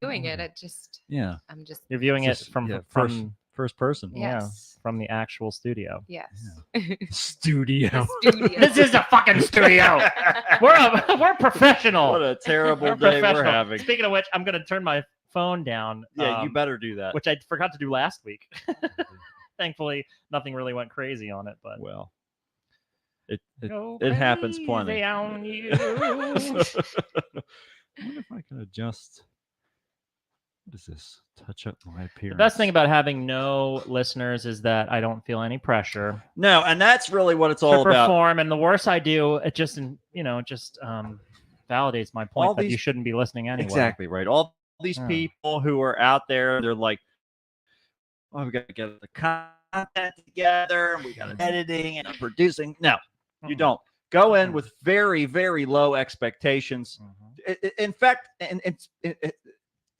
viewing it. Yeah. I'm just. You're viewing it Just, from yeah, from first person. Yes. from the actual studio. Yes. Studio. The studio. This is a fucking studio. We're professional. What a terrible We're day we're professional. having. Speaking of which, I'm gonna turn my phone down. Yeah, you better do that. Which I forgot to do last week. Thankfully, nothing really went crazy on it, but Well, it Go happens crazy plenty. on you. I wonder if I can adjust. What is this? Touch up my appearance. The best thing about having no listeners is that I don't feel any pressure No, and that's really what it's to all about. perform. And the worse I do, it just validates my point All that you these- shouldn't be listening anyway. Exactly right. All these Yeah. people who are out there, they're like, "Oh, we got to get the content together, and we got editing and producing." No, you don't. Go in with very, very low expectations. In fact,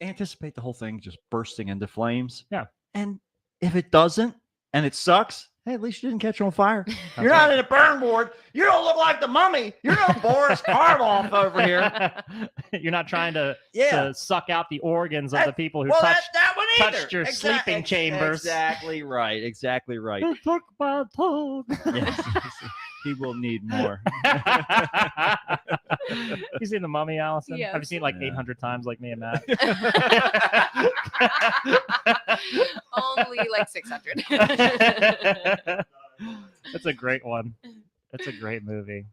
anticipate the whole thing just bursting into flames. Yeah. And if it doesn't, and it sucks, hey, at least you didn't catch on fire. You're right. not in a burn board. You don't look like the mummy. You're no Boris Karloff over here. You're not trying to Yeah. suck out the organs of the people who Well, touched. that one either. touched your sleeping chambers. Exactly right. Exactly right. They took my tongue. Yes. He will need more. You seen The Mummy, Allison? Yes. Have you seen it like Yeah. 800 times like me and Matt? Only like 600. That's a great one. That's a great movie.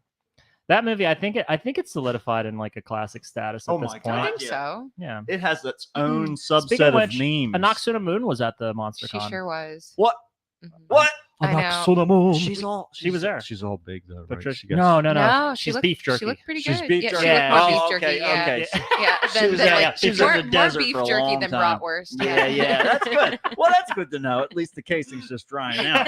That movie, I think it's solidified in like a classic status at Oh this my point. I God. think Yeah. so. Yeah. It has its own Speaking subset of which, of memes. Anoxuna Moon was at the She MonsterCon. sure was. What? Mhm. What? I know. She's all. She was there. She's all big though. Right? Patricia- She got- No, No, She's looked, beef jerky. She looked pretty She's good. beef yeah, jerky. She looked more Oh, beef okay, jerky. Yeah. okay. Yeah. She Than, was than, in- like, she was in more, the more desert beef for a jerky long than time. bratwurst. Yeah, yeah, that's good. Well, that's good to know. At least the casing's just drying out.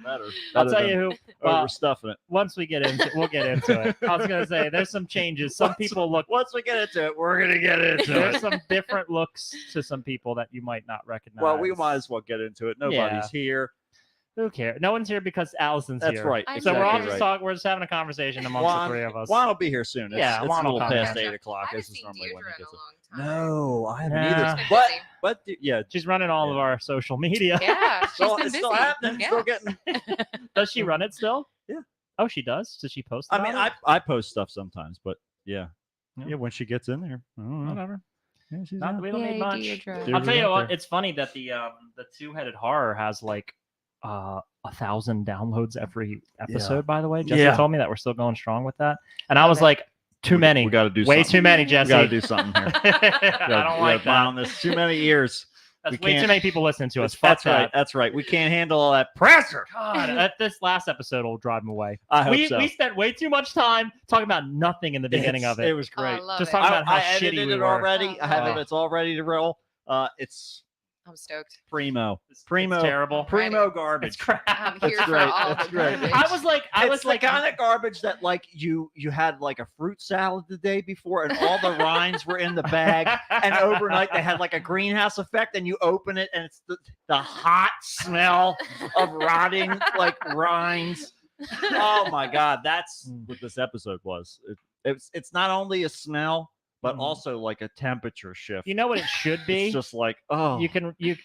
Better. I'll better tell than you who. Well, overstuffing it. once we get into, we'll get into it. I was gonna say there's some changes. Some people look. Once we get into it, we're gonna get into There's it. some different looks to some people that you might not recognize. Well, we might as well get into it. Nobody's here. Who cares? No one's here because Allison's That's here. right. I So know. we're all Exactly just right. talking. We're just having a conversation amongst Juan, the three of us. Juan will be here soon. It's, Yeah, it's Juan a will little come. past Yeah. 8 o'clock. I haven't This is seen normally when Deirdre he in a gets long it. time. No, I haven't Yeah. either. She's been But busy. yeah, She's running all of our social media. Yeah, she's still, been it's busy. still happening. Yeah. Still getting. Does she run it still? Yeah. Oh, she does. Does she post? I about mean, it? I post stuff sometimes, but yeah, Yeah. yeah. When she gets in there, I don't know. Whatever. Yeah, she's Not, out. we don't need Yay, much. Deirdre. I'll tell you out what. there. It's funny that the two-headed horror has like 1,000 downloads every episode. By the way, Jesse Yeah. told me that we're still going strong with that, and I was Okay. like, too many. We got to do way something. too many, We Jesse. got to do something here. I don't like that. On this. Too many ears. That's we way too can't- many people listening to us. Fuck That's that. right. That's right. We can't handle all that pressure. God, this last episode will drive them away. I hope We so. we spent way too much time talking about nothing in the beginning of it. It was Oh, I great. love Just it. talking about how I shitty edited we it were. already. Oh, I have love it. it. It's all ready to roll. It's I'm stoked. primo. It's Primo. terrible. Primo It's garbage. crap. I'm That's here for great. all That's the great. garbage. I was like, It's the kind of garbage that like you had like a fruit salad the day before and all the rinds were in the bag and overnight they had like a greenhouse effect and you open it and it's the hot smell of rotting like rinds. Oh my god, that's what this episode was. It's not only a smell but Mhm. also like a temperature shift. You know what it should be? It's just like oh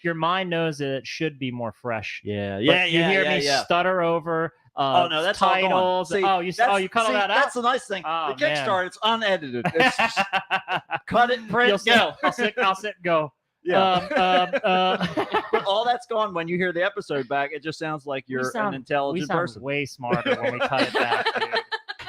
Your mind knows that it should be more fresh. yeah But yeah you yeah hear yeah, me yeah. stutter over Oh no, that's all gone. titles. See, you cut all see, that out. That's the nice thing. Oh, the Kickstarter, it's unedited. It's just cut it, print, You'll sit, go. I'll sit and go. Yeah. But all that's gone when you hear the episode back. It just sounds like you're sound- an we intelligent sound person. way smarter when we cut it back, dude.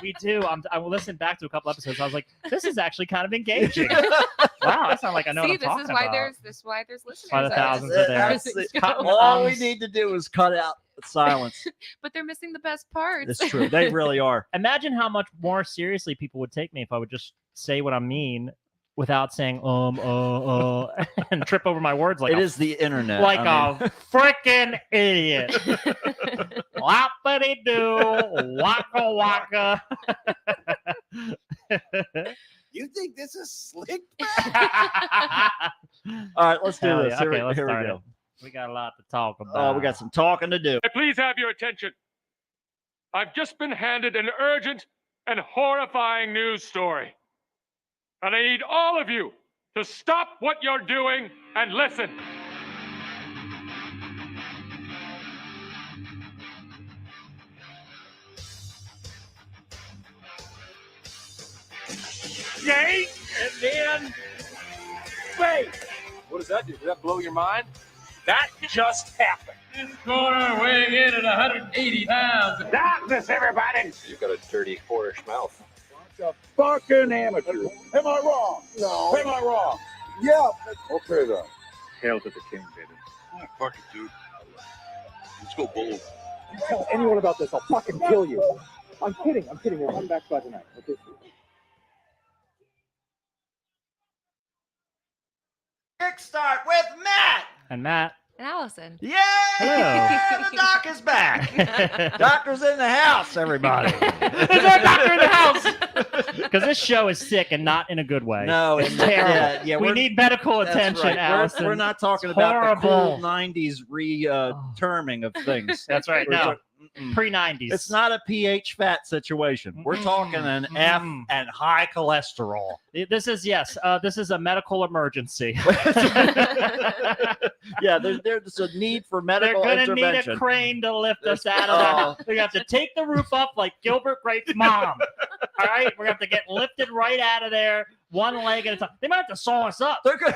We do. I will listen back to a couple episodes. I was like, this is actually kind of engaging. Wow, I sound like I know See, what I'm this talking is why about. there's why there's listeners. Why the out thousands there. are there. That's Things it. go. All we need to do is cut out silence. But they're missing the best parts. It's true. They really are. Imagine how much more seriously people would take me if I would just say what I mean without saying and trip over my words like It a, is the internet. like I mean, a freaking idiot. Whoppity doo, waka waka. You think this is slick? all right, let's do Hell this. yeah. Here, Okay, we- let's here we start go. it. We got a lot to talk about. Oh, we got some talking to do. Please have your attention. I've just been handed an urgent and horrifying news story. And I need all of you to stop what you're doing and listen. Yay! And then space. What does that do? Did that blow your mind? That just happened. This corner weighing in at 180 pounds. Darkness, everybody! You've got a dirty, whorish mouth. Bunch of fucking amateurs. Am I wrong? No. Am I wrong? Yeah. Okay, then. Hail to the king, baby. Oh, fuck it, dude. Let's go bold. If you tell anyone about this, I'll fucking kill you. I'm kidding. We'll come back by tonight. Okay. Kickstart with Matt. And Matt. And Allison. Yay! Hello. The doc is back. Doctor's in the house, everybody. There's our doctor in the house. Because this show is sick and not in a good way. No, it's terrible. Yeah, we need medical that's attention, right. Allison. We're not talking It's about the horrible. cool 90s terming of things. That's right. We're No, talk- mm-mm. pre-90s. It's not a pH fat situation. We're talking an F Mm. and high cholesterol. This is, yes, this is a medical emergency. Yeah, there's a need for They're medical going to need intervention. a crane to lift us out of the house. We have to take the roof up like Gilbert Grape's mom. All right? We're going to have to get lifted right out of there, one leg at a time. They might have to saw us up They're good.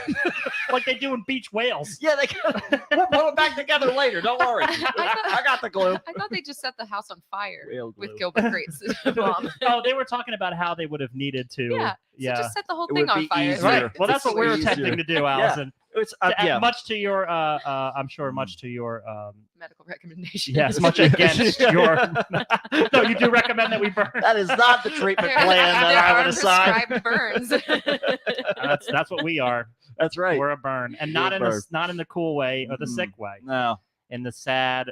like they do in beach whales. Yeah, we'll put them back together later. Don't worry. I got the glue. I thought they just set the house on fire Real glue. with Gilbert Grape's mom. Oh, they were talking about how they would have needed to. Yeah. So Yeah. just set the whole It thing would on be fire. easier. Right. Well, that's It's what we were easier. attempting to do, Allison. It's To- Much to your, I'm sure, much to your, Medical recommendation. yes, much against your. No, you do recommend that we burn. That is not the treatment There- plan that there I are would assign. prescribed burns. That's what we are. That's right. We're a burn, and We're not a in burn. the not in the cool way or the Mm-mm. sick way, No. in the sad,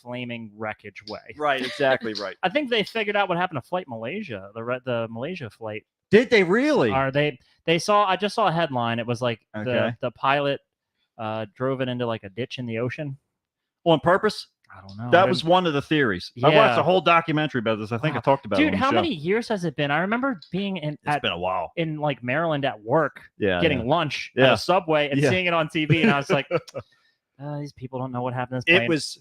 flaming wreckage way. Right. Exactly right. I think they figured out what happened to Flight Malaysia, the Malaysia flight. Did they really? Are they saw? I just saw a headline. It was like Okay. the pilot drove it into like a ditch in the ocean. On purpose? I don't know. That I was didn't- one of the theories. I Yeah. watched a whole documentary about this. I think I Wow. talked about it. Dude, on the how show. many years has it been? I remember being It's been a while. in like Maryland at work, Yeah. getting lunch at Yeah. a Subway and Yeah. seeing it on TV, and I was like, these people don't know what happened. To this It plane. was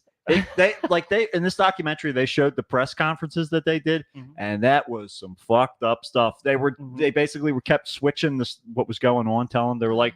they in this documentary they showed the press conferences that they did, Mhm. and that was some fucked up stuff. Mhm. They basically were kept switching this what was going on, telling they were like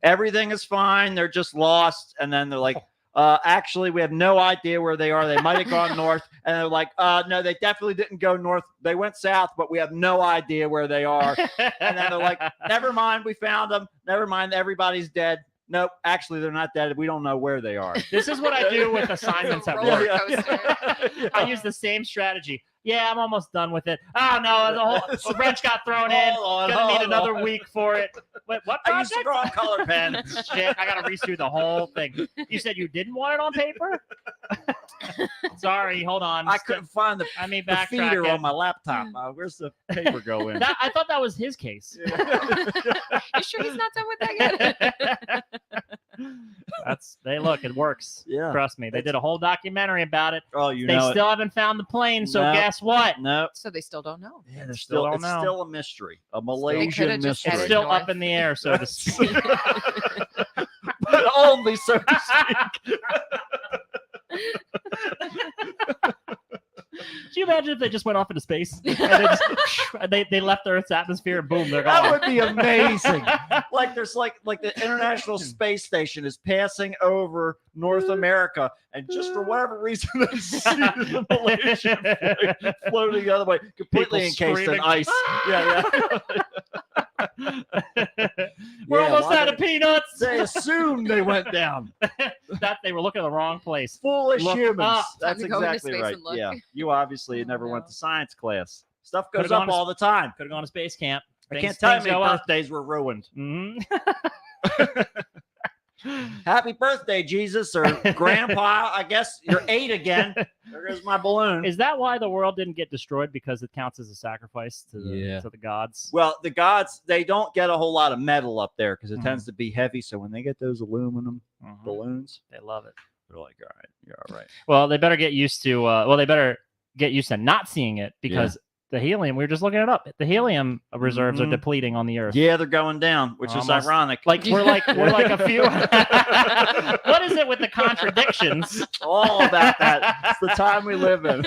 everything is fine, they're just lost, and then they're like, actually we have no idea where they are. They might have gone north, and they're like, no, they definitely didn't go north. They went south, but we have no idea where they are. And then they're like, never mind, we found them. Never mind, everybody's dead. Nope, actually they're not dead. We don't know where they are. This is what I do with assignments at Roller work. coaster. I use the same strategy. Yeah, I'm almost done with it. Oh no, the wrench got thrown in. Hold on, Gonna need hold another on. week for it. Wait, what I used project? the wrong color pen. Shit, I gotta redo the whole thing. You said you didn't want it on paper? Sorry, hold on. I couldn't find the I mean, the backtrack feeder it. on my laptop. Where's the paper go in? I thought that was his case. You sure he's not done with that yet? It works. Yeah. Trust me. They did a whole documentary about it. Oh, you They know still haven't found the plane, so No. guess what? it. No. So they still don't know. Yeah, there's Still still don't it's know. still a mystery, a They Malaysian coulda just mystery. It's headed still north. up in the air, so to speak. but only so to speak. Can you imagine if they just went off into space and they left Earth's atmosphere and boom, they're That gone? would be amazing. Like there's like the International Space Station is passing over North America, and just for whatever reason they see the Malaysian flag floating the other way, completely People encased in screaming. ice. Yeah. We're Yeah, almost why out of peanuts. They assumed they went down. That they were looking in the wrong place. Foolish Look humans. up. That's Time to go into exactly space right. and look. Yeah. You obviously Oh, never went no. to science class. Stuff goes Could've up gone to all the time. Could have gone to space camp. I Things- can't tell you things how go many up. birthdays were ruined. Mhm. Happy birthday, Jesus, or Grandpa. I guess you're 8 again. There goes my balloon. Is that why the world didn't get destroyed? Because it counts as a sacrifice to the, Yeah. to the gods? Well, the gods, they don't get a whole lot of metal up there because it Mhm. tends to be heavy. So when they get those aluminum Mhm. balloons, They love it. they're like, all right, you're all right. Well, they better get used to. They better get used to not seeing it because the helium. We were just looking it up. The helium reserves are Mhm. depleting on the Earth. Yeah, they're going down, which is Almost. ironic. Like we're like a few. What is it with the contradictions? All about that. It's the time we live in.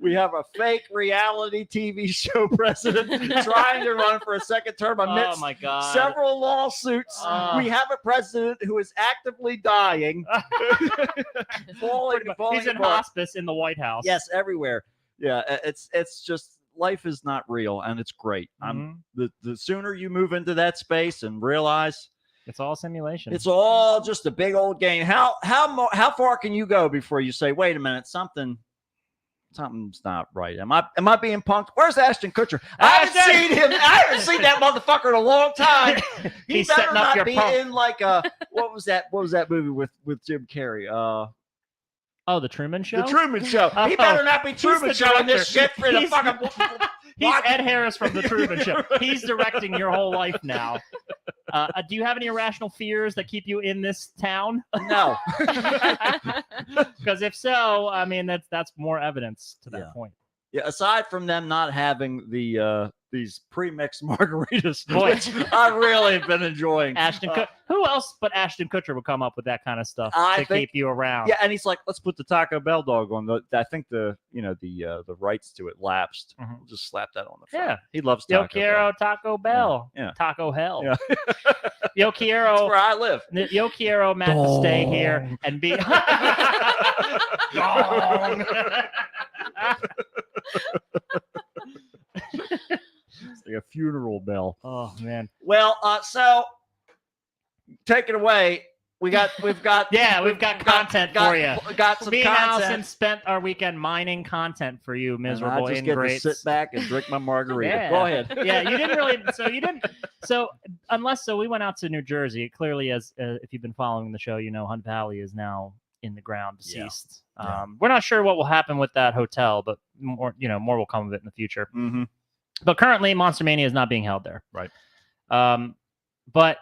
We have a fake reality TV show president trying to run for a second term amidst Oh my god! several lawsuits. Oh. We have a president who is actively dying. falling, He's in apart. hospice in the White House. Yes, everywhere. Yeah, it's just life is not real, and it's great. Mhm. The sooner you move into that space and realize It's all simulation. it's all just a big old game. How far can you go before you say, wait a minute, something's not right? Am I being punked? Where's Ashton Kutcher? I haven't seen him. I haven't seen that motherfucker in a long time. He He's better setting up not your be pump. in like a what was that movie with Jim Carrey? Oh, the Truman Show. The Truman Show. He Oh, better not be he's Truman the Show in this shit director. for the He's- fucking. He's What? Ed Harris from the Truman Show. He's directing your whole life now. Do you have any irrational fears that keep you in this town? No. Because if so, I mean that's more evidence to that Yeah. point. Yeah, aside from them not having the these pre-mixed margaritas, Boy. which I really have been enjoying. Ashton, who else but Ashton Kutcher would come up with that kind of stuff I to think- keep you around? Yeah, and he's like, let's put the Taco Bell dog on. I think the rights to it lapsed. Mhm. We'll just slap that on the front. Yeah. He loves Yo Taco quiero Bell. Taco Bell. Yeah. Taco Hell. Yeah. Yo That's quiero. where I live. Yo quiero Matt to stay here and be. Gong. It's like a funeral bell. Oh man. Well, so take it away. We've got Yeah, we've got content for you. Got some Me and Allison content. spent our weekend mining content for you, And I miserable just get to ingrates. sit back and drink my margarita. Yeah. Go ahead. Yeah, you didn't really. So we went out to New Jersey. Clearly, as if you've been following the show, you know Hunt Valley is now in the ground, Yeah. deceased. Yeah. We're not sure what will happen with that hotel, but more will come of it in the future. Mm-hmm. But currently, Monster Mania is not being held there. Right. But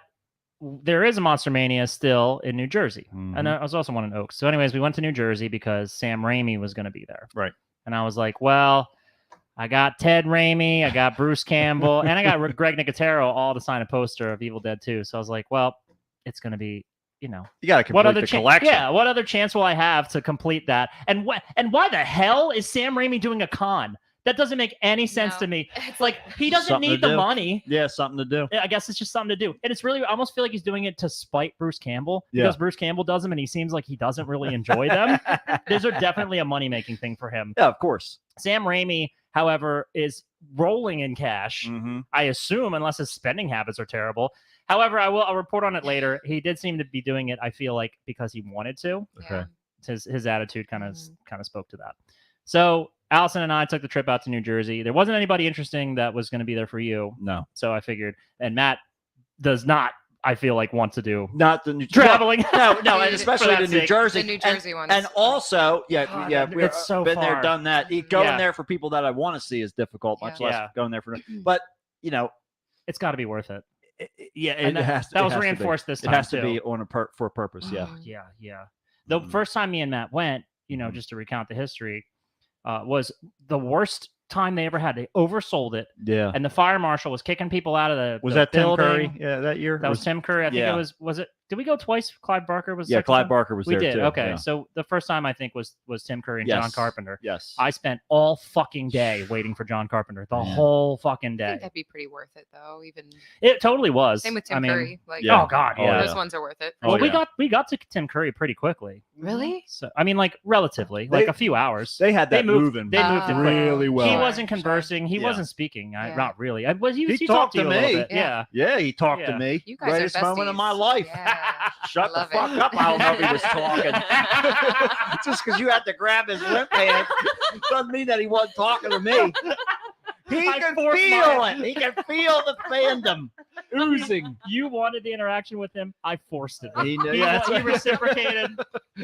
there is a Monster Mania still in New Jersey. Mhm. And there was also one in Oaks. So anyways, we went to New Jersey because Sam Raimi was going to be there. Right. And I was like, well, I got Ted Raimi, I got Bruce Campbell, and I got Greg Nicotero all to sign a poster of Evil Dead 2. So I was like, well, it's going to be, You got to complete what other the collection. Yeah, what other chance will I have to complete that? And why the hell is Sam Raimi doing a con? That doesn't make any sense No. to me. It's Like he doesn't Something to need the do. money. Yeah, something to do. I guess it's just something to do. And it's really, I almost feel like he's doing it to spite Bruce Campbell Yeah. because Bruce Campbell does them and he seems like he doesn't really enjoy them. These are definitely a money-making thing for him. Yeah, of course. Sam Raimi, however, is rolling in cash, Mm-hmm. I assume, unless his spending habits are terrible. However, I'll report on it later. He did seem to be doing it, I feel like, because he wanted to. Yeah. His attitude kind of Mhm. spoke to that. So Allison and I took the trip out to New Jersey. There wasn't anybody interesting that was going to be there for you. No, So I figured, and Matt does not, I feel like, want to do not the New traveling. No, and For especially that the New sake. Jersey. The New And- Jersey ones. And also, God, we've it's so been there, far. done that. Going Yeah. there for people that I want to see is difficult, much Yeah. less Yeah. going there for. But It's got to be worth it. yeah, And it has to. That it was has to be. reinforced this It time has to too. be on for a purpose. Yeah. Mhm. Yeah. The Mm. first time me and Matt went, Mhm. just to recount the history, was the worst time they ever had. They oversold it, Yeah. and the fire marshal was kicking people out of the Was the that Tim building. Curry? Yeah, that year. That was Tim Curry. I think yeah. it was. Was it? Did we go twice? Clive Barker was. Yeah, second Clive time? Barker was We there did. too. Okay, yeah. so the first time I think was Tim Curry and John Yes. Carpenter. Yes. I spent all fucking day waiting for John Carpenter. The Yeah. whole fucking I day. think that'd be pretty worth it though. Even It totally was. same with Tim I mean, Curry. Like, Yeah. Oh God, Oh, yeah. those yeah. ones are worth it. Well, Oh, yeah. we got to Tim Curry pretty quickly. Really? So I mean, like relatively, like They- a few hours. They had They that moved- moving. they moved it quick. really well. He Sure, wasn't sure. conversing. He Yeah. wasn't speaking. Yeah. Not really. He He talked to you talked a to little me. bit. Yeah. Yeah, he talked Yeah. to me. You guys Greatest are moment of my besties. life. Yeah. Shut I the love fuck it. up! I don't know if he was talking. Just because you had to grab his limp hand doesn't mean that he wasn't talking to me. He I can forced feel my- it. He can feel the fandom oozing. You wanted the interaction with him. I forced it. He knew. He, Yeah, that's he right. reciprocated.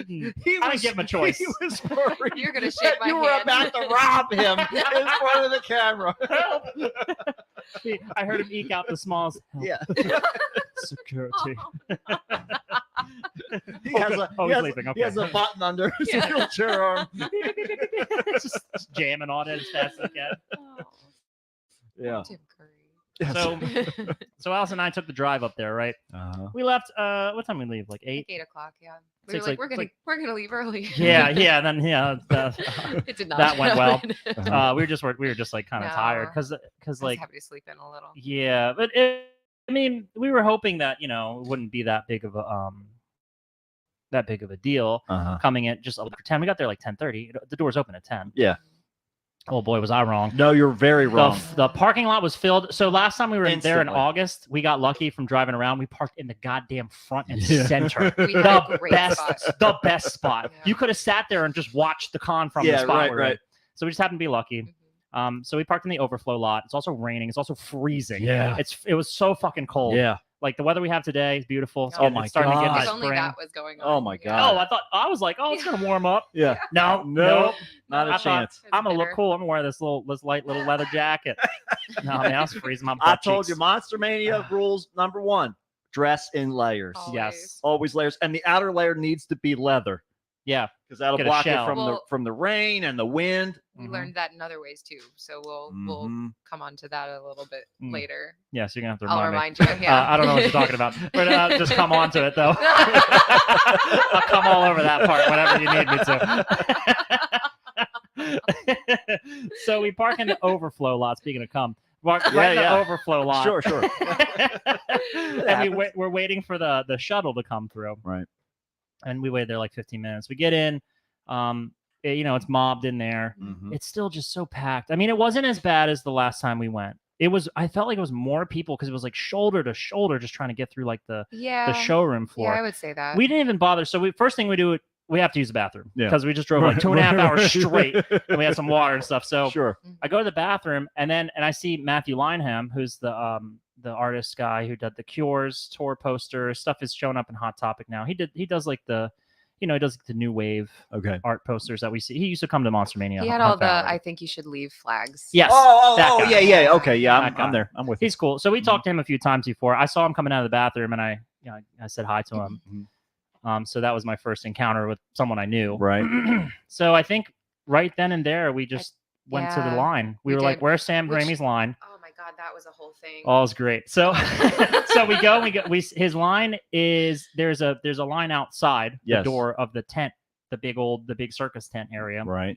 He I didn't give him a choice. He was worried You're gonna shake that my you were hand. about to rob him in front of the camera. I heard him eke out the smalls. Yeah. Security. He has a, Oh, he he's has, leaving. he has Okay. a button under his Yeah. wheelchair arm. just jamming on it as fast as I can. Oh, Yeah. Tim Curry. So Alice and I took the drive up there, right? We left. What time did we leave? Like 8. 8 o'clock. Yeah. We Six, were like, like- we're gonna leave early. Yeah. Then It did not. that went well. happen. we were just like kind of tired No. because I was like happy to sleep in a little. yeah, but I mean we were hoping that it wouldn't be that big of a deal coming in just over 10. We got there like 10:30. The doors open at 10. Yeah. Oh boy, was I wrong. No, you're very wrong. The parking lot was filled. So last time we were there in Instantly. August, we got lucky from driving around. We parked in the goddamn front and Yeah. center. We had a The great best, spot. the best spot. Yeah. You could have sat there and just watched the con from the Yeah, spot right, we're in. right. So we just happened to be lucky. Mhm. So we parked in the overflow lot. It's also raining. It's also freezing. Yeah. It was so fucking cold. Yeah. Like the weather we have today is beautiful. It's Oh getting- my it's starting to get God. into If only spring. that was going on. Oh my Yeah. God. Oh, I was like, oh, it's gonna warm up. Yeah. No, No, not a I thought- chance. It's I'm gonna look bitter. cool. I'm gonna wear this light little leather jacket. No, man, I was freezing my butt I told cheeks. you, Monster Mania rules number 1: dress in layers. Always. Yes. Always layers, and the outer layer needs to be leather Yeah. because that'll Get a block it shell. from Well- from the rain and the wind. We Mhm. learned that in other ways too. So we'll Mhm. come on to that a little bit Mm. later. Yes, you're gonna have to I'll remind me. remind you. Yeah. I don't know what you're talking about, but just come on to it though. I'll come all over that part whenever you need me to. So we park in the overflow lot. Speaking of come, park right in the yeah. overflow lot. Sure, sure. And we're waiting for the shuttle to come through. Right. And we waited there like 15 minutes. We get in. It's mobbed in there. Mhm. It's still just so packed. I mean, it wasn't as bad as the last time we went. I felt like it was more people because it was like shoulder to shoulder just trying to get through like the Yeah. showroom floor. Yeah, I would say that. We didn't even bother. So first thing we do, we have to use the bathroom Yeah. because we just drove like 2.5 hours straight and we had some water and stuff. So Sure. I go to the bathroom and I see Matthew Lineham, who's the artist guy who did the Cures tour poster. Stuff is showing up in Hot Topic now. He does like the he does the new wave Okay. art posters that we see. He used to come to Monster Mania. he had Hunt all the Valley. I think you should leave flags. Yes. that Oh, guy. yeah. Okay, yeah. That guy. I'm there. I'm with you. He's cool. So we talked to him a few times before. I saw him coming out of the bathroom and I said hi to him. So that was my first encounter with someone I knew. Right. So I think right then and there we just went to the yeah, line. We we were like, did. "Where's Sam Which- Raimi's line?" Oh my god, that was a whole thing. Oh, it's great. So so we go. His line is there's a line outside Yes. the door of the tent, the big circus tent area. Right.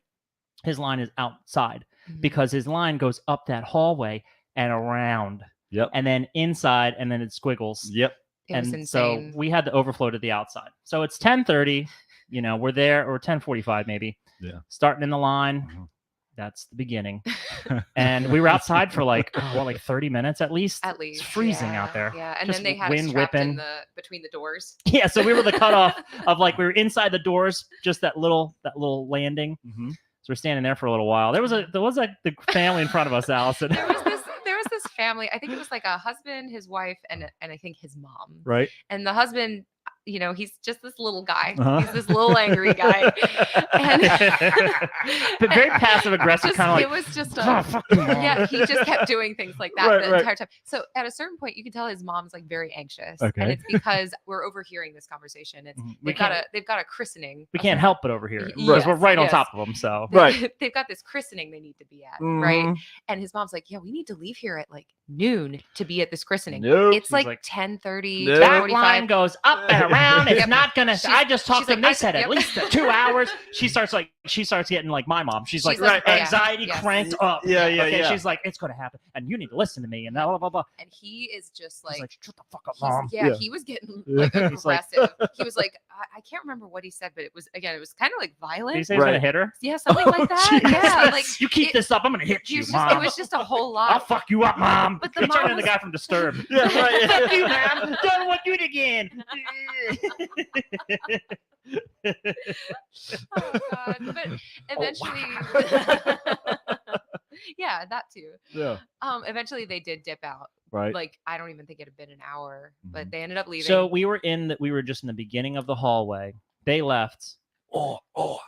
His line is outside Mhm. because his line goes up that hallway and around, Yep. and then inside, and then it squiggles. Yep. It was and insane. so we had the overflow to the outside. So it's 10:30. We're there, or 10:45 maybe. Yeah. Starting in the line. Mhm. That's the beginning. And we were outside for like 30 minutes at least. At least It's freezing yeah, out there. Yeah, and Just then they had wind us trapped whipping. between the doors. Yeah, so we were the cutoff of like we were inside the doors, just that little landing. Mhm. So we're standing there for a little while. There was the family in front of us, Allison. There was this family. I think it was like a husband, his wife, and I think his mom. Right. And the husband, he's just this little guy. Uh-huh. He's this little angry guy. And But very passive aggressive, just- kind of like it was just "Oh, fuck you, Mom." yeah, he just kept doing things like that Right, the right. entire time. So at a certain point, you can tell his mom's like very anxious, Okay. and it's because we're overhearing this conversation. It's Mhm. they've got a christening. We of can't some- help but overhear it Y- because we're yes, right on yes. top of them. So Right. They've got this christening they need to be at, right? Mhm. And his mom's like, "Yeah, we need to leave here at like noon to be at this christening." Nope. It's He's like, like, 10:30, Nope. that 45. line goes up and around. It's Yep. not gonna. She's- I just talked she's to them. like, They said yep. at least 2 hours. She starts getting like my mom. She's like, She's like, yeah, anxiety yes. cranked up. Yeah, yeah, Okay, yeah. she's like, it's gonna happen, and you need to listen to me, and blah blah blah. And he is just He's like, like, shut the fuck up, he's- mom. yeah, Yeah. he was getting Yeah. like He's like- aggressive. He was like, I can't remember what he said, but it was kind of like Did he violent. say he's gonna Right. hit her? Yeah, something like that. Yeah, like you keep it- this up, I'm gonna hit he you, was just, mom. it was just a whole I'll lot. fuck you up, mom. But the He turned mom into the was- guy from Disturbed. Yeah, right. Fuck you, mom. Don't want you again. Oh god! But eventually, yeah, that too. Yeah. Eventually they did dip out. Right. Like I don't even think it had been an hour, but Mhm. they ended up leaving. So we were just in the beginning of the hallway. They left. Oh, Oh.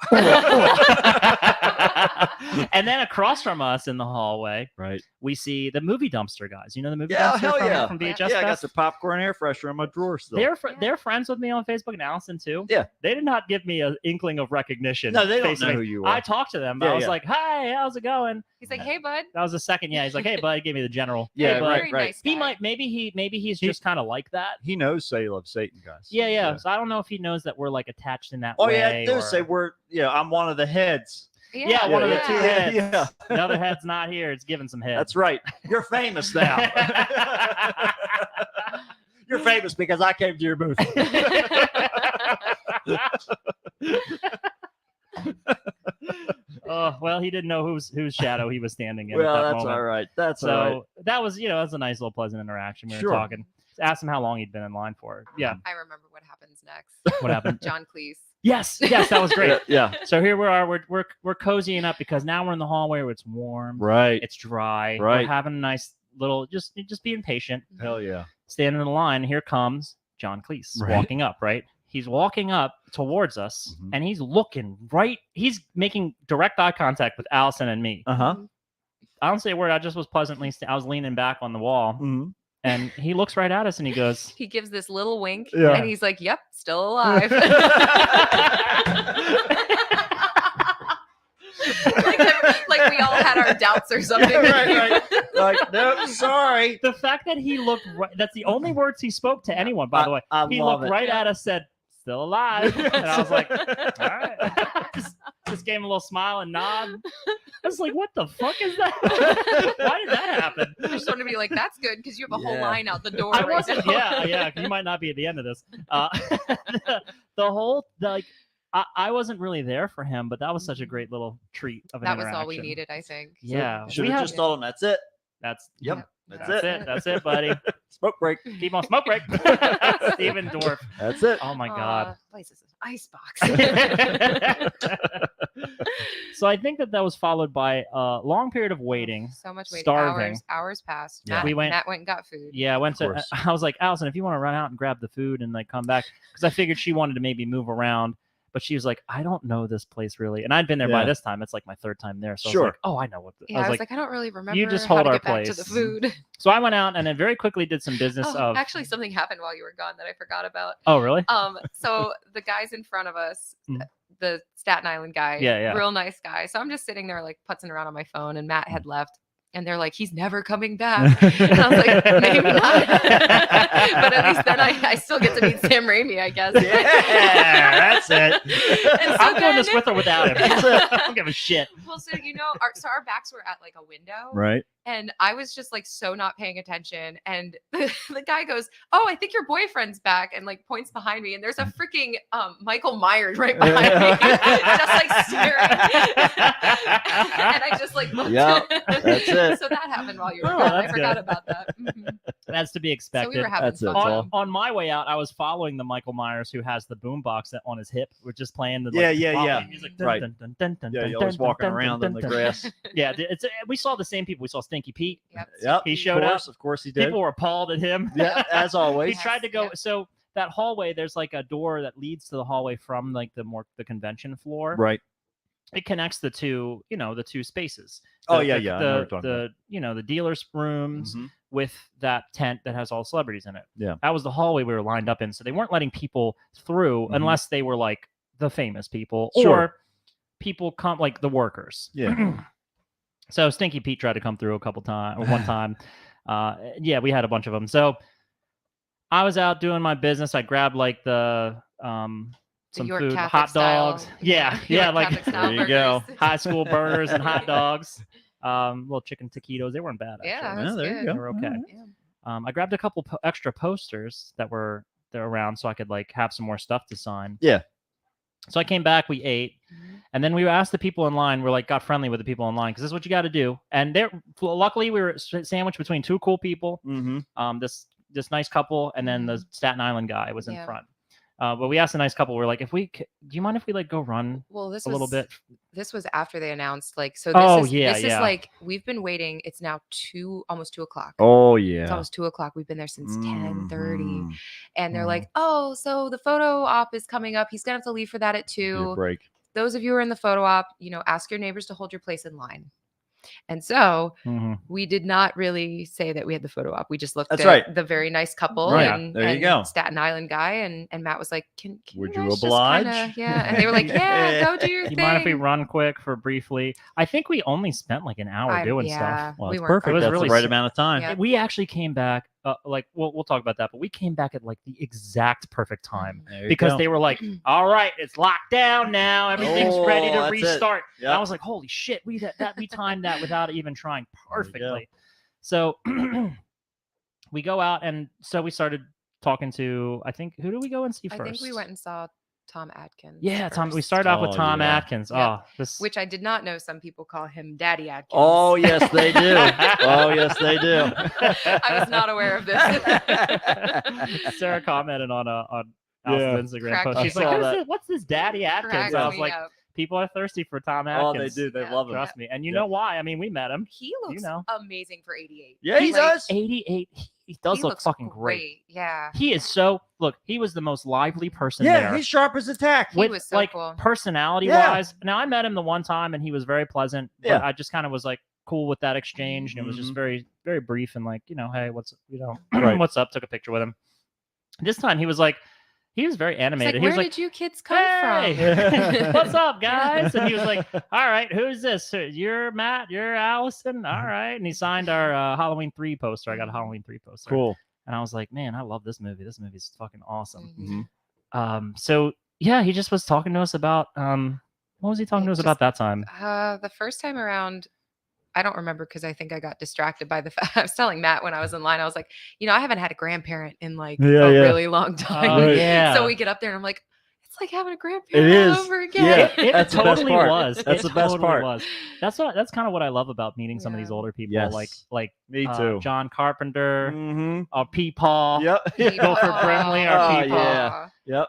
And then across from us in the hallway, Right. we see the movie dumpster guys. You know the movie Yeah, dumpster hell from, yeah. from Yeah. VHS Yeah, I got Fest? the popcorn air freshener in my drawer still. They're friends with me on Facebook and Allison too. Yeah. They did not give me an inkling of recognition. No, they don't face to know face. who you I are. talked to them, but Yeah, I was yeah. like, "Hi, how's it going?" He's like, hey, bud. That was the second. Yeah, he's like, "Hey, bud," he gave me the general. Yeah, hey, bud. right, Very right. nice He guy. might maybe he's He- just kind of like that. He knows Say Love Satan, guys. Yeah. So I don't know if he knows that we're like attached in that Oh way. yeah, I do or- say I'm one of the heads. Yeah, one of the yeah, two yeah, heads. yeah. The other head's not here. It's giving some head. That's right. You're famous now. You're famous because I came to your booth. Oh well, he didn't know whose shadow he was standing in. Well, at that that's moment. all right. That's So all right. that was, that's a nice little pleasant interaction. We Sure. were talking. Asked him how long he'd been in line for. Yeah. I remember what happens next. What happened? John Cleese. Yes, that was great. Yeah. So here we are. We're cozying up because now we're in the hallway where it's warm. Right. It's dry. Right. We're having a nice little just being patient. Hell yeah. Standing in the line. Here comes John Cleese Right. walking up. Right. He's walking up towards us, Mhm. and he's looking right. He's making direct eye contact with Allison and me. Uh-huh. I don't say a word. I just was pleasantly. I was leaning back on the wall, Mm-hmm. and he looks right at us, and he goes, He gives this little wink Yeah. and he's like, yep, still alive. like we all had our doubts or something. Right. Like, no, sorry. The fact that he looked right, that's the only words he spoke to anyone, by the way. I He love looked it. right at us, said, still alive. And I was like, all right. just gave him a little smile and nod. I was like, what the fuck is that? Why did that happen? I just want to be like, that's good because you have a whole Yeah. line out the door. I right wasn't, now. yeah. You might not be at the end of this. I wasn't really there for him, but that was such a great little treat of an That was all we interaction. needed, I think. Yeah. Should we have have- just told him that's it. That's Yep. Yeah. That's it. That's it, buddy. Smoke break. Keep on smoke break. Steven Dorff. That's it. Oh my god. Place is an icebox. So I think that was followed by a long period of waiting. So much waiting. Starving. Hours passed. Yeah. Matt, We went- Matt went and got food. Yeah, I went to. course. I was like, Allison, if you want to run out and grab the food and like come back, because I figured she wanted to maybe move around, but she was like, I don't know this place really, and I'd been there by Yeah. this time. It's like my third time there, so I Sure. was like, oh, I know what. Yeah, I was like, I don't really remember just how hold to our get back to the place. food. so I went out and then very quickly did some business Oh, of. actually, something happened while you were gone that I forgot about. Oh, really? So the guys in front of us, Mm. the Staten Island guy, Yeah. real nice guy. So I'm just sitting there like putzing around on my phone, and Matt had left. And they're like, he's never coming back. And I was like, maybe not. But at least then I still get to meet Sam Raimi, I guess. Yeah, that's it. And so I'm doing this then- with or without him. I don't give a shit. Well, so our backs were at like a window, Right. and I was just like so not paying attention. And the guy goes, "Oh, I think your boyfriend's back," and like points behind me, and there's a freaking Michael Myers right behind me, just like staring. And I just like looked. Yeah, that's it. So that happened while you were Oh, gone. I that's forgot good. about that. Mhm. That's to be So expected. we were having That's it. fun. That's on, all. on my way out, I was following the Michael Myers who has the boombox on his hip. We're just playing the Yeah. music. Right. Yeah, you're always walking around in the grass. Yeah, it's we saw the same people. We saw Stinky Pete. Yep. Yep. He showed up. Of course he did. People were appalled at him. Yeah, as He always. tried to go. Yeah. So that hallway, there's like a door that leads to the hallway from like the convention floor. Right. It connects the two spaces. Oh, The- yeah, the- yeah, I know what you're talking the the dealer's rooms Mhm. with that tent that has all celebrities in it. Yeah. That was the hallway we were lined up in. So they weren't letting people through Mhm. unless they were like the famous people Sure. or people come like the workers. Yeah. So Stinky Pete tried to come through a couple times or one time. Yeah, we had a bunch of them. So I was out doing my business. I grabbed like the some York food, Catholic hot style. dogs. Yeah, York like Catholic style There you go. burgers. high school burgers and hot dogs. Little chicken taquitos. They weren't bad. Actually. Yeah, Yeah, that's there you good. go. They were okay. Yeah. I grabbed a couple extra posters that were there around so I could like have some more stuff to sign. Yeah. So I came back, we ate, Mhm. and then we asked the people in line. We're like, got friendly with the people in line because this is what you got to do. And they're luckily we were sandwiched between two cool people. Mm-hmm. This nice couple, and then the Mhm. Staten Island guy was in Yeah. front. But we asked a nice couple. We're like, do you mind if we like go run Well, this a little bit? This was after they announced, like, so. Oh, This yeah, is yeah. like we've been waiting. It's now almost 2:00. Oh It's yeah. almost 2:00. We've been there since 10:30, Mhm. and they're Mhm. like, "Oh, so the photo op is coming up. He's gonna have to leave for that at Need a 2." break. those of you who are in the photo op, ask your neighbors to hold your place in line. And so Mhm. we did not really say that we had the photo op. We just looked That's at right. the very nice couple Right. and, There you and go. Staten Island guy. And Matt was like, can Would you you guys just oblige? yeah. And they were like, yeah, go do your Do you thing. mind if we run quick for briefly? I think we only spent like an hour doing stuff. Well, we it's weren't perfect. It was That's really the right si- amount of time. Yeah. We actually came back, like we'll talk about that, but we came back at like the exact perfect time There you because go. they were like, "All right, it's locked down now. Everything's ready Oh, to that's it. restart." And Yep. I was like, "Holy shit, we timed that without even trying There you go. perfectly." So we go out, and so we started talking to. I think who did we go and see I first? think we went and saw Tom Atkins. Yeah, Tom. We first, started off with Oh, Tom yeah. Atkins. Yep. Oh, this. which I did not know some people call him Daddy Atkins. Oh yes, they do. Oh yes, they do. I was not aware of this. Sarah commented on Yeah. Allison's Instagram Cracked post. me She's like, up. "What's this Daddy Atkins?" Cracked I was me like, up. "People are thirsty for Tom Oh, Atkins." they do. They Yeah. love him. Trust me. And you Yeah. know why? I mean, we met him. He looks know. amazing for 88. Yeah, he Like, does. 88. He does he look looks fucking great. Yeah. He is so look. He was the most lively person Yeah, there. he's sharp as a tack. He was so like cool. personality Yeah. wise. Now I met him the one time and he was very pleasant. But Yeah. I just kind of was like cool with that exchange, and it was just Mhm. very, very brief and like, hey, what's Right. what's up? Took a picture with him. This time he was like, he was very He's like, animated. He where was like, did you kids come "Hey, from? what's up, guys?" And he was like, "All right, who's this? You're Matt. You're Allison. All right." And he signed our Halloween 3 poster. I got a Halloween 3 poster. Cool. And I was like, "Man, I love this movie. This movie's fucking awesome." Mhm. So yeah, he just was talking to us about what was he talking to us about that time? The first time around, I don't remember because I think I got distracted by the fact. I was telling Matt when I was in line, I was like, I haven't had a grandparent in like Yeah, a yeah. really long time. Oh, Right. yeah. So we get up there and I'm like, it's like having a grandparent It all is. over again. Yeah. It That's the best totally part. was. That's It the best totally part. was. That's kind of what I love about meeting some of these Yeah. older people, Yes. like Me too. John Carpenter, Mm-hmm. Peepaw. Yep. Gopher Brimley, our Oh, people. yeah. Yep.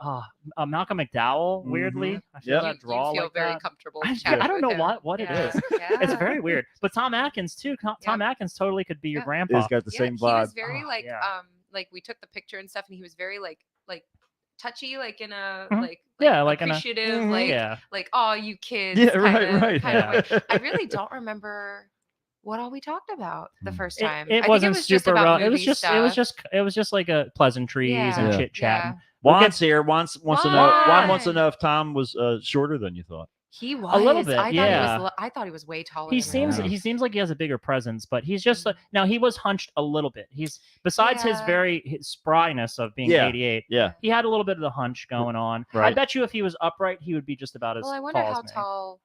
Malcolm McDowell. Weirdly, I feel Yep. that You draw feel like very that. comfortable. I chatting don't with know him. what it Yeah. is. It's Yeah. very weird. But Tom Atkins too. Tom Atkins totally could be your Yeah. grandpa. He's got the same He was vibe. very Oh, like yeah. like we took the picture and stuff, and he was very like touchy, like in a Mhm. like Yeah, like in a- appreciative, Mhm. like yeah. like oh you kids. Yeah, right, right. Kind of Yeah. way. I really don't remember what all we talked about the first time. I It think wasn't was just super. about It was movie just. It was just like a pleasantries and Yeah. chit chatting. Juan's here. Juan wants to know. Juan wants to Juan. know if Tom was shorter than you thought. He was little bit, I thought yeah. he was. I thought he was way taller. He than seems that. he seems like he has a bigger presence, but he's just now he was hunched a little bit. He's besides his Yeah. his spryness of being Yeah. 88. Yeah. He had a little bit of the hunch going on. I Right. bet you if he was upright, he would be just about as Well, I wonder tall how as me. tall.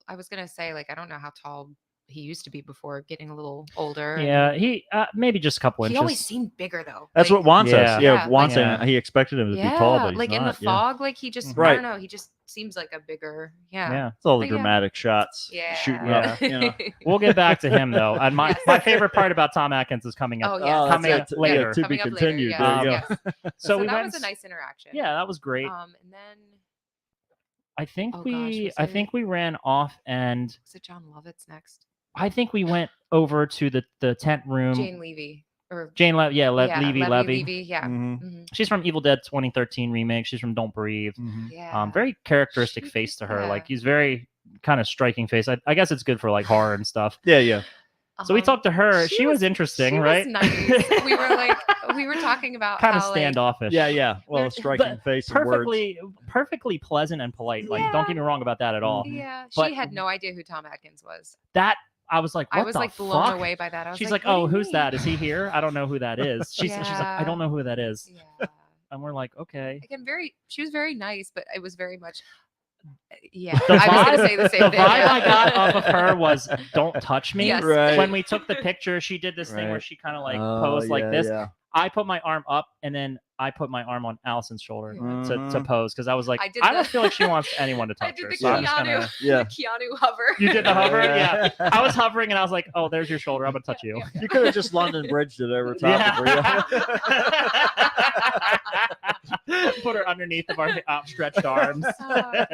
I was gonna say I don't know how tall he used to be before getting a little older. and Yeah, he maybe just a couple He inches. always seemed bigger though. That's Like, what Juan says. Yeah. Yeah, Yeah, Juan like- saying Yeah. he expected him to be tall, but he's like not. in the yeah. fog, like he just I Right. don't know. He just seems like a bigger. Yeah. Yeah. It's all the But yeah. dramatic shots. Yeah. Shooting up. You know. We'll get back to him though. And my favorite part about Tom Atkins is coming up. Oh yeah. that's Coming it. up later. Yeah, to be Coming up later, continued. yes, There you go. yes. So we that went. was a nice interaction. Yeah, that was great. And then I think oh gosh, we was I it- think we ran off and was it John Lovitz next? I think we went over to the tent room. Jane Levy or Jane Levy, yeah, Levy. Levy. Yeah. Mhm. Mhm. She's from Evil Dead 2013 remake. She's from Don't Breathe. Mhm. Yeah. Very characteristic She- face to her. yeah. Like he's very kind of striking face. I guess it's good for like horror and stuff. Yeah, yeah. So we talked to her. she She was was- interesting, she was right? nice. We were talking about kind of how, like, standoffish. Yeah, yeah. Well, But striking face and words. perfectly pleasant and polite. Like don't get me wrong about that at all. Yeah, But- she had no idea who Tom Atkins was. That I was like, what I was the like blown fuck? away by that. I was She's like, like, "What do oh, you who's that? mean?" Is he here? I don't know who that is. She's like, I don't know who that is. Yeah. And we're like, okay. Again, she was very nice, but it was very much. Yeah, The I was vibe- going to say the same The thing. vibe yeah. I got off of her was, don't touch me. Yes. Right. When we took the picture, she did this thing where Right. she kind of like Oh, posed like yeah, this. yeah. I put my arm up and then I put my arm on Allison's shoulder to Mhm. pose because I was like, I did I don't the- feel like she wants anyone to I touch did her. the So I'm just Keanu, gonna... Yeah. the Keanu hover. You did the hover? Yeah. I was hovering and I was like, oh, there's your shoulder. I'm gonna touch you. You could have just London Bridged it over top of her. Put her underneath of our outstretched arms. Oh, gosh.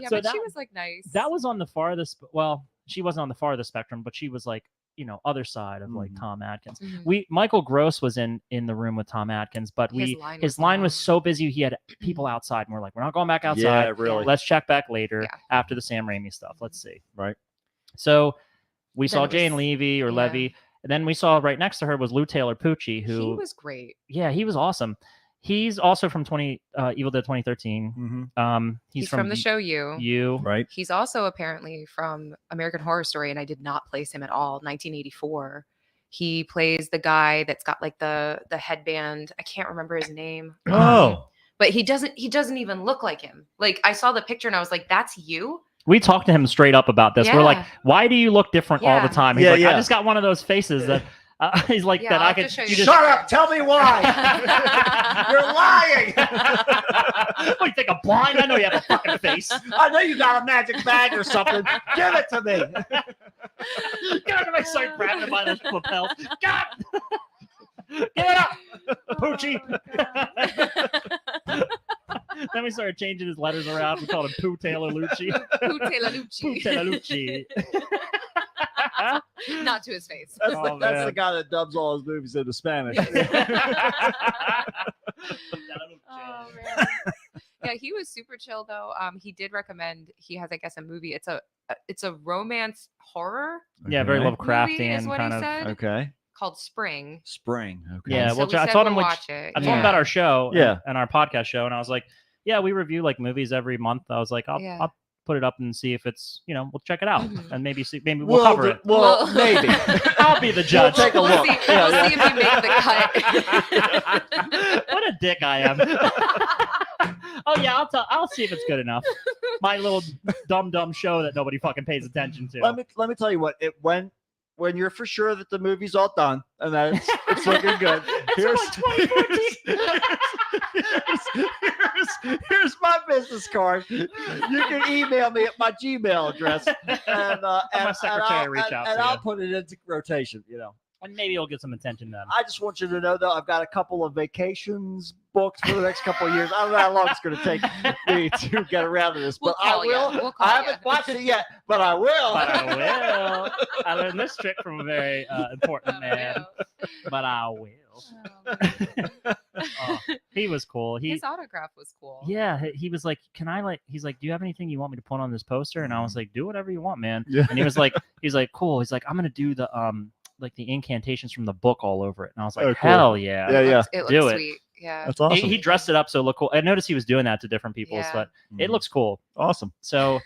Yeah, So but that- she was like nice. That was on the farthest. Well, she wasn't on the farthest spectrum, but she was like, other side of like Mhm. Tom Atkins. Mhm. Michael Gross was in the room with Tom Atkins, but his line was so busy he had people outside, and we're like, we're not going back outside. Yeah, really. Let's check back later Yeah. after the Sam Raimi stuff. Let's see. Right. So we Then saw it Jane was- Levy or yeah. Levy, and then we saw right next to her was Lou Taylor Pucci, He who was great. he was awesome. He's also from Evil Dead 2013. Mm-hmm. He's from the show You. Right. He's also apparently from American Horror Story, and I did not place him at all. 1984. He plays the guy that's got like the headband. I can't remember his name. Oh. But he doesn't even look like him. Like I saw the picture and I was like, that's you? We talked to him straight up about this. We're like, Yeah. why do you look different all the Yeah. time? He's Yeah, like, I yeah. just got one of those faces that he's like Yeah, that I'll I have to could. show You you just, the Shut up! Tell me why. You're lying. what, you think I'm blind? I know you have a fucking face. I know you got a magic bag or something. Give it to me. God, I start grabbing him by the lapel. God, give it up, Poochie. Then we started changing his letters around. We called him Pooh Taylor Lucci. Pooh Taylor Pooh Lucci. Taylor Lucci. Not to his face. That's, Oh, that's man. the guy that dubs all his movies into Spanish. Oh man. Yeah, he was super chill though. He did recommend he has, I guess, a movie. It's a romance horror Yeah, very Okay. movie Lovecraftian is what kind he of. said, Okay. called Spring. Spring. Okay. Yeah, So well, we I said told him we'll which. watch it. I told him about our show, Yeah. and our podcast show, and I was like, "Yeah, we review like movies every month." I was like, "I'll Yeah. I'll put it up and see if it's we'll check it out Mhm. and maybe we'll cover it." Well, Well- maybe. I'll be the judge. We'll take a look. See, Yeah, we'll yeah. see if you make the cut. What a dick I am. Oh yeah, I'll see if it's good enough. My little dumb show that nobody fucking pays attention to. Let me tell you what. When you're for sure that the movie's all done and that it's looking good. Here's my business card. You can email me at my Gmail address, and my secretary reach out to I'll you. put it into rotation. And maybe you'll get some attention then. I just want you to know that I've got a couple of vacations booked for the next couple of years. I don't know how long it's going to take me to get around to this, We'll but I call ya. will. We'll call I ya. haven't watched it yet, but I will. But I will. I learned this trick from a very important man. But I will. Oh, he was cool. His autograph was cool. He was like, "Can I he's like, do you have anything you want me to put on this poster?" And I was like, "Do whatever you want, man." Yeah. And he was like, cool. He's like, "I'm gonna do the like the incantations from the book all over it." And I was like, Oh, cool. "Hell yeah." Yeah, yeah. It Do looks it. sweet. Yeah. That's awesome. He dressed it up so it looked cool. I noticed he was doing that to different people, Yeah. but it looks cool. awesome. So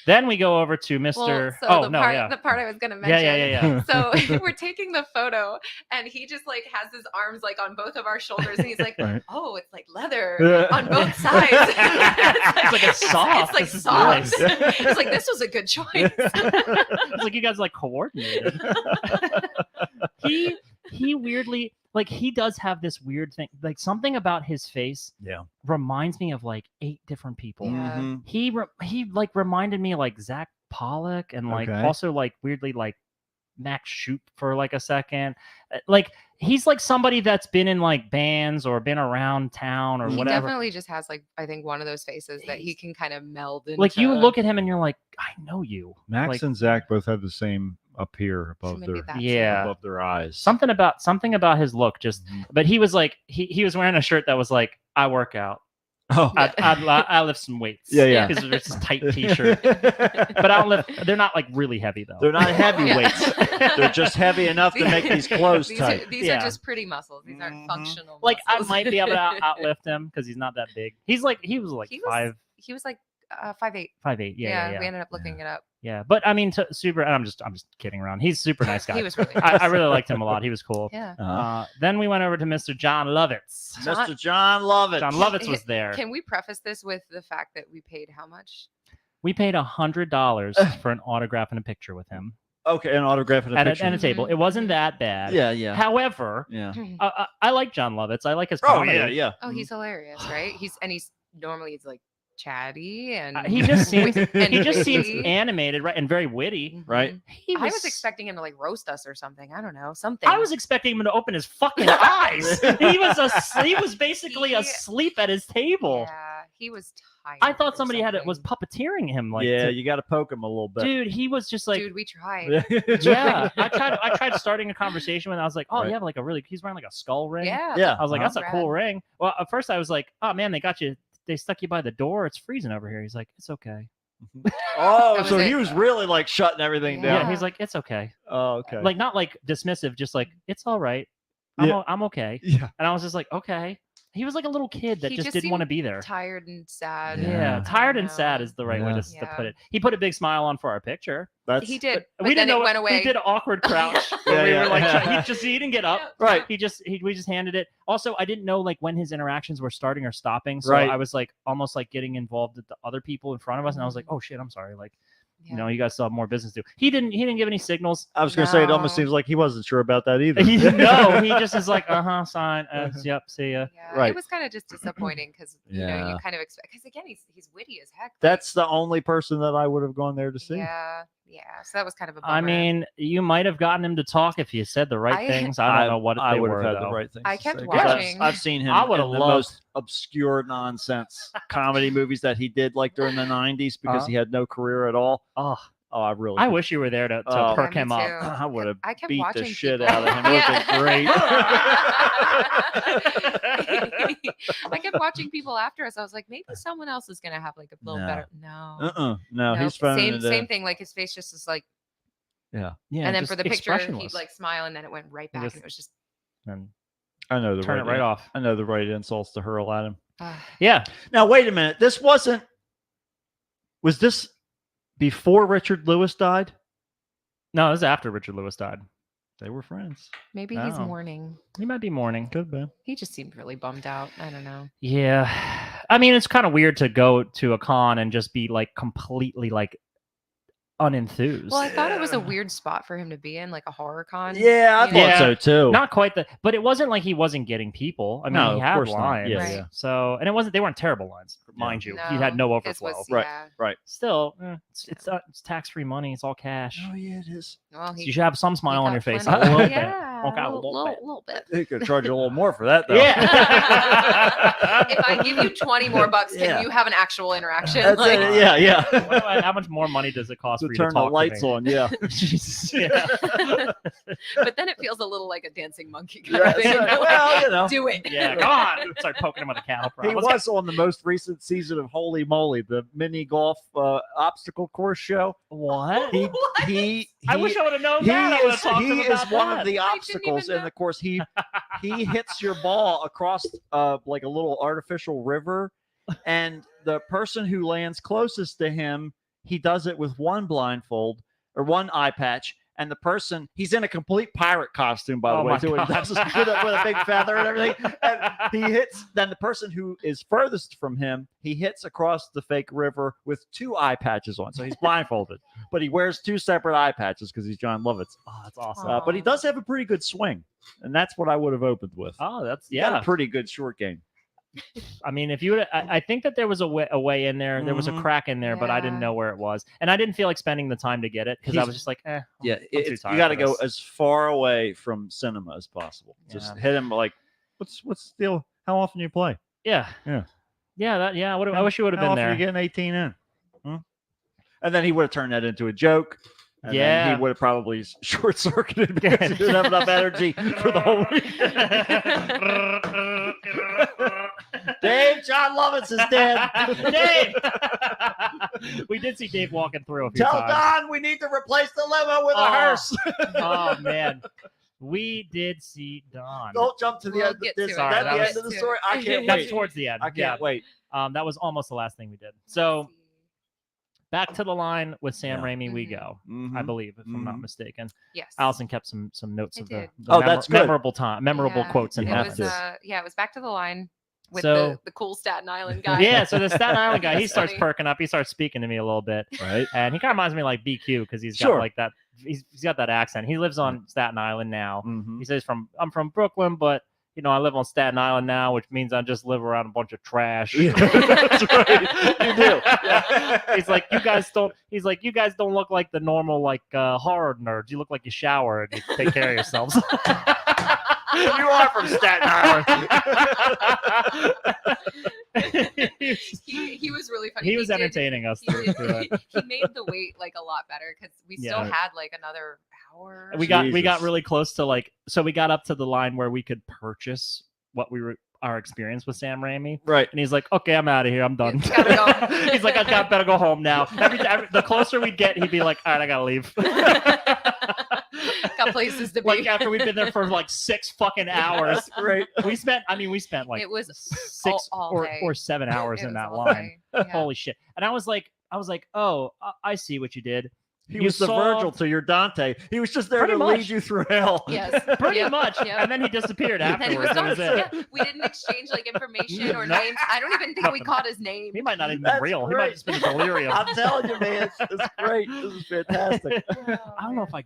then we go over to Mr. Well, oh no, yeah. The part I was gonna Yeah, mention. yeah. So we're taking the photo, and he just like has his arms like on both of our shoulders, and he's like, Right. "Oh, it's like leather Yeah. on both sides." It's like, it's soft. It's like This is soft. nice. It's like this was a good choice. It's like you guys like coordinated. he weirdly he does have this weird thing, like something about his face Yeah. reminds me of like 8 different people. Yeah. Mhm. He like reminded me of, like Zach Pollock and like Okay. also like weirdly like Max Shoot for like a second. Like he's like somebody that's been in like bands or been around town or He whatever. definitely just has like I think one of those faces that he can kind of meld into. Like you look at him and you're like, I know you. Max Like, and Zach both have the same up here So above maybe their that's it. Yeah. above their eyes. something about his look just. Mhm. But he was like he was wearing a shirt that was like, I work out. Oh. I lift some weights. Yeah, yeah. Because it's this tight t-shirt. But I don't lift. They're not like really heavy though. They're not heavy Yeah. weights. They're just heavy enough to make these clothes These tight. Are, these Yeah. are just pretty muscles. These aren't Mhm. functional. Like I muscles. might be able to outlift him because he's not that big. He was like He was like 5'8". 5'8". Yeah. We ended up looking it up. Yeah. But I mean, super. And I'm just kidding around. He's a super nice guy. He was really I really liked him a lot. He was cool. Yeah. Then we went over to Mr. John Lovitz. Mr. John Lovitz. John Lovitz was there. Can we preface this with the fact that we paid how much? We paid $100 for an autograph and a picture with him Okay, an autograph and a at picture. a table. It wasn't that bad. Yeah, yeah. However, Yeah. I like John Lovitz. I like his Oh, comedy. yeah, yeah. Oh, he's hilarious, right? He's normally like chatty and He just seems and he just seems witty. animated, right, and very witty. Right. Mhm. He I was expecting him to like roast us or something. I don't know, something. I was expecting him to open his fucking eyes. He was basically He- asleep at his table. Yeah, he was tired. I thought or somebody was something. puppeteering him. Like, yeah, you got to poke him a little bit. dude, he was just like, Dude, we tried. yeah. I tried starting a conversation with him. I was like, oh, Right. you have like he's wearing like a skull ring. Yeah. Yeah. I was like, Uh-huh. that's a cool ring. Well, at first I was like, oh man, they stuck you by the door. It's freezing over here. He's like, it's okay. Oh, That so was he it. was really like shutting everything Yeah. down. He's like, it's okay. Oh, okay. Like not like dismissive, just like it's all right. Yeah. I'm okay. yeah. And I was just like, okay. He was like a little kid that He just just didn't want to seemed be there. Tired and sad. Yeah, I tired don't and sad know. is the right way Yeah. to Yeah. put it. He put a big smile on for our picture. That's He did. But we then didn't know it went away. He did an awkward crouch. Yeah, where we yeah. were like, he didn't get up. right. We just handed it. Also, I didn't know like when his interactions were starting or stopping, so Right. I was like almost like getting involved with the other people in front of us, and I was like, oh shit, I'm sorry. Like, you know, you guys still have more business to do. He didn't give any signals. I was going to say it almost No. seems like he wasn't sure about that either. No, he just is like, sign. Yep, see ya. Yeah, Right. it was kind of just disappointing because you know Yeah. you kind of expect because again he's witty as heck. like, That's the only person that I would have gone there to see. yeah. So that was kind of a bummer. I mean, you might have gotten him to talk if you said the right I- things. I don't know what I they would were. have had though. the right things. I to kept say, 'cause I've- watching. I've seen him I in would've the loved- most obscure nonsense comedy movies that he did like during the 90s because Uh-huh. he had no career at all. Oh, Oh, I really I wish you were there to Oh. perk Yeah, him me up. too. I would have I kept beat watching the shit people- out of him. It would have been great. I kept watching people after us. I was like, maybe someone else is gonna have like a little No. better. No. No, Nope. he's phoning same it same in. thing. Like his face just is like, Yeah, and then just for the picture he'd expressionless. like smile, and then it went right back, Just- and it was just. And I know the turn it right in- off. I know the right insults to hurl at him. Yeah, Now wait a minute. This wasn't. Was this before Richard Lewis died? no, this is after Richard Lewis died. They were friends. Maybe he's Oh. mourning. He might be mourning. Could be. He just seemed really bummed out. I don't know. Yeah, I mean, it's kind of weird to go to a con and just be like completely like unenthused. Well, I thought it was a weird spot for him to be in, like a horror con. Yeah, I you thought know? Yeah. so too. Not quite the, but it wasn't like he wasn't getting people. I mean, No, he of had course not. lines. Yeah, Right. yeah. So, and it wasn't, they weren't terrible lines, mind you. He had no this overflow. was, Right. yeah. Still, it's tax-free money. It's all cash. Oh yeah, it is. Well, You should have some smile on got your face. plenty- A little bit. Yeah, Okay, a a little bit. little bit. They could charge you a little more for that though. Yeah. If I give you 20 more bucks, Yeah. can you have an actual interaction? That's Like, it. Yeah, yeah. How much more money does it cost to for you turn to the talk lights to me? on. Yeah. Jesus. Yeah. but then it feels a little like a dancing monkey kind Yeah, of thing. that's right. Well, you know. Do it. Yeah, come on. Start poking him with a cattle prod. He Let's go. was on the most recent season of Holy Moly, the mini golf obstacle course show. What? He What? he. I wish I would have known He that. I would've is talked to him he is about one that. of the I didn't obstacles even in the course. He hits your ball across like a little artificial river, and the person who lands closest to him, he does it with one blindfold or one eye patch. And the person, he's in a complete pirate costume, by the Oh way, my too. And God. that's just with a big feather and everything. And he hits, then the person who is furthest from him, he hits across the fake river with two eye patches on. So he's blindfolded, but he wears two separate eye patches because he's John Lovitz. Oh, that's awesome. But he does have a pretty good swing. And that's what I would have opened with. Oh, that's He got yeah. a pretty good short game. I mean, if you would, I think that there was a way in there. There was a Mhm. crack in there, but I didn't Yeah. know where it was, and I didn't feel like spending the time to get it because I He's- was just like, I'm Yeah, too you tired got to for go this. as far away from cinema as possible. Just Yeah. hit him like, what's the deal? How often do you play? Yeah, Yeah. yeah. I wish you would have How been often there. you getting 18 in? Hmm? And then he would have turned that into a joke. And then Yeah. he would have probably short circuited because he didn't have enough energy for the whole week. Dave, John Lovitz is dead. Dave. We did see Dave walking through a few Tell times. Don we need to replace the limo with a Oh. hearse. Oh man, we did see Don. Don't jump to the We'll end of get this. to Is it. Sorry, that that the was- end of the story? I can't That's wait. towards the end. I can't wait. That was almost the last thing we did. So back to the line with Sam Yeah. Raimi. We Mhm. go. Mhm. I believe, if I'm not Mhm. mistaken. Yes. Allison kept some notes I of did. the Oh, that's good. memorable Yeah, quotes in You it have was, to. it was back to the line with So- the cool Staten Island guy. Yeah, so the Staten Island guy, he That's starts funny. perking up. He starts speaking to me a little bit, Right. and he kind of reminds me of like BQ because he's got Sure. like that. He's got that accent. He lives on Staten Island now. Mhm. He says, I'm from Brooklyn, but I live on Staten Island now, which means I just live around a bunch of trash." Yeah, that's right. You do. He's like, you guys don't look like the normal like horror nerds. You look like you shower and you take care of yourselves. You are from Staten Island. He funny. he was did- entertaining us He, through did- it. he made the wait like a lot better because we still Yeah. had like another hour. We got Jesus. really close to like, so we got up to the line where we could purchase what we were our experience with Sam Raimi. Right. And he's like, okay, I'm out of here. I'm done. Gotta go. He's like, I better go home now. The closer we'd get, he'd be like, all right, I gotta leave. Got places to be. Like after we've been there for like 6 fucking hours. Great. We spent like it was 6 all or, day. or 7 hours It in was that all line. day. Yeah. Holy shit. And I was like, oh, I see what you did. He You was the saw- Virgil to your Dante. He was just there Pretty to much. lead you through hell. Yes. Pretty Yep. much. Yep. And then he disappeared And he was afterwards. That was done. it. Yeah, we didn't exchange like information or No. names. I don't even think we Nothing. caught his name. He might not even be That's real. He might great. have just been delirium. I'm telling you, man, it's great. This is fantastic. I don't know if I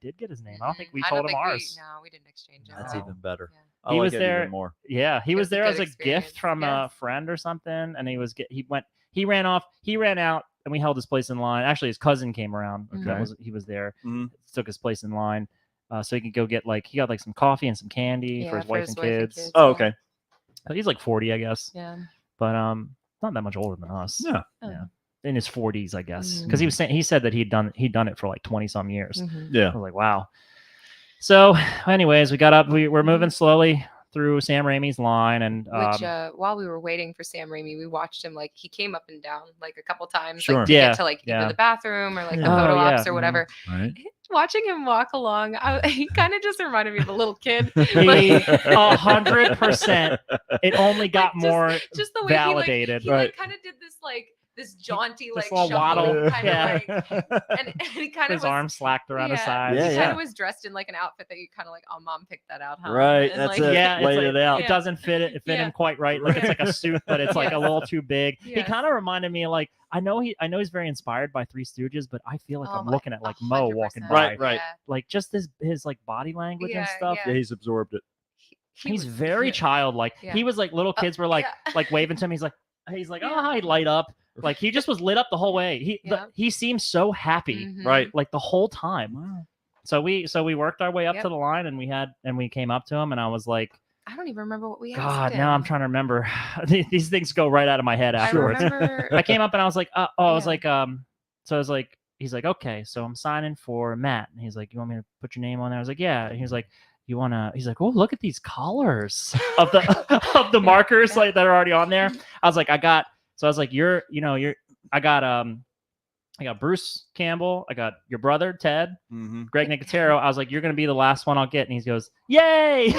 did get his name. I don't think we I told don't him think ours. No, we didn't exchange it. That's No. even better. Yeah. I He like was it there- even more. Yeah, he It was was a there good as a experience. gift from a Yes. friend or something, and he ran off. He ran out, and we held his place in line. Actually, his cousin came around. Okay. He was there. Mhm. Took his place in line, so he could go get he got like some coffee and some candy for his wife and kids. Oh, okay. So he's like 40, I guess, Yeah. but not that much older than us. Yeah. Yeah. In his 40s, I guess, Mm. because he said that he'd done it for like 20 some years. Mhm. Yeah. I was like, wow. So, anyways, we got up. We're moving slowly through Sam Raimi's line, and Which while we were waiting for Sam Raimi, we watched him he came up and down like a couple times, Sure. like to Yeah, get to yeah. either the bathroom or like the Yeah. photo Oh, ops yeah, or whatever. Right. Watching him walk along, he kind of just reminded me of a little kid. he Like- 100%. It only got just- more just the way validated. he Right. kind of did this jaunty This like little waddle. shuffling kind Yeah. of like, and he kind of His was, arms slacked around his yeah, sides. Yeah, he yeah. kind of was dressed in like an outfit that you kind of like, oh, mom picked that out, huh? Right, And, that's like, it. Yeah, it's Laid like, it out. it doesn't fit it. It fit Yeah. him quite right. Like it's like a suit, but it's like a Yes. little too big. He Yes. kind of reminded me like I know he's very inspired by Three Stooges, but I feel like Oh I'm my- looking at like Mo 100%. walking by. Right, right. Yeah. Like just his like body language and Yeah, stuff. yeah. Yeah, he's absorbed it. He's was- very yeah. childlike. Yeah. He was like little kids were like yeah. like waving to him. He's like Yeah. oh hi, light up. Like he just was lit up the whole way. Yeah. He seemed so happy Mhm. Right. like the whole time. So we worked our way up Yep. to the line and we came up to him and I was like, I don't even remember what we asked God, him. now I'm trying to remember. These things go right out of my head I afterwards. remember. I came up and I was like, I was Yeah. like, so I was like, he's like, okay, so I'm signing for Matt. And he's like, you want me to put your name on there? I was like, yeah. And he's like, he's like, oh, look at these colors of the markers like that are already on there. I was like, I got I got Bruce Campbell. I got your brother, Ted, Mm-hmm. Greg Nicotero. I was like, you're going to be the last one I'll get. And he goes, yay.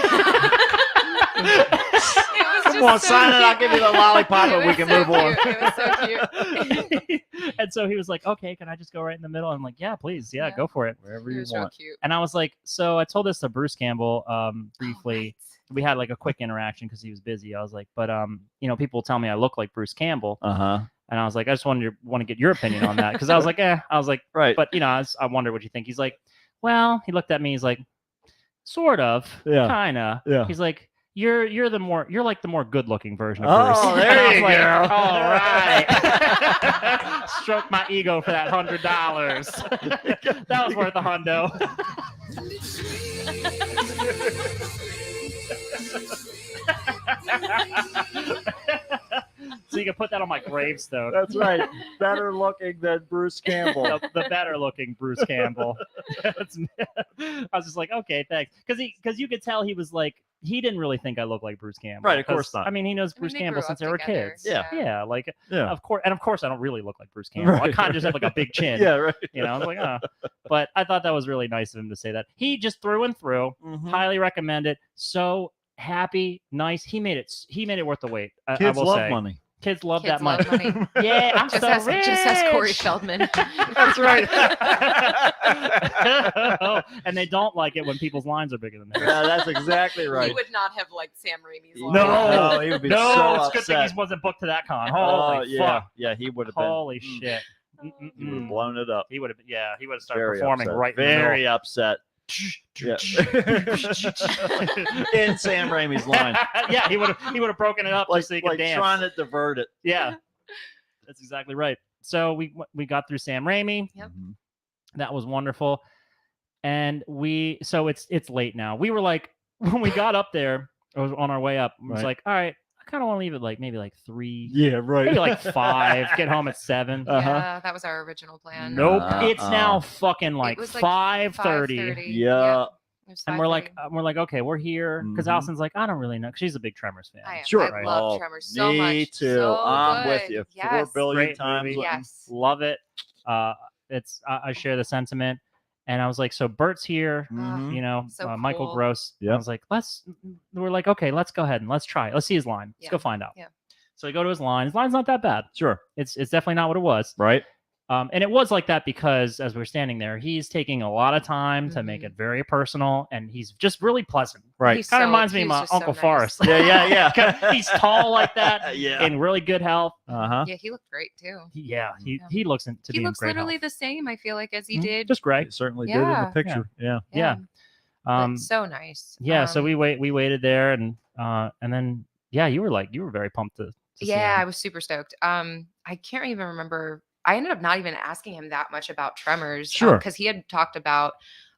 Come on, sign it. I'll give you the lollipop and we can move on. It was so cute. And so he was like, okay, can I just go right in the middle? I'm like, yeah, please. Yeah, Yeah. go for it. Wherever He you was real want. cute. And I was like, so I told this to Bruce Campbell briefly. Oh, We had like a quick interaction because he was busy. I was like, but people tell me I look like Bruce Campbell. Uh-huh. And I was like, I just want to get your opinion on that. Because I was like, Right. but I wonder what you think. He's like, well, he looked at me, he's like, sort of, Yeah. kinda. Yeah. He's like, you're like the more good looking version of Bruce. Oh, And there I was you like, go. all right. Stroke my ego for that $100. That was worth a hundo. So you can put that on my gravestone. That's right. Better looking than Bruce Campbell. The better looking Bruce Campbell. I was just like, okay, thanks. Because you could tell he was like, he didn't really think I looked like Bruce Campbell. Right, of course 'Cause, not. I mean, he knows Bruce they Campbell grew since up they were together, kids. Yeah. Yeah, like Yeah. of course I don't really look like Bruce Campbell. I Right, kind of just have like a big chin. Yeah, right. You know, I was like, oh. But I thought that was really nice of him to say that. He just through and through, Mhm. highly recommend it. So happy, nice. He made it worth the wait. I Kids will love say. money. Kids love Kids that love money. money. Yeah, I'm Just so as rich. Corey Feldman. That's right. And they don't like it when people's lines are bigger than theirs. Yeah, that's exactly right. He would not have liked Sam Raimi's line. No. he would be No, so it's a good thing upset. he wasn't booked to that con. Oh, Holy yeah. fuck. Yeah, he would have been. Holy shit. He would have Mm-mm. blown it up. He would have started Very performing upset. right in the middle. Very upset. Yeah. In Sam Raimi's line. Yeah, he would have broken it up Like, just so he could like dance. trying to divert it. Yeah. That's exactly right. So we got through Sam Raimi. Yep. Mhm. That was wonderful. And it's late now. We were like, when we got up there, I was on our way up, I was Right. like, all right, I kind of want to leave it like maybe like 3, Yeah, right. maybe like 5. Get home at 7. Yeah, that was our original plan. Nope, Uh-uh. it's now fucking like It was 5:30. Yeah. It was And we're 5:30. like, okay, we're here because Mhm. Allison's like, I don't really know. 'Cause she's a big Tremors fan. I am. Sure. I right. love Oh, Tremors so me much. too. So I'm with good. you. 4 Yes. billion Great times. movie. Yes. Love it. It's I share the sentiment, and I was like, so Bert's here. Mhm. You know, So Michael cool. Gross. Yep. I was like, we're like, okay, let's go ahead and let's try it. Let's see his line. Let's Yeah. go find out. Yeah. So I go to his line. His line's not that bad. Sure. It's definitely not what it was. Right. And it was like that because as we were standing there, he's taking a lot of time to make Mhm. it very personal, and he's just really pleasant. Right. He's Kind of so- reminds me of he's my just so Uncle nice. Forrest. Yeah. He's tall like that, Yeah. in really good health. Uh-huh. Yeah, he looked great too. Yeah, Yeah. he looks to He be looks in great literally health. the same, I feel like, as he Mhm. did. Just great. It certainly did in the Yeah. picture. Yeah. Yeah. But so nice. Yeah. So we waited there, and then you were very pumped to see Yeah, I him. was super stoked. I can't even remember. I ended up not even asking him that much about Tremors. Sure. Because he had talked about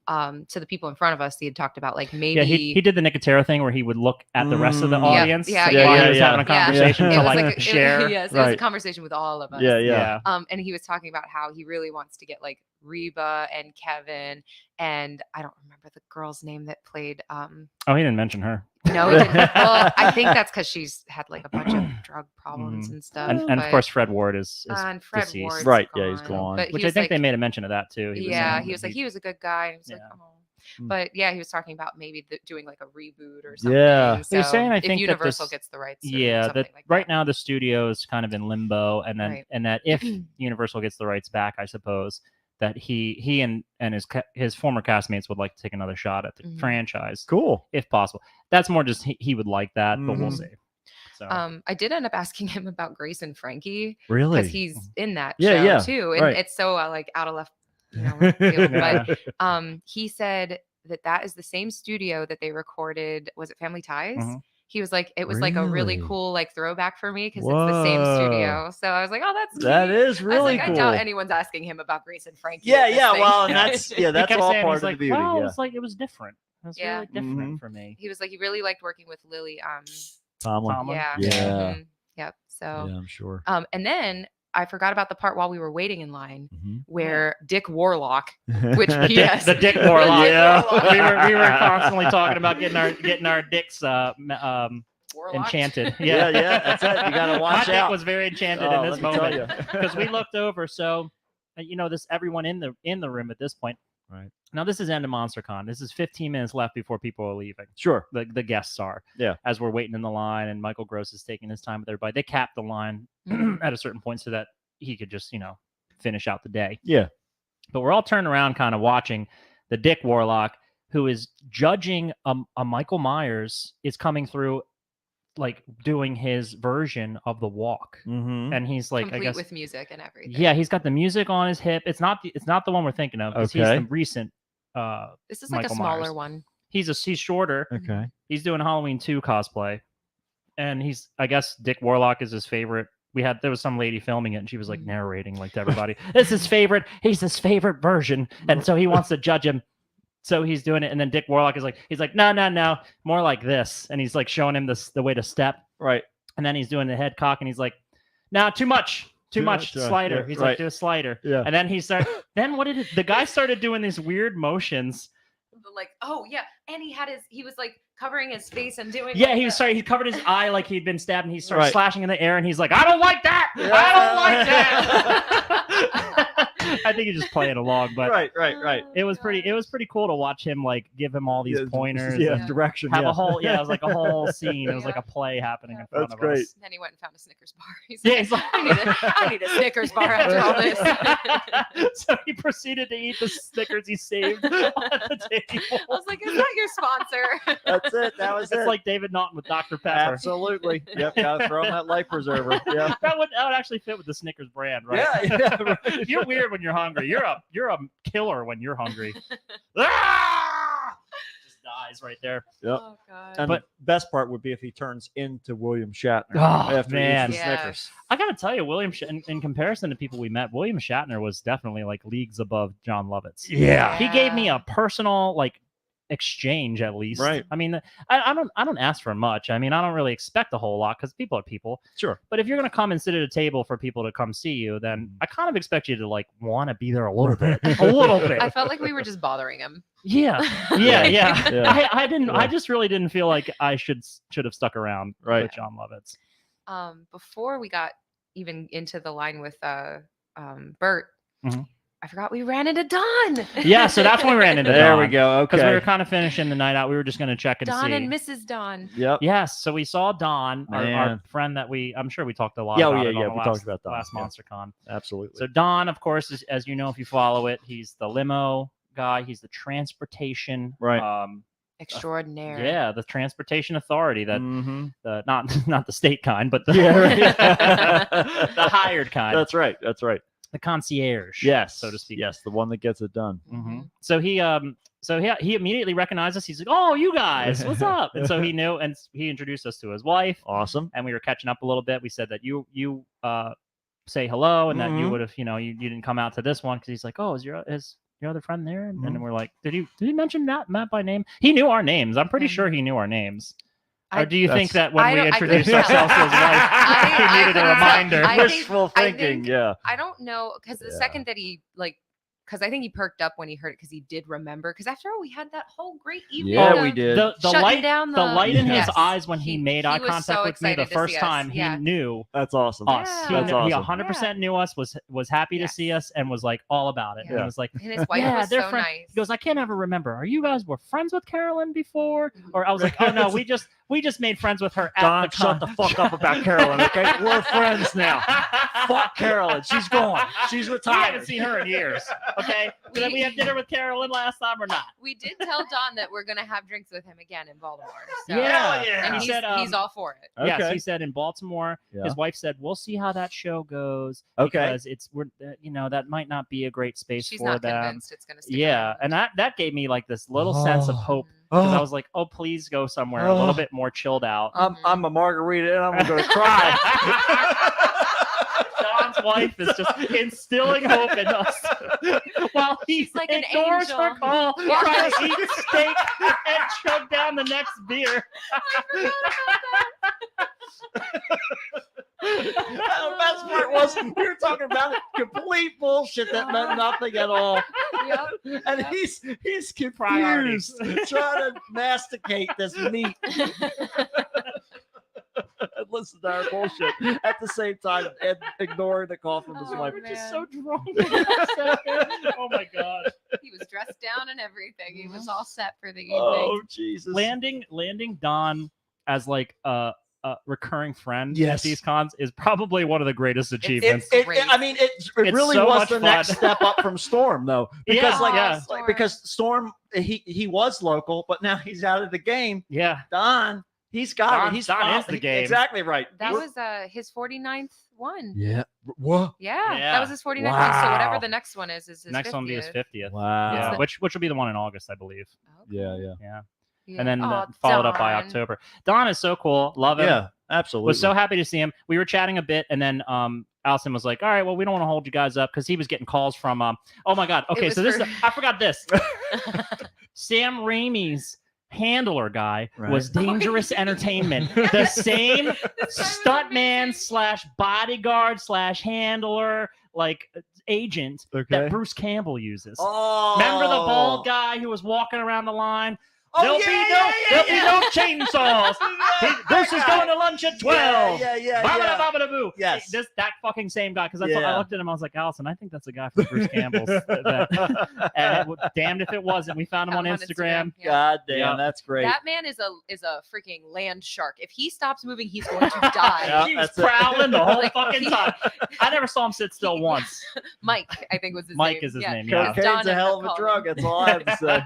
to the people in front of us, he had talked about like maybe Yeah, he did the Nicotero thing where he would look at the rest of the Mm. Yeah, audience yeah, while yeah, he was yeah. having a Yeah. conversation It to was like share. yes, it was a Right. conversation with all of us. Yeah. And he was talking about how he really wants to get like Reba and Kevin, and I don't remember the girl's name that played. Oh, he didn't mention her. No, he didn't. Well, I think that's because she's had like a bunch of drug problems Mhm. and stuff. And of but- course, Fred Ward is and Fred deceased. Ward's Right, yeah, he's gone. But he which I was think they like- made a mention of that too. he saying was that like he was a good guy. And he was like, Yeah. oh. Mm. But yeah, he was talking about maybe doing like a reboot or something. Yeah. He was So saying, I if think that Universal this- gets the rights. Or Yeah, something that like right that. now the studio is kind of in limbo, and then Right. and that if Universal gets the rights back, I suppose that he and his former castmates would like to take another shot at the Mhm. franchise Cool. if possible. That's more just he would like that, but we'll Mhm. see. So I did end up asking him about Grace and Frankie Really? because he's in that Yeah, show yeah, too, and right. it's so like out of left, left field. Yeah. But he said that is the same studio that they recorded. Was it Family Ties? Mhm. He was like, it was like a really Really? cool like throwback for me because it's the same studio. So I was like, oh, that's That cute. is I was really like, cool. I doubt anyone's asking him about Grace and Frankie. Yeah, in this yeah. thing. Well, and that's He that's kept all saying, part he's of the like, beauty. well, Yeah. it's like it was different. It was Yeah. really different Mhm. for me. He was like, he really liked working with Lily. Tomlin. Tomlin. Yeah. Yeah. Mhm. Yep. So, Yeah, I'm sure. and then I forgot about the part while we were waiting in line Mhm. where Dick Warlock, which The P.S. Dick, the Dick Warlock. Yeah. we were constantly talking about getting our dicks Warlock. enchanted. Yeah, yeah, that's it. You gotta watch My out. dick was very enchanted Oh, in this let me tell moment ya. because we looked over. So, this everyone in the room at this point. Right. Now this is end of MonsterCon. This is 15 minutes left before people are leaving. Sure. The guests are. Yeah. As we're waiting in the line, and Michael Gross is taking his time with everybody. They capped the line Mhm. at a certain point so that he could just finish out the day. Yeah. But we're all turned around, kind of watching the Dick Warlock, who is judging a Michael Myers, is coming through, like doing his version of the walk, Mm-hmm. and he's like, Complete I guess, with music and everything. yeah, he's got the music on his hip. It's not the one we're thinking of. 'Cause he's Okay. the recent. This is like Michael a smaller Myers. one. He's shorter. Okay. He's doing Halloween 2 cosplay, and I guess Dick Warlock is his favorite. There was some lady filming it, and she was like Mhm. narrating like to everybody, "This is his favorite. He's his favorite version," and so he wants to judge him. So he's doing it, and then Dick Warlock is like, no, more like this, and he's like showing him the way to step, Right. and then he's doing the head cock, and he's like, "No, too much, Too much, much, slider." yeah, He's right. like, "Do a slider," Yeah. and then then what did the guy started doing these weird motions. Like, oh yeah, and he was like covering his face and doing. Yeah, like he was sorry. He covered his eye like he'd been stabbed, and he started Right. slashing in the air. And he's like, "I don't like that. Yeah. I don't like that." I think he's just playing along, but right. it was pretty cool to watch him like give him all these Yeah, pointers. Yeah. and Direction. have yeah. a whole it was like a whole scene. It was like Yeah. a play happening in front That's of great. us. And then he went and found a Snickers bar. He's Yeah, like, he's like, I need a Snickers bar after all this. So he proceeded to eat the Snickers he saved on the table. I was like, is that your sponsor? That's it. That was It's it. like David Naughton with Dr. Pepper. Absolutely. Yep. Gotta throw in that life preserver. Yeah. That would actually fit with the Snickers brand, right? Yeah. Right. You're weird when you're hungry. You're a killer when you're hungry. Ah! Just dies right there. Yep. Oh god. And But- the best part would be if he turns into William Shatner Oh, after he man. eats the Yeah. Snickers. I gotta tell you, in comparison to people we met, William Shatner was definitely like leagues above John Lovitz. Yeah. He gave me a personal, like, exchange at least. Right. I mean, I don't ask for much. I mean, I don't really expect a whole lot because people are people. Sure. But if you're gonna come and sit at a table for people to come see you, then I kind of expect you to like want to be there a little bit, a little bit. I felt like we were just bothering him. Yeah. Yeah. I didn't. Yeah. I just really didn't feel like I should have stuck around with John Lovitz. Before we got even into the line with Bert, Mhm. I forgot we ran into Don. Yeah, so that's when we ran into There Don, we go. because we Okay. were kind of finishing the night out. We were just going to check and Don see. and Mrs. Don. Yep. Yes, so we saw Don, our Man. friend that I'm sure we talked a lot Yeah, about yeah, it on yeah, the we last, talked about Don, last yeah. MonsterCon. Absolutely. So Don, of course, is, as you know, if you follow it, he's the limo guy. He's the transportation, Right. Extraordinaire. Yeah, the transportation authority that Mhm. not the state kind, but the, Yeah, right. the hired kind, That's right. That's right. the concierge, Yes. so to speak. Yes, the one that gets it done. Mhm. So he immediately recognized us. He's like, "Oh, you guys, what's up?" And so he knew, and he introduced us to his wife, Awesome. and we were catching up a little bit. We said that you say hello, and that you Mhm. would have, you didn't come out to this one because he's like, "Oh, is your other friend there?" And Mhm. then we're like, "Did he mention Matt by name?" He knew our names. I'm pretty Mhm. sure he knew our names. I- Or do you think That's- that when I we don't- I couldn't introduced tell. ourselves to his wife, I he needed a couldn't tell. reminder? I think- Wishful I thinking. think- Yeah. I don't know, because the Yeah. second that he because I think he perked up when he heard it, because he did remember. Because after all, we had that whole great evening. Yeah, of we did. the shutting light down the light in his Yes. eyes when he made eye was contact so with me the excited to first see us. time, Yeah. he knew That's awesome. us. Yeah. He, That's knew, he awesome. 100% knew us, was happy to Yes. see us, and was like all about it. Yeah. And he was like, And his wife yeah, was they're so friends. nice. He goes, I can't ever remember. Are you guys were friends with Carolyn before? Or I was like, oh no, we just made friends with her at Don, the shut the fuck up about Carolyn, okay? We're friends now. Fuck Carolyn. She's gone. She's We retired. haven't seen her in years. Okay, did we have dinner with Carolyn last time or not? We did tell Don that we're gonna have drinks with him again in Baltimore. So. Yeah. yeah. And He he's, said, he's all for it. Yes, Okay. he said in Baltimore. Yeah. His wife said, "We'll see how that show goes." Okay. Because that might not be a great space She's for not them. convinced it's gonna stick Yeah, around. and that gave me like this little sense of Oh. hope, Mhm. because I Oh, was like, "Oh, please go somewhere a little Oh. bit more chilled out." I'm a margarita and I'm going to cry. Don's wife is just instilling hope in us while he She's like an ignores her angel. call, Yeah. trying to eat steak and chug down the next beer. The best part was we were talking about complete bullshit that meant nothing at all. Yep. And Yep. he's Priorities. confused, trying to masticate this meat and listen to our bullshit at the same time and ignoring the call from his Oh, wife. We're just man. so drunk. in that second. Oh my god! He was dressed down and everything. He was all set for the evening. Oh Jesus! Landing Don as like a recurring friend Yes. at these cons is probably one of the greatest It, achievements. I mean, it It's really so was much the next fun. step up from Storm, though, because Yeah, like, yeah. like, because Storm he was local, but now he's out of the game. Yeah, Don, he's got Don- it. He's Don found- is the game. Exactly right. That We're- was his 49th one. yeah. What? Yeah, Yeah. that was his 49th one. So whatever Wow. the next one is his next 50th. one will be his 50th. Wow. Yeah, the- which will be the one in August, I believe. Okay. Yeah. Yeah, Yeah. and then Oh, followed up by Don. October. Don is so cool. Love him. Yeah. Absolutely. Was so happy to see him. We were chatting a bit, and then Allison was like, "All right, well, we don't want to hold you guys up," because he was getting calls from. Oh my God. Okay, was so this for- is I forgot this. Sam Raimi's handler guy Right. was Dangerous Entertainment, the same stuntman / bodyguard / handler agent Okay. that Bruce Campbell uses. Oh. Remember the bald guy who was walking around the line? Oh, There'll be no chainsaws. Bruce is going to lunch at 12. Yeah. Babba-da-babba-da-boo. Yes. That fucking same guy. Because I Yeah. looked at him, I was like, Allison, I think that's a guy from Bruce Campbell's event. And damned if it wasn't. We found him on Instagram. Yeah. God damn, Yeah. that's great. That man is a freaking land shark. If he stops moving, he's going to die. Yeah. He was that's it. prowling the whole Like, fucking he- time. I never saw him sit still once. Mike, I think was his Mike name. is his name, yeah. Don Cocaine's a ended hell up of a calling drug. him. That's all I have to say.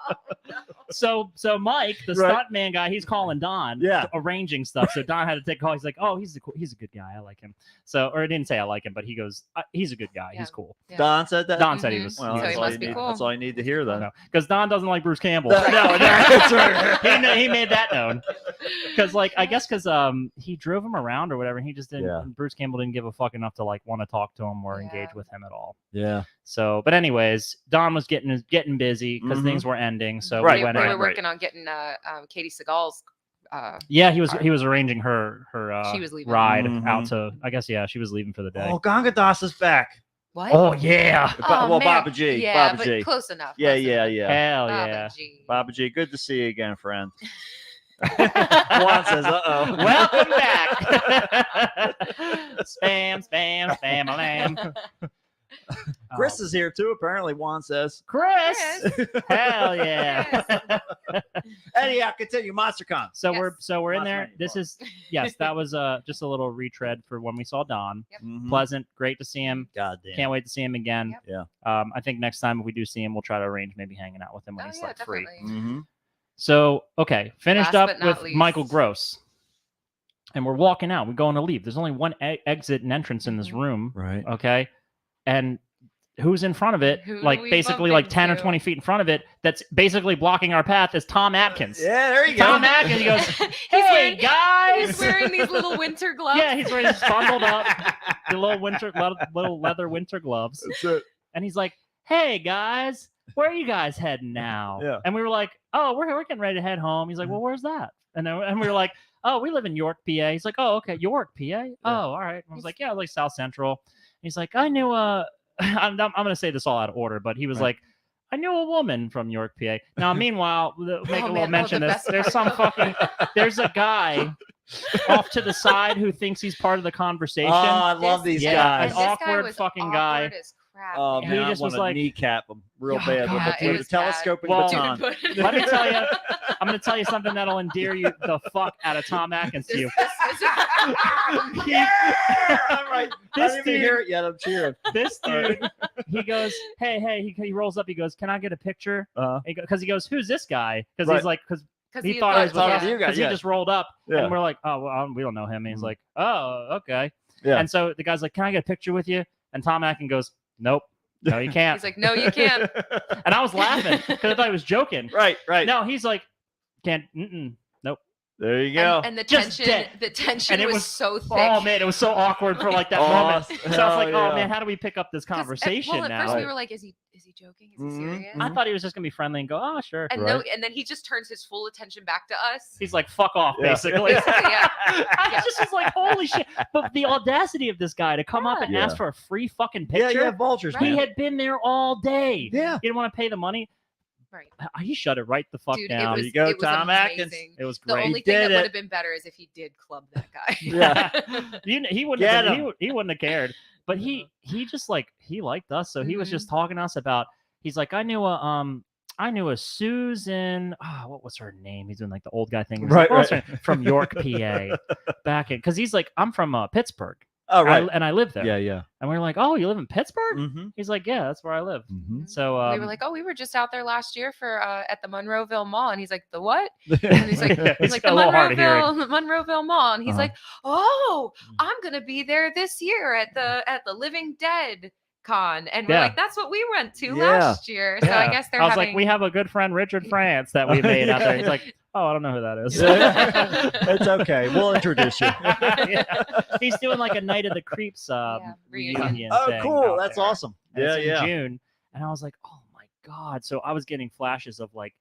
Oh, no. so Mike, the Right. stuntman guy, he's calling Don, Yeah. arranging stuff. So Don had to take a call. He's like, "Oh, he's a good guy. I like him." So, or I didn't say I like him, but he goes, "He's a good guy. Yeah. He's cool." Yeah. Don said that. Don said he Mhm. was. Well, So that's he all must you be need. cool. That's all you need to hear then. Because Don doesn't like Bruce Campbell. No, that's right. he made that known. Because he drove him around or whatever. And he just didn't. Yeah. Bruce Campbell didn't give a fuck enough to like want to talk to him or Yeah. engage with him at all. Yeah. So, but anyways, Don was getting busy because Mhm. things were ending. So Right, we went we in. were working on getting Katie Seagal's. Yeah, he was arranging her She was leaving. ride Mhm. out to. I guess she was leaving for the day. Oh, Gangadas is back. What? Oh yeah, Well, man. Baba G. Yeah, Baba but G. close enough. Yeah, close yeah, enough. yeah. hell Baba yeah. G. Baba G, good to see you again, friend. Juan says, "Uh-oh." Welcome back. Spam, spam, spam, lamb. Chris is here too. Apparently, Juan says. Chris. Chris. Hell yeah. Anyhow, continue. MonsterCon. So Yes. we're in Lots of there. money, This Clark. is yes, that was just a little retread for when we saw Don. Mhm. Pleasant, great to see him. God damn. Can't wait to see him again. Yep. I think next time if we do see him, we'll try to arrange maybe hanging out with him when Oh, he's yeah, like free. definitely. Mm-hmm. So okay, finished Last up but not with Michael least. Gross, and we're walking out. We're going to leave. There's only one exit and entrance in this Mhm. room. Right. Okay, and who's in front of it? Who do Like we basically bump like 10 or into? 20 feet in front of it. That's basically blocking our path. Is Tom Atkins. Yeah, there you go. Tom Atkins. He goes, He's "Hey wearing- guys." He's wearing these little winter gloves. Yeah, he's wearing his bundled up, the little leather winter gloves, That's it. and he's like, "Hey guys, where are you guys heading now?" Yeah. And we were like, "Oh, we're getting ready to head home." He's like, "Well, where's that?" And we were like, "Oh, we live in York, PA." He's like, "Oh, okay, York, PA. Oh, all right." I was like, "Yeah, like South Central." He's like, "I knew I'm gonna say this all out of order, but he was Right. like, I knew a woman from York, PA. Now, meanwhile, make a little man, mention the this. best There's part. some fucking there's a guy off to the side who thinks he's part of the conversation. Oh, I love these Yeah, guys. an And this awkward was fucking guy. awkward as crap, Oh man. man, He I just want was to like- kneecap him real Yeah, bad God, with it a was telescoping Well, baton. Let me tell you, I'm going to tell you something that'll endear you the fuck out of Tom Atkins to you. Yeah, all right. I This didn't even dude- hear it yet. I'm cheering. This dude, he goes, hey, he rolls up. He goes, "Can I get a picture?" Uh-huh. Because he goes, "Who's this guy?" Because Right. he's like, because he he thought thought it was thought it us, was you guys, 'cause yeah. he just rolled up, Yeah. and we're like, "Oh, well, we don't know him." And he's Mhm. like, "Oh, okay." Yeah. And so the guy's like, "Can I get a picture with you?" And Tom Atkins goes, "Nope, no, you can't." He's like, no, you can't. And I was laughing because I thought he was joking. right, right. No, he's like, "Can't." Nope. There you go. And the Just tension, dead. the tension And it was, was- so thick. Oh man, it was so awkward for like that Oh, moment. So I was hell like, yeah. "Oh man, how do we pick up this 'Cause conversation at now?" first we Right. were like, is he joking? Is he Mhm, serious? I thought he was just gonna be friendly and go, "Oh, sure." And Right. and then he just turns his full attention back to us. He's like, "Fuck off," Yeah. basically. Yeah. I just was like, "Holy shit!" But the audacity of this guy to come up and Yeah. ask for a free fucking yeah, picture. yeah, vultures, Right. He man. had been there all day. Yeah. He didn't want to pay the money. Right. He shut it right the fuck Dude, down. it was, you go, it was Tom Atkins. amazing. It was The great. only thing did that it. would have been better is if he did club that guy. Yeah. He wouldn't Get have been, him. he wouldn't have cared. But he just like he liked us, so he was Mhm. just talking to us about. He's like, I knew a Susan. What was her name? He's doing like the old guy thing. He's like, Right, "What was right. her name?" From York, PA, back in because he's like, I'm from Pittsburgh, Oh, right. and I live there. Yeah, yeah. And we were like, "Oh, you live in Pittsburgh?" Mm-hmm. He's like, "Yeah, that's where I live." Mm-hmm. So We were like, oh, we were just out there last year for at the Monroeville Mall, and he's like, the what? And he's like, Yeah, he's it's like a the little hard of hearing. Monroeville Mall, and he's Uh-huh. like, oh, I'm gonna be there this year at the Living Dead Con, and we're Yeah. like, that's what we went to Yeah. last year. So I Yeah. guess they're I was having. like, we have a good friend Richard France that we made out there. He's like, "Oh, I don't know who that is." Yeah. It's okay. We'll introduce you. Yeah. He's doing like a Night of the Creeps Yeah, reunion. reunion. Oh, thing cool. out That's there. awesome. And Yeah, it's in yeah. June, and I was like, "Oh my god!" So I was getting flashes of like,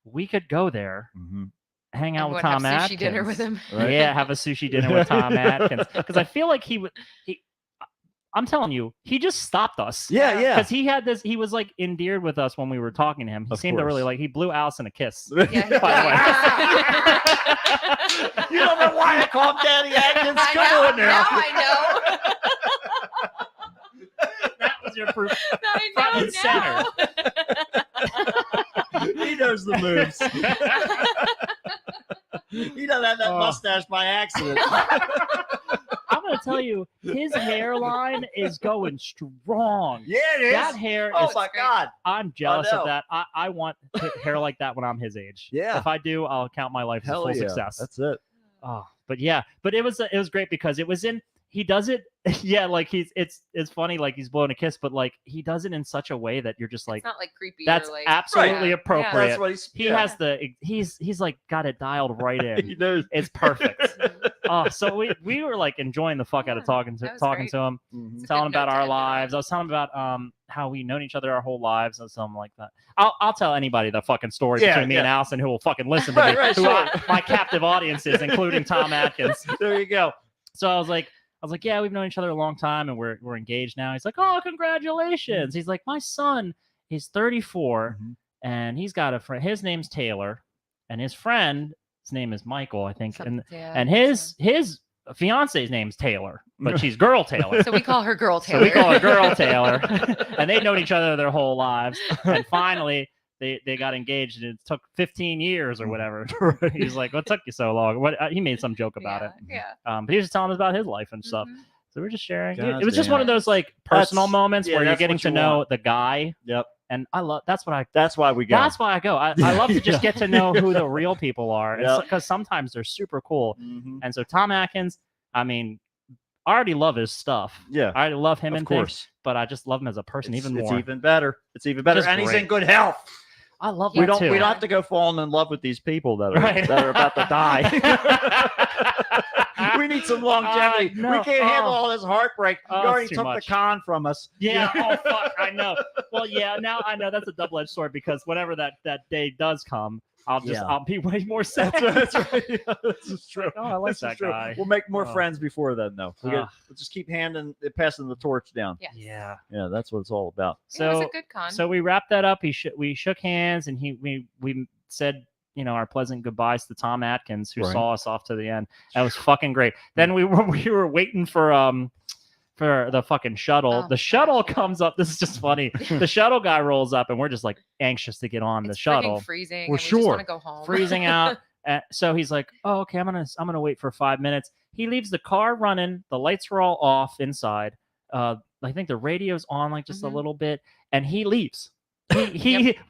we could go there, Mm-hmm. hang out and with would have Tom sushi Atkins, dinner with him. Right. Yeah, have a sushi dinner with Tom Atkins because I feel like he would. I'm telling you, he just stopped us. Yeah, yeah. Because he had this, he was like endeared with us when we were talking to him. He Of seemed to really course. like. He blew Allison a kiss. Yeah, he By the way. You don't know why I call him Daddy Atkins? I Come know, on now. now I That was your proof. know. I Front know and center. now. He knows the moves. He doesn't have that Oh. mustache by accident. I'm gonna gotta tell you, his hairline is going strong. Yeah, it is. That hair Oh is. my great. God. I'm jealous know. of that. I want hair like that when I'm his age. Yeah. If I do, I'll count my life as a Hell full yeah. success. That's it. Oh, but yeah, but it was great because it was in. He does it, yeah. Like it's funny, like he's blowing a kiss, but like he does it in such a way that you're just like, It's not like creepy. that's or like, absolutely yeah, appropriate. That's what he's. He has he's like got it dialed right He in. knows. It's perfect. Oh, so we were like enjoying the fuck out of Yeah, talking that was to great. him, Mhm. telling him good note about to our end it on. lives. I was telling him about how we known each other our whole lives and something like that. I'll tell anybody the fucking story Yeah, between me and yeah. Allison who will fucking listen to Right, me. right, who sure. my captive audiences, including Tom Atkins. There you go. So I was like, yeah, we've known each other a long time and we're engaged now. He's like, oh, congratulations. He's like, my son, he's 34 Mhm. and he's got a friend. His name's Taylor, and his friend, his name is Michael, I think, and his fiance's name's Taylor, but she's Girl Taylor. So we call her Girl So Taylor. we call her Girl Taylor, and they've known each other their whole lives. And finally, they got engaged, and it took 15 years or whatever. He's like, "What took you so long?" He made some joke about it. Yeah. But he was just telling us about his life and stuff. Mhm. So we're just sharing. God It was just damn. one of those like personal That's- moments yeah, where you're that's getting what to you know want. the guy, Yep. and I love. That's what I. That's why we go. That's why I go. I love to just Yeah. get to know who the real people are, Yep. because sometimes they're super cool. Mhm. And so Tom Atkins, I mean, I already love his stuff. Yeah. I already love him Of and things, course. but I just love him as a person even It's more. even better. It's even better. Just And he's great. in good health. I love We that don't too. we don't have to go falling in love with these people that are Right. that are about to die. We need some longevity. No. We can't handle Oh. all this heartbreak. Oh, You it's already too took much. the con from us. Yeah. Oh fuck. I know. Well, yeah. Now I know that's a double-edged sword because whenever that day does come, Yeah. I'll be way more sad. That's right. Yeah, this is true. Oh, I like This is that true. guy. We'll make more Oh. friends before then, though. We'll just keep passing the torch down. Yes. Yeah. Yeah, that's what it's all about. It was So a good con. so we wrapped that up. We shook hands and we said, you know, our pleasant goodbyes to Tom Atkins, who Right. saw us off to the end. That was fucking great. Then we were waiting for the fucking shuttle. Oh, The my shuttle gosh, yeah. comes up. This is just funny. The shuttle guy rolls up, and we're just like anxious to get on the It's shuttle, friggin' freezing. We're and we just sure. want to go home. freezing out. So he's like, "Oh, okay, I'm gonna wait for 5 minutes." He leaves the car running. The lights were all off inside. I think the radio's on like just a Mhm. little bit, and he leaves.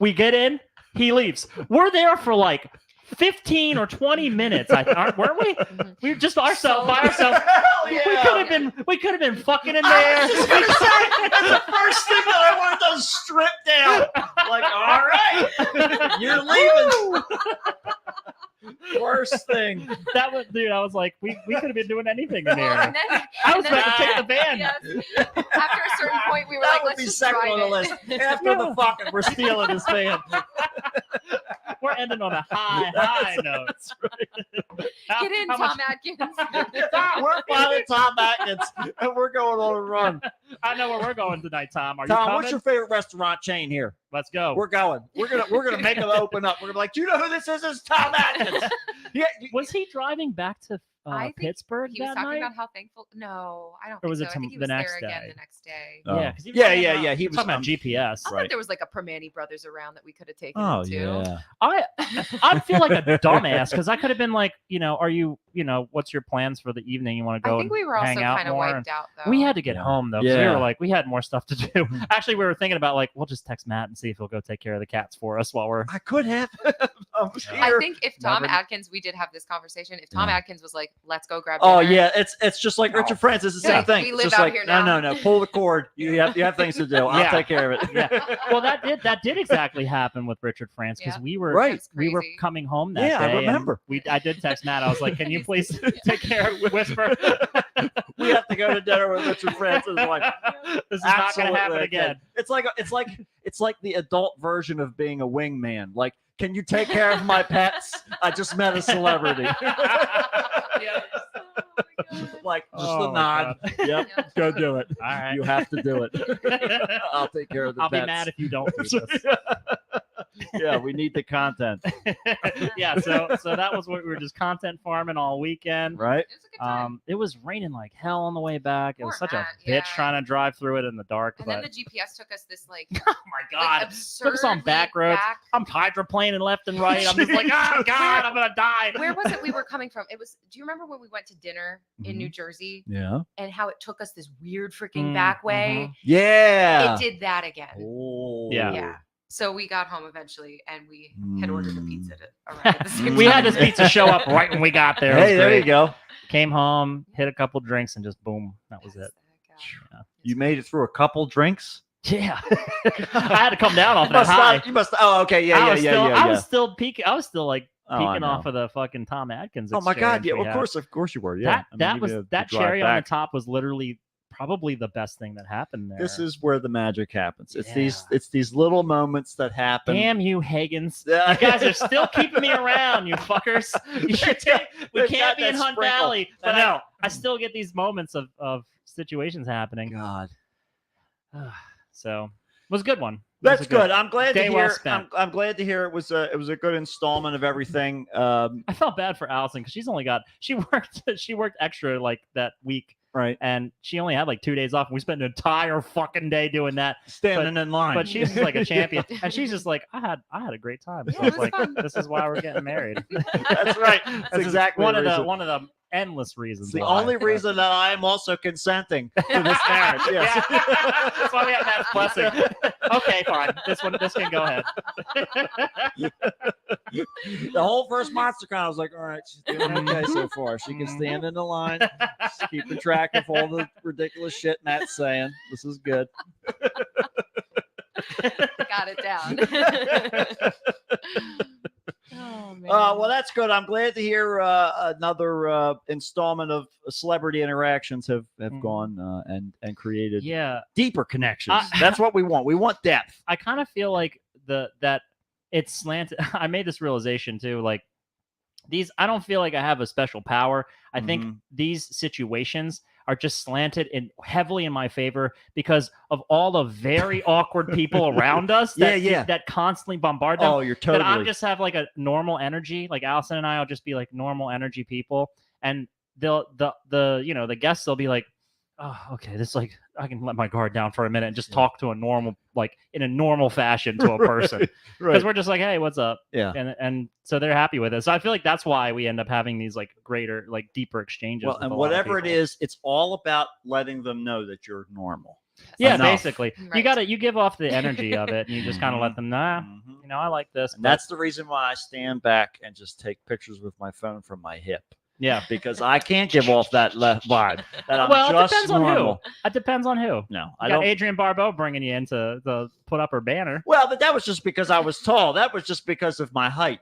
We get in. He leaves. We're there for like 15 or 20 minutes. Weren't we? Mhm. We were just by ourselves. Hell We could have been fucking in there. I was just gonna say, that's the first thing that I wanted to strip down. Like, all right, you're leaving. Worst thing. That was, dude. I was like, we could have been doing anything in Well, here. and then, I was and then- about to take the van. Yes. After a certain point, we were That like, would let's be just second drive on the it. list. After the fucking, we're stealing this van. We're ending on a high note. That's right. Get in, How much- Tom Atkins. We're finding Tom Atkins, and we're going on a run. I know where we're going tonight, Tom. Are you Tom, coming? what's your favorite restaurant chain here? Let's go. We're going. We're gonna make them open up. We're gonna be like, do you know who this is? It's Tom Atkins. Yeah. Was he driving back to I think Pittsburgh He was that talking night? about how thankful. No, I don't. Or think was so. it I think he the was next there again day? the next day. Oh. Yeah, 'cause he was Yeah, talking yeah, about- yeah, he was was, talking about GPS. I thought Right. there was like a Permani Brothers around that we could have taken Oh him to. yeah. I feel like a dumbass because I could have been like, are you, what's your plans for the evening? You want to I go think we were also hang out kind of more? wiped out though. We had to get Yeah. home though. 'Cause we Yeah. were like, we had more stuff to do. Actually, we were thinking about like, we'll just text Matt and see if he'll go take care of the cats for us while we're. I could have. I was Yeah. I here. think if Tom Never- Atkins, we did have this conversation. If Tom Yeah. Atkins was like, "Let's go grab," Oh dinner," yeah, it's just like Richard Francis. It's the Yeah, same thing. we It's live just out like here no, now. no, pull the cord. You have things to do. I'll Yeah. take care of it. Yeah. Well, that did exactly happen with Richard France because Yeah. we were Right. That's we were crazy. coming home that Yeah, I day. and remember. I did text Matt. I was like, "Can you please take care of Whisper? We have to go to dinner with Richard Francis. Like, This is not going to happen absolutely, again." It's like the adult version of being a wingman. Like, can you take care of my pets? I just met a celebrity. Yes. Oh my God. Like just Oh a my nod. Yep, Yeah. go do it. All right. You have to do it. I'll take care of the I'll pets. be mad if you don't. That's feed us. right. Yeah, we need the content, Yeah, so that was what we were just content farming all weekend. right? It was a good time. It was raining like hell on the way back. It was Poor such a Matt, bitch yeah. trying to drive through it in the dark. And But then the GPS took us this like, oh my god, absurd took us on back roads. I'm hydroplaning left and right. I'm just like, oh god, I'm gonna die. Where was it we were coming from? It was. Do you remember when we went to dinner in Mm-hmm. New Jersey Yeah. and how it took us this weird freaking back way? Yeah. It did that again. Oh. Yeah. Yeah. So we got home eventually, and we had ordered a pizza to arrive at the Mm. same We time. had this pizza show up right when we got there. It was Hey, there great. you go. Came home, hit a couple drinks, and just boom, that was it. Yes, that guy. You made it through a couple drinks. Yeah, I had to come down off You that must high. not. You must. Oh, okay. Yeah, I yeah, was yeah, still, yeah. I was still peeking. I was still like Oh, I peeking off know. of the fucking Tom Atkins. Oh my god! exchange Yeah, we had. of course you were. Yeah, That was that cherry on the top was literally probably the best thing that happened there. This is where the magic happens. It's Yeah. these little moments that happen. Damn you, Higgins! Yeah. You guys are still keeping me around, you fuckers. You should take. We They've can't got be in that Hunt sprinkle. Valley, but I know. I still get these moments of situations happening. God, So it was a good one. It was that's a good. I'm glad to day well hear. spent. I'm glad to hear it was a good installment of everything. I felt bad for Allison because she's only got she worked extra like that week, Right, and she only had like 2 days off. And we spent an entire fucking day doing that. standing in line. But she's like a champion, and she's just like, I had a great time. So Yeah, I it was was like, fun. this is why we're getting married. That's right. That's This is exactly one the of the reason. one of the endless reasons. It's the why. only reason that I am also consenting to this marriage. Yes. Yeah. That's why we have Matt's blessing. Okay, fine. This can go ahead. The whole first MonsterCon, I was like, all right, she's doing okay so far. She can stand in the line, she's keeping track of all the ridiculous shit Matt's saying. This is good. Got it down. Oh man. Well, that's good. I'm glad to hear another installment of celebrity interactions have Mhm. gone and created Yeah, deeper connections. I- That's what we want. We want depth. I kind of feel like that it's slanted. I made this realization too. Like these, I don't feel like I have a special power. I think Mhm. these situations are just slanted heavily in my favor because of all the very awkward people around us that constantly bombard them. Oh, you're That totally. I'm just have like a normal energy. Like Allison and I will just be like normal energy people, and the guests will be like, oh, okay, this like I can let my guard down for a minute and just talk to a normal, like in a normal fashion to a person because right. we're just like, hey, what's up? Yeah. And so they're happy with it. So I feel like that's why we end up having these like greater, like deeper exchanges. Well, with and a lot of whatever it people. is, it's all about letting them know that you're normal. Yeah, enough. basically, Right. you give off the energy of it, and you just kind of let them know, Mhm. I like this. And but- that's the reason why I stand back and just take pictures with my phone from my hip yeah. because I can't give off that vibe that I'm Well, it just depends normal. on who. It depends on who. No, I I got don't. Adrienne Barbeau bringing you in to put up her banner. Well, but that was just because I was tall. That was just because of my height.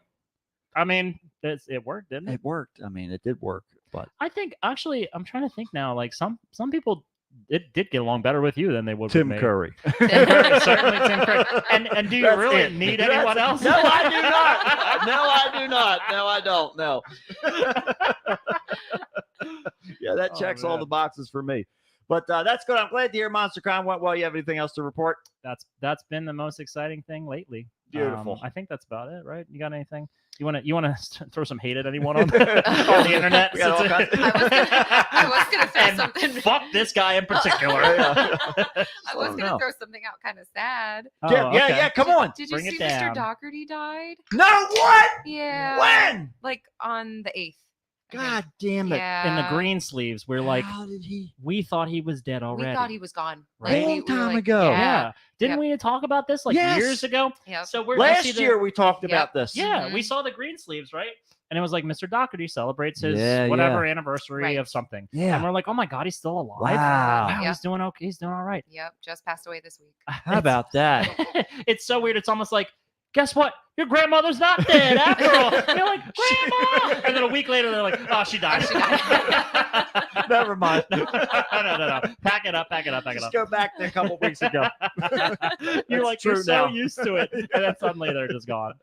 I mean, it worked, didn't it? It worked. I mean, it did work. But I think actually, I'm trying to think now. Like some people, it did get along better with you than they would Tim with me. Curry. Certainly Tim Curry. And do you That's really it. need That's- anyone else? No, I do not. No, I do not. No, I don't. No. Yeah, that Oh, checks all man. the boxes for me. But that's good. I'm glad to hear MonsterCon went well. You have anything else to report? That's been the most exciting thing lately. Beautiful. I think that's about it, right? You got anything? You want to throw some hate at anyone on the internet? We got all kinds- I was gonna throw And something. fuck this guy in particular. I was Oh, gonna no. throw something out kind of sad. Oh, yeah, okay. yeah. Come on. Did you Bring it see down. Mr. Doherty died? No, what? Yeah. When? Like on the 8th. I think. God damn it. Yeah. In the green sleeves, we're like, How did he? we thought he was dead We already. thought he was gone. Right? we Long were time like, ago. Yeah. Didn't Yep. we talk about this like Yes. years ago? Yeah. So we're Last year we talked about this. Yeah, we Mhm. saw the green sleeves, right? And it was like Mr. Doherty celebrates his Yeah, whatever anniversary Right. of something. Yeah. And we're like, oh my God, he's still alive. Wow. Wow, Yeah. he's doing okay. He's doing all right. Yep. Just passed away this week. How about that? It's so weird. It's almost like, guess what? your grandmother's not dead after all. And you're like, Grandma! And then a week later, they're like, oh, she died. She died. Never mind. no. Pack it up. Just go back there a couple weeks ago. You're That's like, true you're so now. used to it. And then suddenly they're just gone.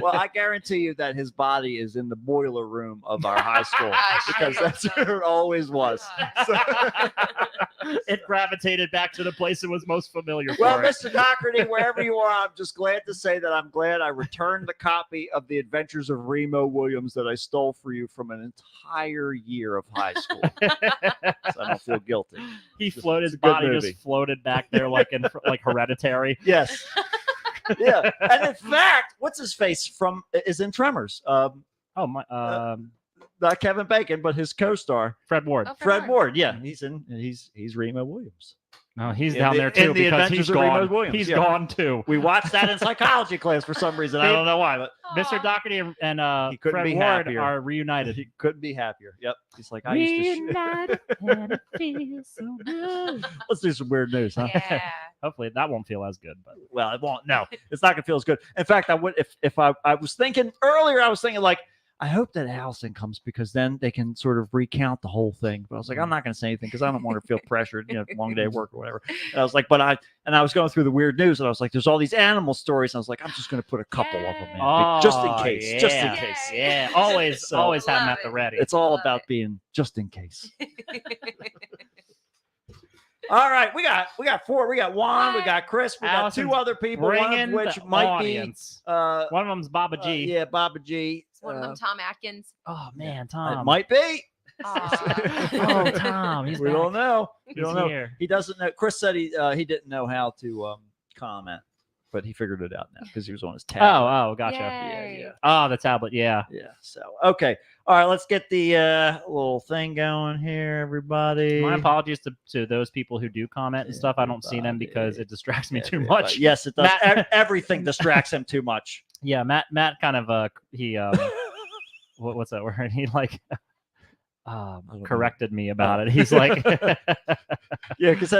Well, I guarantee you that his body is in the boiler room of our high school because Sure. that's where it always was. So- It gravitated back to the place it was most familiar well, for. it. Mr. Doherty, wherever you are, I'm just glad to say that I'm glad I returned the copy of The Adventures of Remo Williams that I stole for you from an entire year of high school. So I don't feel guilty. He floated, It's his a good body movie. just floated back there like in like Hereditary. Yes. Yeah. And in fact, what's his face from is in Tremors. Oh my, Not Kevin Bacon, but his co-star, Fred Ward. Oh, Fred Ward. Yeah, he's Remo Williams. No, he's In down the- there in too The because Adventures he's of Remo gone. Williams, He's yeah. gone too. We watched that in psychology class for some reason. I don't know why, but Mr. Doherty and He couldn't Fred be Ward happier. are reunited. he couldn't be happier. Yep. He's like, I used to. Reunited and it feels so good. Let's do some weird news, huh? Yeah. Hopefully that won't feel as good, but Well, it won't. No, it's not gonna feel as good. In fact, I would if I was thinking earlier. I was thinking like, I hope that Allison comes because then they can sort of recount the whole thing. But I was like, I'm not going to say anything because I don't want her to feel pressured, long day of work or whatever. And I was like, I was going through the weird news and I was like, there's all these animal stories. And I was like, I'm just going to put a couple of them in just in case, just in yeah. case. Yeah, always, So- always have them Love at the it. ready. It's all Love about it. being just in case. All right, we got four. We got Juan, we got Chris, we got Allison's two other people, one Bringing of which the might audience. be One of them's Baba G. yeah, Baba G. It's one of them, Tom Atkins. Oh man, It Tom. might be. Aw. Oh, Tom. He's we back. don't know. We He's don't know. here. He doesn't know. Chris said he didn't know how to comment, but he figured it out now because he was on his tablet. Oh, gotcha. Yay. yeah. Oh, the tablet. Yeah. Yeah. So okay. All right. Let's get the little thing going here, everybody. My apologies to those people who do comment and stuff. I don't see them Everybody. because it distracts me too Everybody. much. Yes, it does. Matt- Everything distracts him too much. Yeah, Matt kind of he what's that word? He like don't know. corrected me about it. He's like Yeah, because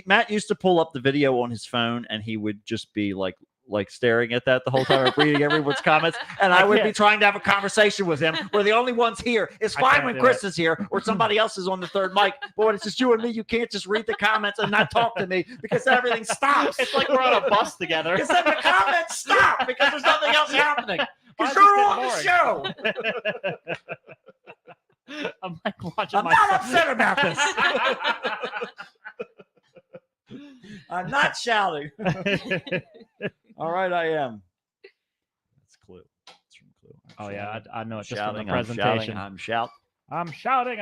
Matt used to pull up the video on his phone and he would just be like staring at that the whole time, reading everyone's comments, and I would be can't. trying to have a conversation with him. Where the only ones here, it's I fine can't when do Chris is here or somebody else is on the third mic, but when it's just you and me, you can't just read the comments and not talk to me because everything stops. it's like we're on a bus together. Because then the comments stop because there's nothing else happening. Why Because is you're this on the getting show. I'm like watching I'm my not upset about this. I'm not shouting. All right, I am. That's Clue. It's from Clue. I'm Oh yeah, shouting. I know it just Shouting, from the presentation. I'm shouting. I'm shouting.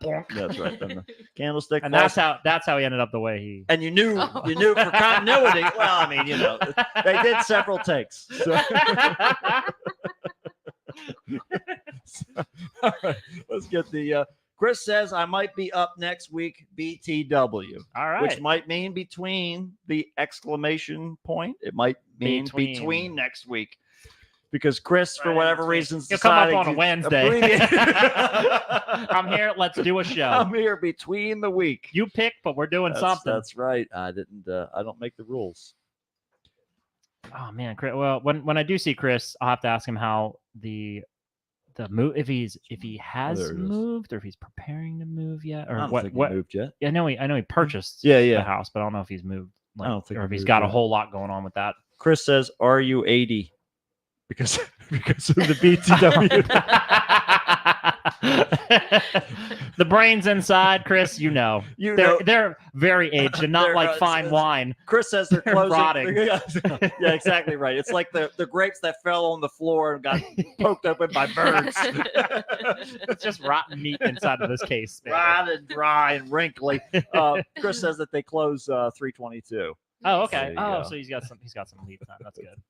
Bonk. That's right. Then the candlestick. And falls. that's how he ended up the way he. And you knew for continuity. Well, I mean, they did several takes. So. All right, let's get the. Chris says I might be up next week. BTW. All right. Which might mean between the exclamation point. It might mean Between. between next week. Because Chris, for Right in whatever between. reasons, He'll come up decided on a to Wednesday. abbreviate- I'm here. Let's do a show. I'm here between the week. You pick, but we're doing That's, something. That's right. I didn't. I don't make the rules. Oh man, Chris. Well, when I do see Chris, I'll have to ask him how the move if he has there it is. moved or if he's preparing to move yet I or don't what think what. he moved yet. Yeah, I know he purchased Yeah, the yeah. house, but I don't know if he's moved. I don't think or he if he's moved got a yet. whole lot going on with that. Chris says, "Are you 80?" Because of the BTW. The brains inside, Chris. They're very aged and not They're, like fine wine. Chris says they're They're closing. rotting. Yeah, exactly right. It's like the grapes that fell on the floor and got poked open by birds. It's just rotten meat inside of this case. man. Rotted, dry, and wrinkly. Chris says that they close 3:22. Oh, okay. There you Oh, go. so he's got some lead time. That's good.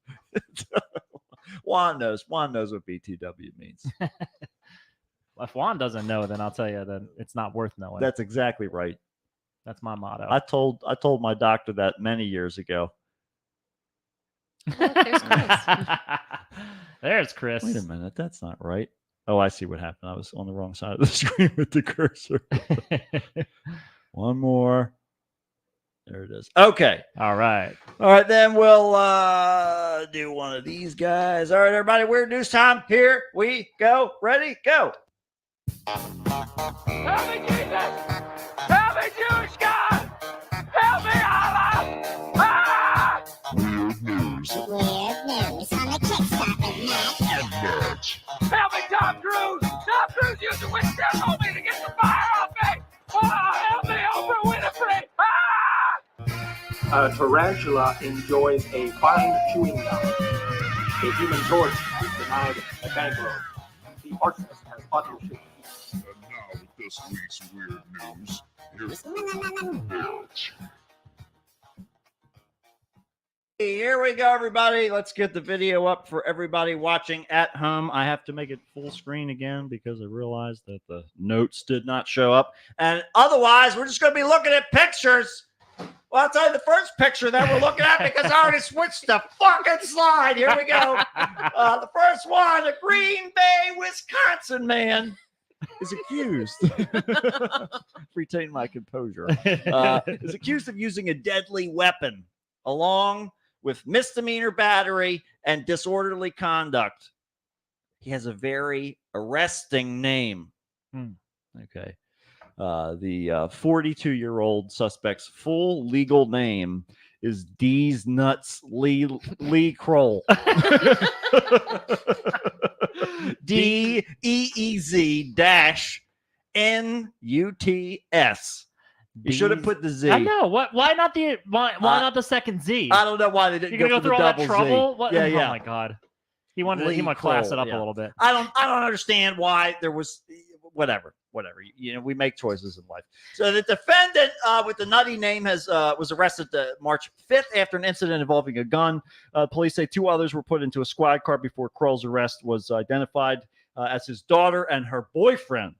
Juan knows what BTW means. If Juan doesn't know, then I'll tell you that it's not worth knowing. That's exactly right. That's my motto. I told my doctor that many years ago. Look, there's Chris. There's Chris. Wait a minute, that's not right. Oh, I see what happened. I was on the wrong side of the screen with the cursor. One more. There it is. Okay. All right. All right, then we'll do one of these guys. All right, everybody, weird news time. Here we go. Ready? Go. Help me, Jesus! Help me, Jewish God! Help me, Allah! Ah! Weird news on the Kickstarter match. Help me, Tom Cruise! Tom Cruise used a witchcraft on me to get the fire off me! Oh, help me, Oprah Winfrey! Ah! A tarantula enjoys a fine chewing gum. A human torch is denied a bank loan. The arsonist has button shoes. And now with this week's weird news, here's the match. Here we go, everybody. Let's get the video up for everybody watching at home. I have to make it full screen again because I realized that the notes did not show up. And otherwise, we're just going to be looking at pictures. Well, I'll tell you the first picture that we're looking at because I already switched the fucking slide. Here we go. The first one, a Green Bay, Wisconsin man is accused. Retain my composure. Is accused of using a deadly weapon along with misdemeanor battery and disorderly conduct. He has a very arresting name. Okay. The 42-year-old suspect's full legal name is D's Nuts Lee Kroll. DEEZ-NUTS. You should have put the Z. I know. What? Why not the? Why not the second Z? I don't know why they didn't You're gonna go go for through the all that double trouble? Z. What? Yeah, Oh yeah. my God. He wanted Lee to class Kroll, it up yeah. a little bit. I don't understand why there was whatever. You know, we make choices in life. So the defendant with the nutty name was arrested March 5th after an incident involving a gun. Police say two others were put into a squad car before Kroll's arrest was identified as his daughter and her boyfriend.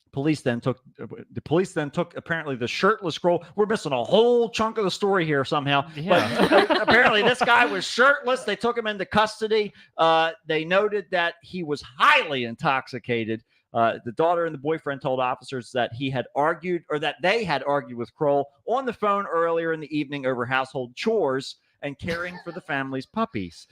The police then took apparently the shirtless Kroll. We're missing a whole chunk of the story here somehow. Yeah. But apparently this guy was shirtless. They took him into custody. They noted that he was highly intoxicated. The daughter and the boyfriend told officers that they had argued with Kroll on the phone earlier in the evening over household chores and caring for the family's puppies.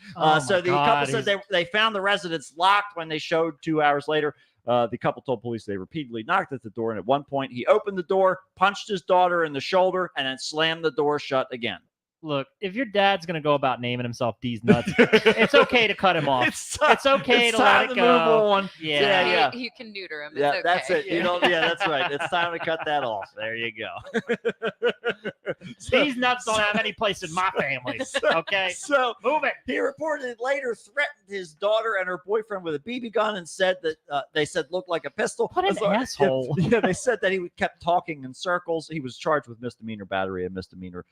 So the couple said they found the residence locked when they showed 2 hours later. The couple told police they repeatedly knocked at the door, and at one point he opened the door, punched his daughter in the shoulder, and then slammed the door shut again. Look, if your dad's gonna go about naming himself D's Nuts, it's okay to cut him off. It's okay to let it go. Move on. Yeah. You can neuter him. It's Yeah, okay. that's it. You know, yeah, that's right. It's time to cut that off. There you go. These nuts don't have any place in my family. Okay, So move it. he reported later threatened his daughter and her boyfriend with a BB gun and said that they said looked like a pistol. What an asshole. Yeah, they said that he kept talking in circles. He was charged with misdemeanor battery and misdemeanor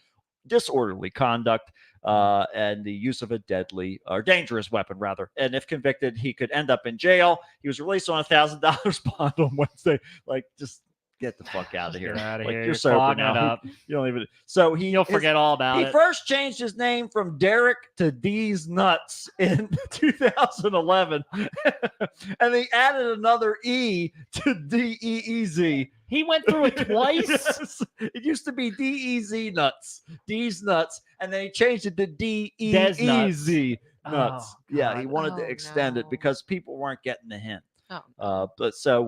disorderly conduct and the use of a deadly or dangerous weapon, rather. And if convicted, he could end up in jail. He was released on $1,000 bond on Wednesday. Like, just get the fuck out of here. Get out of Like, here. you're You're sober clogging it now. up. You don't even. So You'll forget all about he it. first changed his name from Derek to D's Nuts in 2011, and he added another E to DEEZ. He went through it twice. Yes. It used to be DEZ Nuts, D's Nuts, and then he changed it to Des DEEZ Nuts. Oh, Yeah, he God. wanted to Oh, extend it no. because people weren't getting the hint. Oh. But so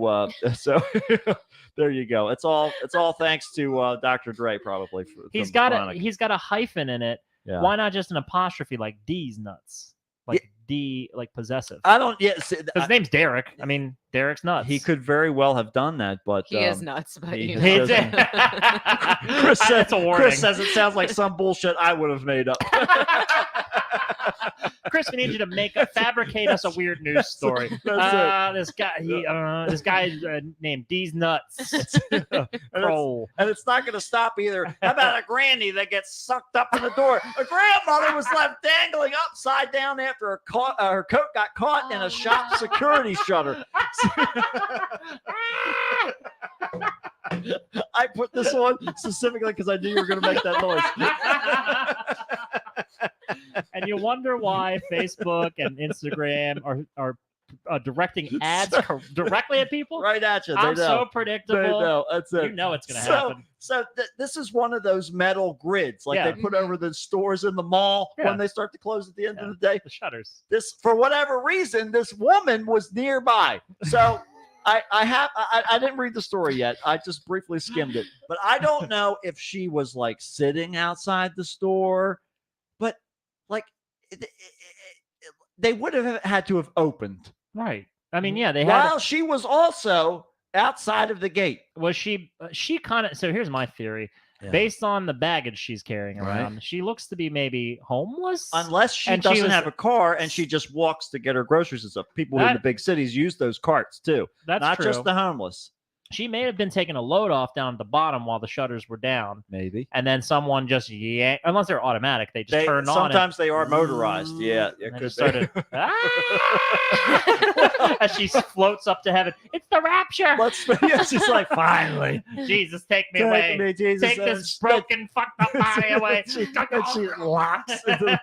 there you go. It's all thanks to Dr. Dre probably. He's from got Chronic. a hyphen in it. Yeah. Why not just an apostrophe like D's Nuts? Like D, like possessive. I don't. Yeah, see, His name's Derek. I mean, Derek's nuts. he could very well have done that, but He is nuts, but he you has know. He did. Chris says, That's a warning. Chris says it sounds like some bullshit I would have made up. Chris, we need you to fabricate us a weird news story. That's This guy named D's Nuts. Kroll. And it's not going to stop either. How about a granny that gets sucked up in the door? A grandmother was left dangling upside down after her coat got caught in Oh, a shop no. security shutter. I put this on specifically because I knew you were going to make that noise. And you wonder why Facebook and Instagram are directing ads directly at people. right at you. They I'm know. so They predictable. know. That's it. You know it's gonna So, happen. this is one of those metal grids like Yeah. they put over the stores in the mall Yeah. when they start to close at the end Yeah. of the day. The shutters. This, for whatever reason, this woman was nearby. So I didn't read the story yet. I just briefly skimmed it, but I don't know if she was like sitting outside the store, but like they would have had to have opened Right. I mean, yeah, they had. while she was also outside of the gate. Was she kind of, so here's my theory. Yeah. Based on the baggage she's carrying Right. around, she looks to be maybe homeless. Unless she And she doesn't was- have a car and she just walks to get her groceries and stuff. People in That- the big cities use those carts too, That's not true. just the homeless. She may have been taking a load off down at the bottom while the shutters were down, Maybe and then someone just yanked. Unless they're automatic, they just turned on. sometimes they are motorized. Yeah, it And they could just started. be. "Ah!" As she floats up to heaven. It's the rapture. Yeah, she's like, finally, Jesus, take me take away. me, Jesus. Take And this she- broken, fucked up body away. and she locks into the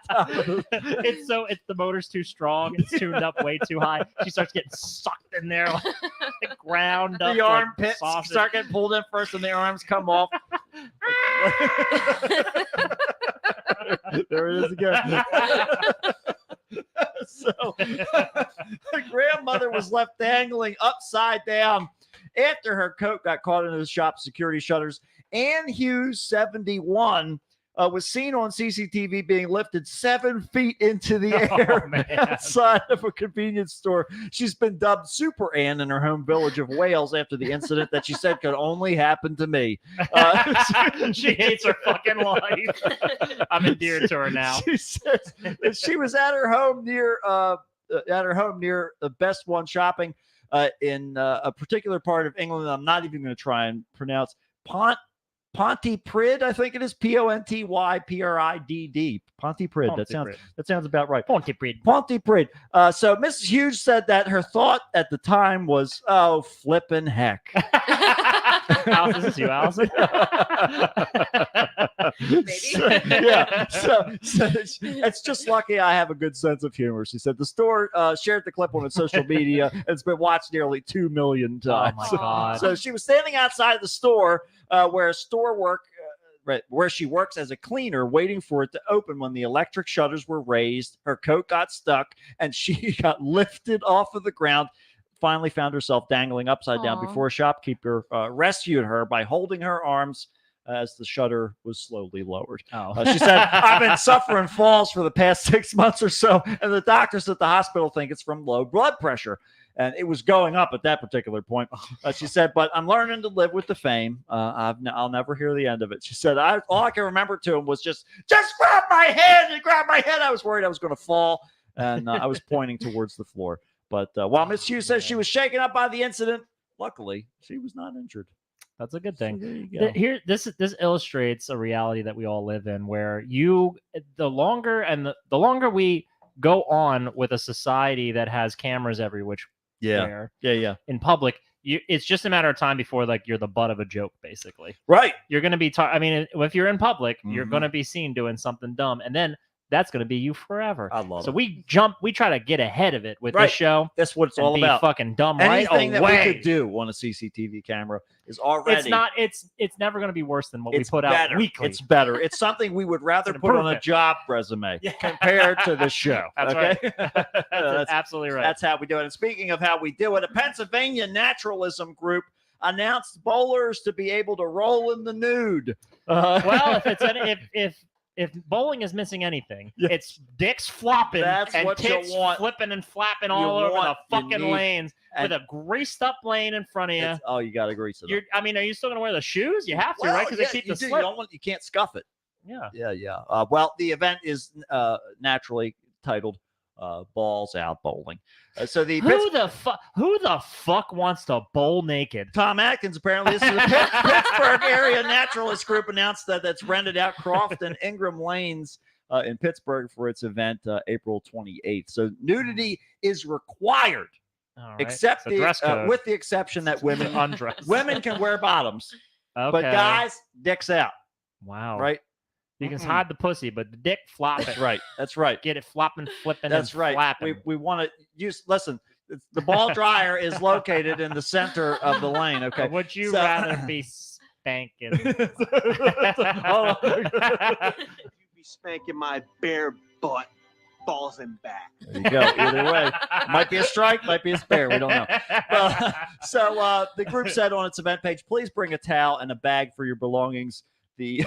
top of the- It's the motor's too strong. It's tuned up way too high. She starts getting sucked in there, like ground up. the like armpits sausage. start getting pulled in first, and the arms come off. There it is again. So the grandmother was left dangling upside down after her coat got caught into the shop's security shutters. Ann Hughes, 71, was seen on CCTV being lifted 7 feet into the Oh, air man. outside of a convenience store. She's been dubbed Super Ann in her home village of Wales after the incident that she said could only happen to me. She hates her fucking life. I'm endeared to her now. She says that she was at her home near the Best One shopping in a particular part of England that I'm not even going to try and pronounce. Pontypridd, I think it is Pontypridd. Pontypridd. That sounds about right. Pontypridd. Pontypridd. So Mrs. Hughes said that her thought at the time was, "Oh, flippin' heck." Allison, is this you, Allison? So it's just lucky I have a good sense of humor. She said the store shared the clip on its social media and it's been watched nearly 2 million times. Oh my God. So she was standing outside the store where she works as a cleaner, waiting for it to open when the electric shutters were raised. Her coat got stuck and she got lifted off of the ground. Finally found herself dangling upside down Aw. before a shopkeeper rescued her by holding her arms as the shutter was slowly lowered. She said, "I've been suffering falls for the past 6 months or so, and the doctors at the hospital think it's from low blood pressure." And it was going up at that particular point. She said, "But I'm learning to live with the fame. I'll never hear the end of it." She said, all I can remember to him was just grab my head and grab my head. I was worried I was going to fall, and I was pointing towards the floor. But while Miss Hughes says she was shaken up by the incident, luckily she was not injured. That's a good So thing. there you go. Here, this illustrates a reality that we all live in, where the longer we go on with a society that has cameras every which where Yeah. in public, it's just a matter of time before like you're the butt of a joke. Basically, Right. you're going to be. I mean, if you're in public, you're Mhm. going to be seen doing something dumb, and then that's going to be you forever. I love So it. we try to get ahead of it with Right. this show. That's what it's And all be about. fucking dumb Anything right that we away. could do on a CCTV camera is already. It's not. It's never going to be worse than what we It's put better. out weekly. It's better. It's something we would rather an put on a improvement. job resume Yeah. compared to the show. That's okay? That's absolutely right. That's how we do it. And speaking of how we do it, a Pennsylvania naturalism group announced bowlers to be able to roll in the nude. Well, if it's if bowling is missing anything, Yeah. it's dicks flopping That's and what you tits want. flipping and flapping You all over want- the you fucking need- lanes and with a greased up lane in front of you. oh, you got to grease it. Up. I mean, are you still gonna wear the shoes? You have to, right? Because yeah, they keep you the do. slip. You can't scuff it. Yeah. Yeah. Well, the event is naturally titled "Balls Out Bowling." So the Who the fuck wants to bowl naked? Tom Atkins, apparently, this is a Pittsburgh area naturalist group, announced that that's rented out Croft and Ingram Lanes in Pittsburgh for its event April 28th. So nudity is required, All right. except So dress code. with the exception that women undress. can wear bottoms, Okay. but guys, dicks out, Wow. right? You can Mm-mm. hide the pussy, but the dick, flop That's it. right. That's right. Get it flopping, flipping, That's and right. flapping. We want to use. Listen, the ball dryer is located in the center of the lane. Okay. Or would you So- rather be spanking? Hold on. You be spanking my bare butt, balls and back. There you go. Either way, might be a strike, might be a spare. We don't know. So the group said on its event page, please bring a towel and a bag for your belongings. The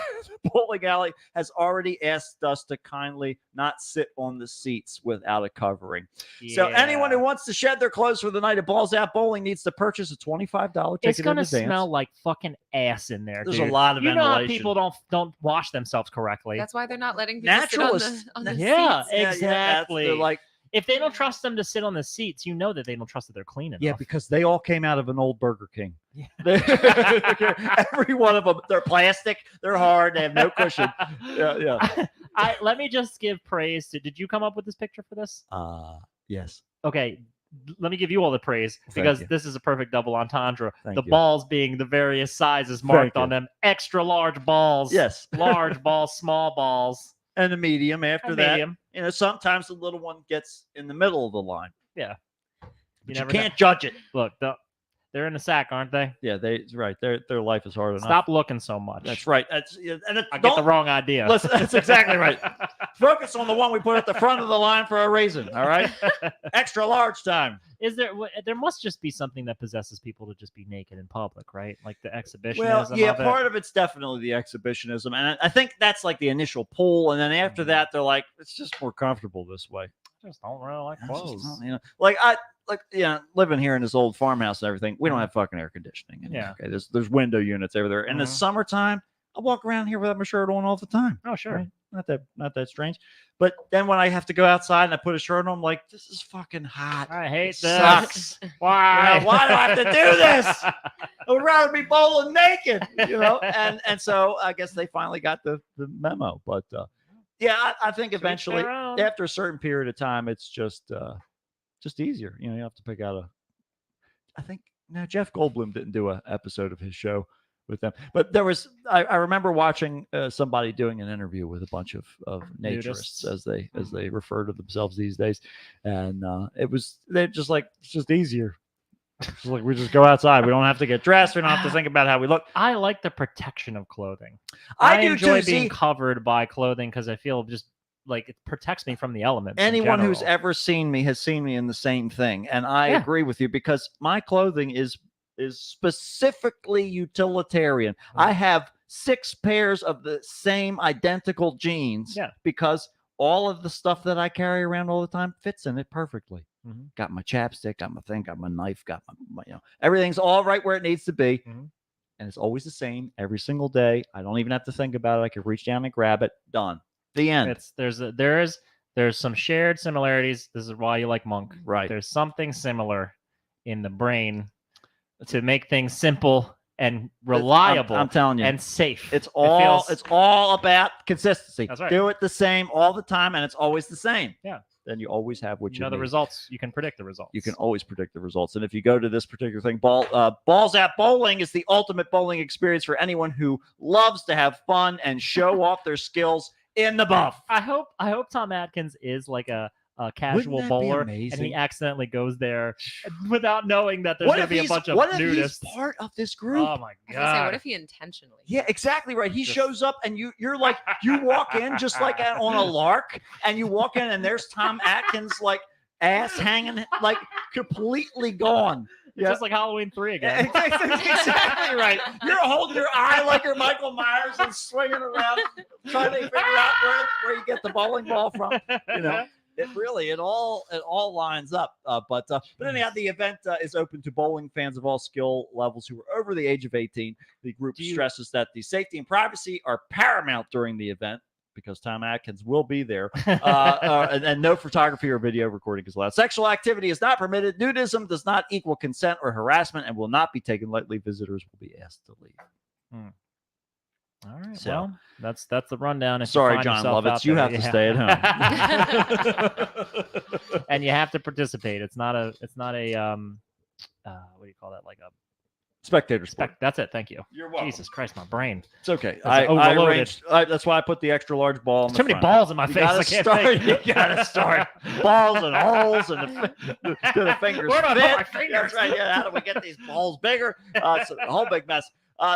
bowling alley has already asked us to kindly not sit on the seats without a covering. So anyone who wants to shed their clothes for the night at Balls Out Bowling needs to purchase a $25 ticket it's in gonna advance. smell like fucking ass in there. There's dude. a lot of You know how ventilation. people don't wash themselves correctly. That's why they're not letting people Natural sit is- on the yeah, seats. exactly. They're like, If they don't trust them to sit on the seats, you know that they don't trust that they're clean enough. yeah, because they all came out of an old Burger King. Yeah. Every one of them, they're plastic, they're hard, they have no cushion. Yeah. Let me just give praise to. Did you come up with this picture for this? Yes. Okay, let me give you all the praise Thank because you. this is a perfect double entendre. Thank the you. balls being the various sizes marked Thank on you. them. Extra large balls. Yes. Large balls, small balls. And a medium after A that. medium. You know, sometimes the little one gets in the middle of the line. Yeah. But you never know. can't judge it. Look, they're in the sack, aren't they? Yeah, that's right. Their life is hard enough. Stop looking so much. That's right. That's and I get the wrong idea. Listen, that's exactly right. Focus on the one we put at the front of the line for a reason. All right. Extra large time. Is there must just be something that possesses people to just be naked in public, right? Like the exhibitionism Well, yeah, of it. part of it's definitely the exhibitionism, and I think that's like the initial pull, and then after that, they're like, it's just more comfortable this way. I just don't really like I just clothes. don't, you know, living here in this old farmhouse and everything. We don't have fucking air conditioning. In here, Yeah. okay? There's window units over there. In the Mhm. summertime, I walk around here without my shirt on all the time. Oh, sure. Right? Not that strange. But then when I have to go outside and I put a shirt on, I'm like, this is fucking hot. I hate It this. sucks. Why? You know, why do I have to do this? I would rather be bowling naked, you know. And so I guess they finally got the memo. But yeah, I think eventually, their own. after a certain period of time, it's just easier. You know, you have to pick out I think no, Jeff Goldblum didn't do an episode of his show with them, but there was. I remember watching somebody doing an interview with a bunch of naturists, Nudists. as they refer to themselves these days, and they're just like it's just easier. It's like we just go outside. We don't have to get dressed. We don't have to think about how we look. I like the protection of clothing. I do enjoy too. being See, covered by clothing because I feel just like it protects me from the elements. in anyone who's general. ever seen me has seen me in the same thing, and I Yeah. agree with you because my clothing is specifically utilitarian. I have 6 pairs of the same identical jeans Yeah. because all of the stuff that I carry around all the time fits in it perfectly. Mhm. Got my chapstick, got my thing, got my knife, got my everything's all right where it needs to be. Mhm. And it's always the same every single day. I don't even have to think about it. I can reach down and grab it. Done. The end. There's some shared similarities. This is why you like Monk. Right. There's something similar in the brain to make things simple and reliable I'm telling you. and safe. It's It all feels- about consistency. That's right. Do it the same all the time, and it's always the same. Yeah. Then you always have what you you know the need. results. You can predict the results. You can always predict the results. And if you go to this particular thing, Balls Out Bowling is the ultimate bowling experience for anyone who loves to have fun and show off their skills in the buff. I hope Tom Atkins is like a casual that be bowler, and amazing? he accidentally goes there without knowing that there's What going if to be a he's bunch of what if nudists. he's part of this group? Oh my I was gonna say, god! what if he intentionally? Yeah, exactly right. He Just- shows up and you're like, you walk in just like on a lark, and you walk in and there's Tom Atkins like ass hanging like completely gone. It's just like Halloween 3 again. Exactly right. You're holding your eye like you're Michael Myers and swinging around, trying to figure out where you get the bowling ball from. You know, it all lines up. But anyhow, the event is open to bowling fans of all skill levels who are over the age of 18. The group stresses that the safety and privacy are paramount during the event, because Tom Atkins will be there, and no photography or video recording is allowed. Sexual activity is not permitted. Nudism does not equal consent or harassment and will not be taken lightly. Visitors will be asked to leave. All right. So- Well, that's the rundown. If you Sorry, find John yourself Lovitz, out you there, have to stay at home. and you have to participate. It's not a what do you call that? Like Spectator Sport. That's it. Thank you. You're welcome. Jesus Christ, my brain. It's okay. That's I overloaded. arranged. That's why I put the extra large ball. In Too the many front. balls in my You face. gotta I can't start. think. You gotta start balls and holes and the fingers Where do I put fit. my fingers? That's right. Yeah. How do we get these balls bigger? It's a whole big mess.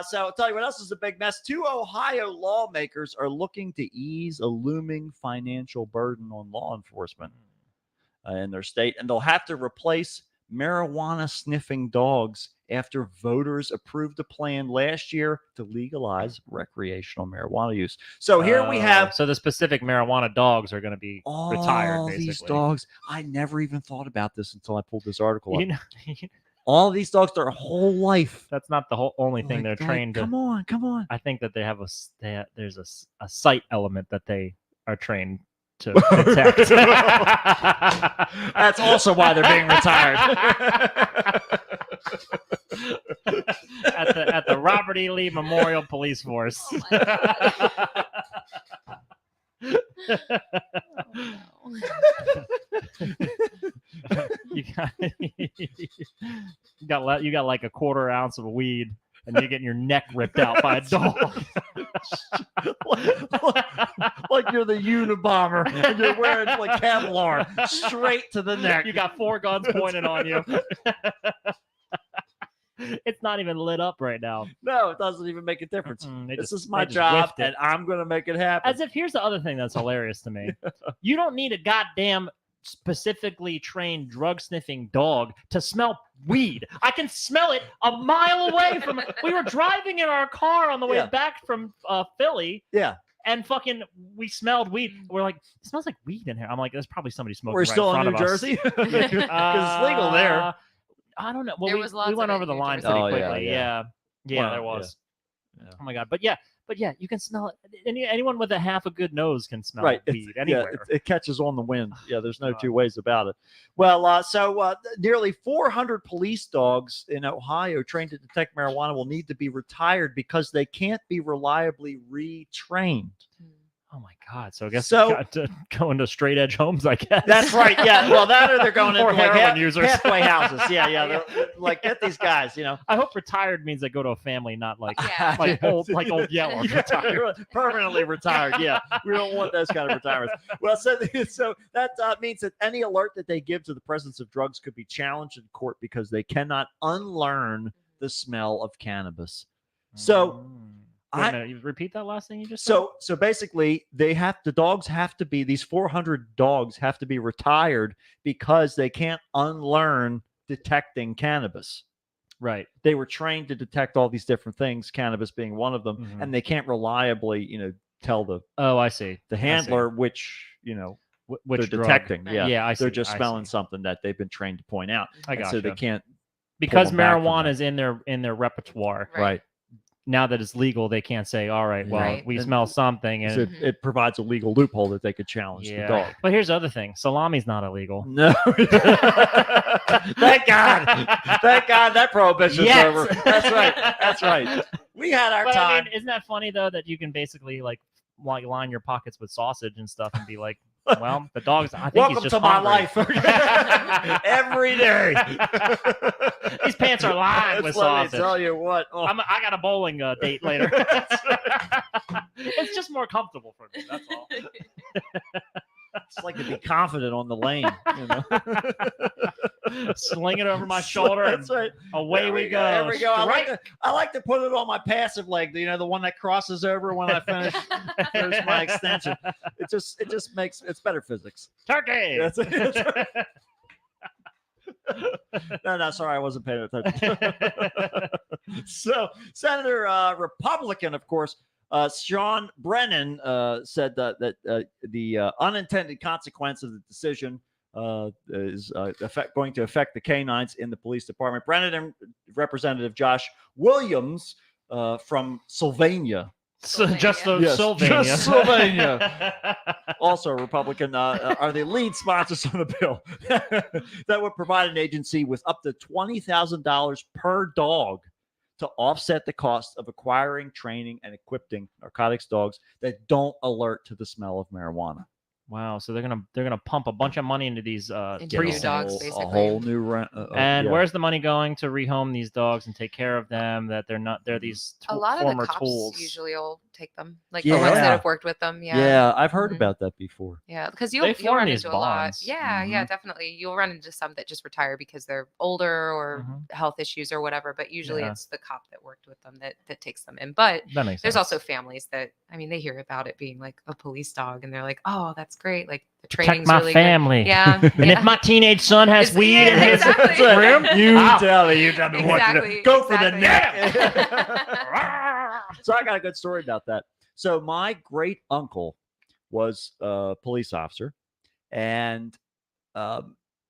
So I'll tell you what else is a big mess. 2 Ohio lawmakers are looking to ease a looming financial burden on law enforcement in their state, and they'll have to replace marijuana sniffing dogs after voters approved a plan last year to legalize recreational marijuana use. So here we have So the specific marijuana dogs are going to be retired. all Basically, these dogs. I never even thought about this until I pulled this article up. You know, All these dogs, their whole life. that's not the only thing they're trained to. Come on. I think that they have there's a sight element that they are trained to detect. That's also why they're being retired. at the Robert E. Lee Memorial Police Force. Oh my you got like a quarter ounce of weed, and you're getting your neck ripped out by a dog. like you're the Unabomber and you're wearing like Kevlar straight to the neck. You got 4 guns pointed on you. It's not even lit up right now. No, it doesn't even make a difference. They This just- is my they just job, whiffed it. and I'm going to make it happen. As if here's the other thing that's hilarious to me. You don't need a goddamn specifically trained drug sniffing dog to smell weed. I can smell it a mile away from it. We were driving in our car on the way Yeah. back from Philly. Yeah. And fucking, we smelled weed. We're like, it smells like weed in here. I'm like, there's probably somebody smoking. We're right still in in front New of us. Jersey because it's legal there. I don't know. Well, There we, was lots we went of it over in the New line Jersey. pretty Oh, yeah, quickly. yeah. Yeah, Wow, there yeah. was. Yeah. Oh my god! But yeah, you can smell it. Anyone with a half a good nose can smell Right. weed anywhere. It catches on the wind. Yeah, there's no God. two ways about it. Well, nearly 400 police dogs in Ohio trained to detect marijuana will need to be retired because they can't be reliably retrained. Oh my god! So I guess So- got to go into straight edge homes. I guess That's right. Yeah. Well, that or they're going Or into like heroin users. halfway houses. Yeah. They're, like, get these guys, I hope retired means they go to a family, not like Yeah. like old Yeller. Retired. Permanently retired. Yeah, we don't want those kind of retirements. Well, so that means that any alert that they give to the presence of drugs could be challenged in court because they cannot unlearn the smell of cannabis. So Wait a I- minute, you repeat that last thing you just said. so basically, the dogs have to be, these 400 dogs have to be retired because they can't unlearn detecting cannabis. Right. They were trained to detect all these different things, cannabis being one of them, Mhm. and they can't reliably, tell the Oh, I see. handler which Which they're drug? detecting. Right. Yeah, Yeah, I see. they're just I smelling see. something that they've been trained to point out. I And got so they can't. because them back from marijuana that. is in their repertoire. Right. Now that it's legal, they can't say, "All right, well, Right. we And- smell something." So And it provides a legal loophole that they could challenge the dog. But here's the other thing: salami's not illegal. No. Thank God. Thank God that prohibition's Yes. over. That's right. That's right. We had our But time. I mean, isn't that funny though that you can basically like line your pockets with sausage and stuff and be like, "Well, the dog's. I think Welcome he's just to my hungry." life. Every day. These pants are lined with Let me sausage. tell you what. Oh, I got a bowling date later. It's just more comfortable for me. That's all. it's like to be confident on the lane. Sling it over my shoulder That's and right. away There we go. There we go. Strike. I like to put it on my passive leg. The one that crosses over when I finish. There's my extension. It just makes it's better physics. Turkey. That's it. No, sorry, I wasn't paying attention. So, Senator Republican, of course, Sean Brennan said that the unintended consequence of the decision is going to affect the canines in the police department. Brennan and Representative Josh Williams from Sylvania. So just the Yes, Sylvania. just Sylvania. Also a Republican, are the lead sponsors on the bill that would provide an agency with up to $20,000 per dog to offset the cost of acquiring, training, and equipping narcotics dogs that don't alert to the smell of marijuana. Wow. So they're gonna pump a bunch of money into these Into Get new precincts. dogs, a basically. whole new rent. And yeah. where's the money going to rehome these dogs and take care of them? That they're these A lot of the former cops tools. usually will take them, like Yeah. the ones that have worked with them. Yeah. Yeah, I've heard Mhm. about that before. Yeah, because They you'll form run these into a lot. bonds. Yeah, yeah, definitely. You'll run into some that just retire because they're older or health issues or whatever. But usually Yeah. it's the cop that worked with them that takes them in. But That makes there's sense. also families that, I mean, they hear about it being like a police dog and they're like, oh, that's great. Like the Protect training's my really family. good. Yeah. And if my teenage son has It's- weed in yeah, his exactly. room, You I'll- tell me what to do. Exactly, Go for the exactly. neck. So I got a good story about that. So my great uncle was a police officer, and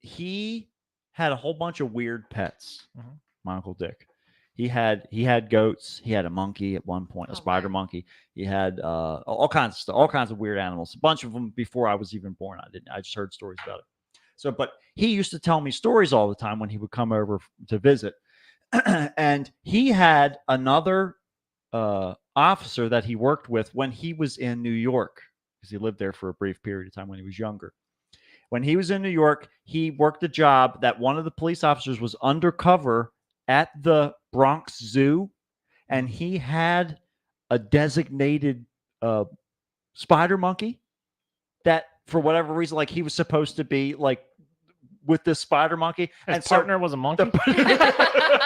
he had a whole bunch of weird pets. Mhm. My uncle Dick. He had goats. He had a monkey at one point, a Oh, spider wow. monkey. He had all kinds of stuff, all kinds of weird animals. A bunch of them before I was even born. I just heard stories about it. So, but he used to tell me stories all the time when he would come over to visit. And he had another officer that he worked with when he was in New York, because he lived there for a brief period of time when he was younger. When he was in New York, he worked a job that one of the police officers was undercover at the Bronx Zoo, and he had a designated spider monkey that, for whatever reason, like he was supposed to be like with this spider monkey. His and so partner was a monkey.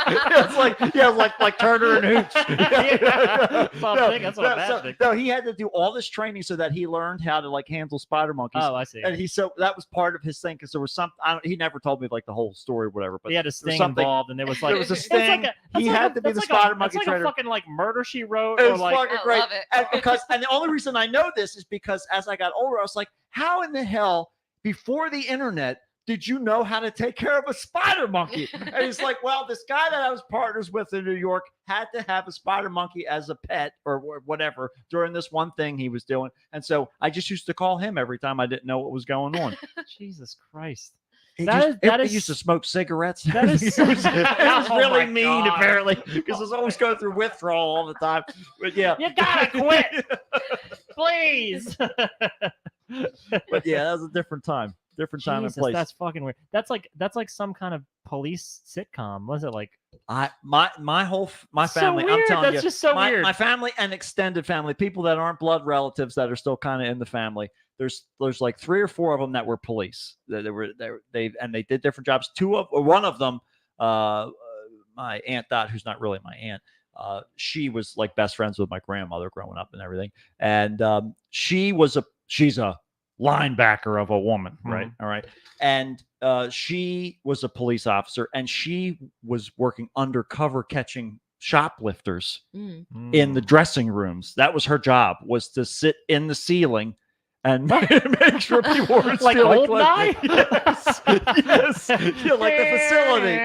it's like Turner and Hooch. Yeah. So I'm thinking that's what I'm asking. No, he had to do all this training so that he learned how to like handle spider monkeys. Oh, I see. And so that was part of his thing, because there was some. He never told me like the whole story or whatever. But He had a there was sting something- involved, and there was like There was a it's sting. He had to be the spider monkey That's like trainer. a fucking like Murder She Wrote, It or was like fucking I great. love it. And the only reason I know this is because as I got older, I was like, how in the hell, before the internet, did you know how to take care of a spider monkey? And he's like, well, this guy that I was partners with in New York had to have a spider monkey as a pet or whatever during this one thing he was doing. And so I just used to call him every time I didn't know what was going on. Jesus Christ. He That is- used to smoke cigarettes. that is it was, it was Oh really my mean, God. apparently, because I was always going through withdrawal all the time. But yeah. You gotta quit, please. But yeah, that was a different time. Different time Jesus, and place. that's fucking weird. That's like some kind of police sitcom. Was it like My whole my So family. I'm weird. telling That's you, just so my, weird. my family and extended family, people that aren't blood relatives that are still kind of in the family. There's like 3 or 4 of them that were police. They did different jobs. One of them, my Aunt Dot, who's not really my aunt. She was like best friends with my grandmother growing up and everything. And she's a linebacker of a woman, right? Mhm. All right. And she was a police officer, and she was working undercover catching shoplifters Mm. in the dressing rooms. That was her job, was to sit in the ceiling and make sure people weren't Like stealing Goldeneye? clothes. Yes. Yeah, like the facility.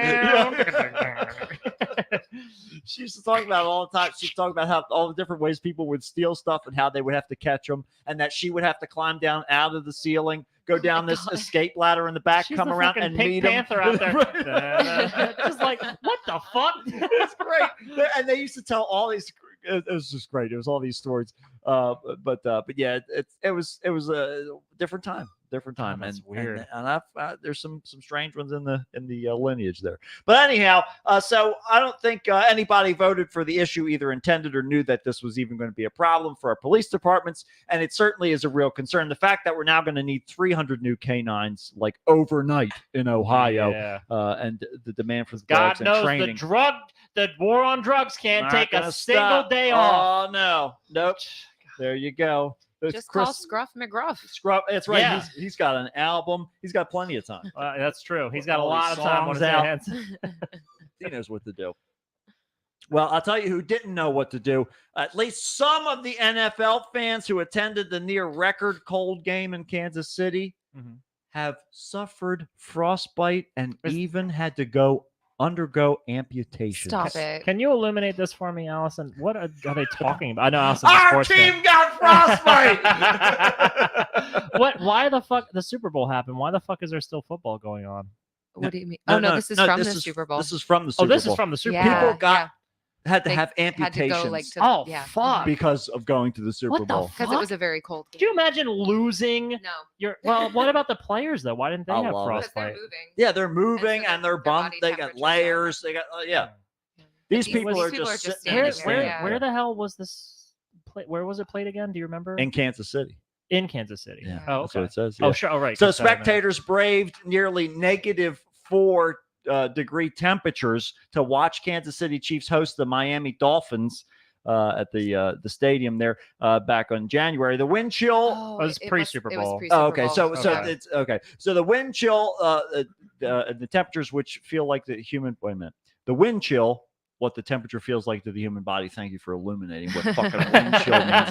She used to talk about it all the time. She talked about how all the different ways people would steal stuff and how they would have to catch them, and that she would have to climb down out of the ceiling, go down this God. escape ladder in the back, She's come the around fucking and Pink meet Panther him. out there. Just like, what the fuck? It's great. And they used to tell all these. It was just great. It was all these stories. But yeah, it was a different time. that's weird. And I've there's some strange ones in the lineage there. But anyhow, so I don't think anybody voted for the issue, either intended or knew that this was even going to be a problem for our police departments, and it certainly is a real concern. The fact that we're now going to need 300 new canines like overnight in Ohio, Yeah. and the demand for God dogs and knows training. the war on drugs can't Not take a gonna single stop. day off. Oh no, nope. There you go. It's Just call Chris Scruff McGruff. Scrub. That's right. Yeah. He's got an album. He's got plenty of time. That's true. He's got a All lot these of time on songs his out. hands. He knows what to do. Well, I'll tell you who didn't know what to do. At least some of the NFL fans who attended the near record cold game in Kansas City Mhm. have suffered frostbite and Is- even had to undergo amputations. Stop it. Can you illuminate this for me, Allison? What are they talking about? I know Allison's a Our sports team fan. got frostbite. What? Why the fuck? The Super Bowl happened. Why the fuck is there still football going on? What do you mean? Oh no, this is from the Super Bowl. This is from the Oh, Super this Bowl. is from the Super Yeah. Bowl. People got had to They have had to amputations go like to Oh, yeah. fuck. because of going to the Super What the Bowl. Because it was a very cold game. Could you imagine losing No, your? Well, what about the players though? Why didn't they I have love it. because they're frostbite? moving. Yeah, they're moving so and they're their bummed. body They got temperature's layers. They got yeah. These these- people these are people just are just sitting Where, standing there. there, where, yeah. where the hell was this? Where was it played again? Do you remember? In Kansas City. In Kansas City. Yeah, Oh, that's okay. what it says. Oh, yeah. sure. Oh, right. So 'cause Saturday night. spectators braved nearly -4 degree temperatures to watch Kansas City Chiefs host the Miami Dolphins at the stadium there back on January. The wind chill. Oh, was it pre-Super it was Bowl. pre-Super Oh, okay, so Bowl. so Okay. it's okay. So the wind chill, the temperatures which feel like the human. Wait a minute. The wind chill. What the temperature feels like to the human body. Thank you for illuminating what fucking wind chill means.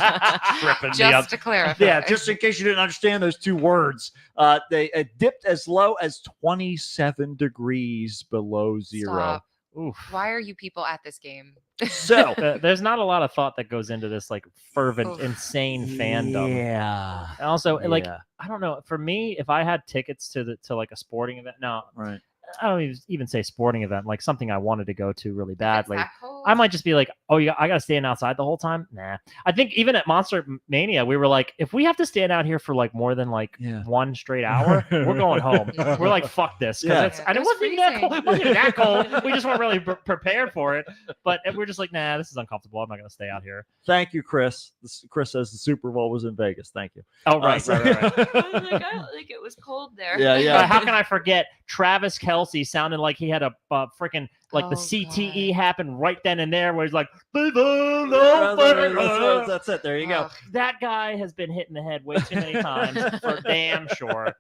Tripping me up. Just to clarify. Yeah, just in case you didn't understand those two words, they dipped as low as 27 degrees below zero. Stop. Oof. Why are you people at this game? So There's not a lot of thought that goes into this like fervent, Oof. insane fandom. yeah, And also, like, Yeah. I don't know. For me, if I had tickets to like a sporting event, no, right. I don't even say sporting event, like something I wanted to go to really It's badly. that cold? I might just be like, oh, yeah, I got to stand outside the whole time. Nah, I think even at Monster Mania, we were like, if we have to stand out here for like more than like Yeah. 1 straight hour, we're going home. We're like, fuck this, because Yeah. it's Yeah, and it it was wasn't even that freezing. cold. It wasn't even that cold. We just weren't really prepared for it. But we're just like, nah, this is uncomfortable. I'm not gonna stay out here. Thank you, Chris. Chris says the Super Bowl was in Vegas. Thank you. Oh, right. So- I was like, like it was cold there. Yeah, yeah. How can I forget Travis Kelce sounding like he had a freaking like the Oh, CTE God. happened right then and there, where he's like, That's it. There you go. Ugh. that guy has been hit in the head way too many times for damn sure.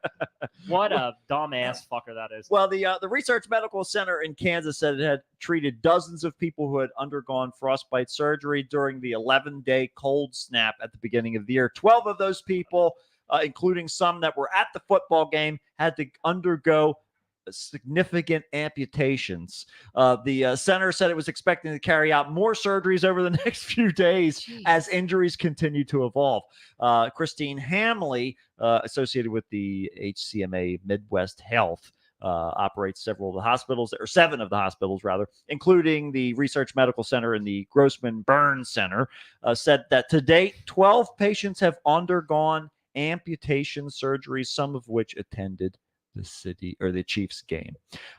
What a dumbass fucker that is. Well, the Research Medical Center in Kansas said it had treated dozens of people who had undergone frostbite surgery during the 11-day cold snap at the beginning of the year. 12 of those people, including some that were at the football game, had to undergo significant amputations. The center said it was expecting to carry out more surgeries over the next few days as Jeez. injuries continue to evolve. Christine Hamley, associated with the HCMA Midwest Health, operates several of the hospitals, or 7 of the hospitals rather, including the Research Medical Center and the Grossman Burns Center, said that to date, 12 patients have undergone amputation surgeries, some of which attended the city or the Chiefs game.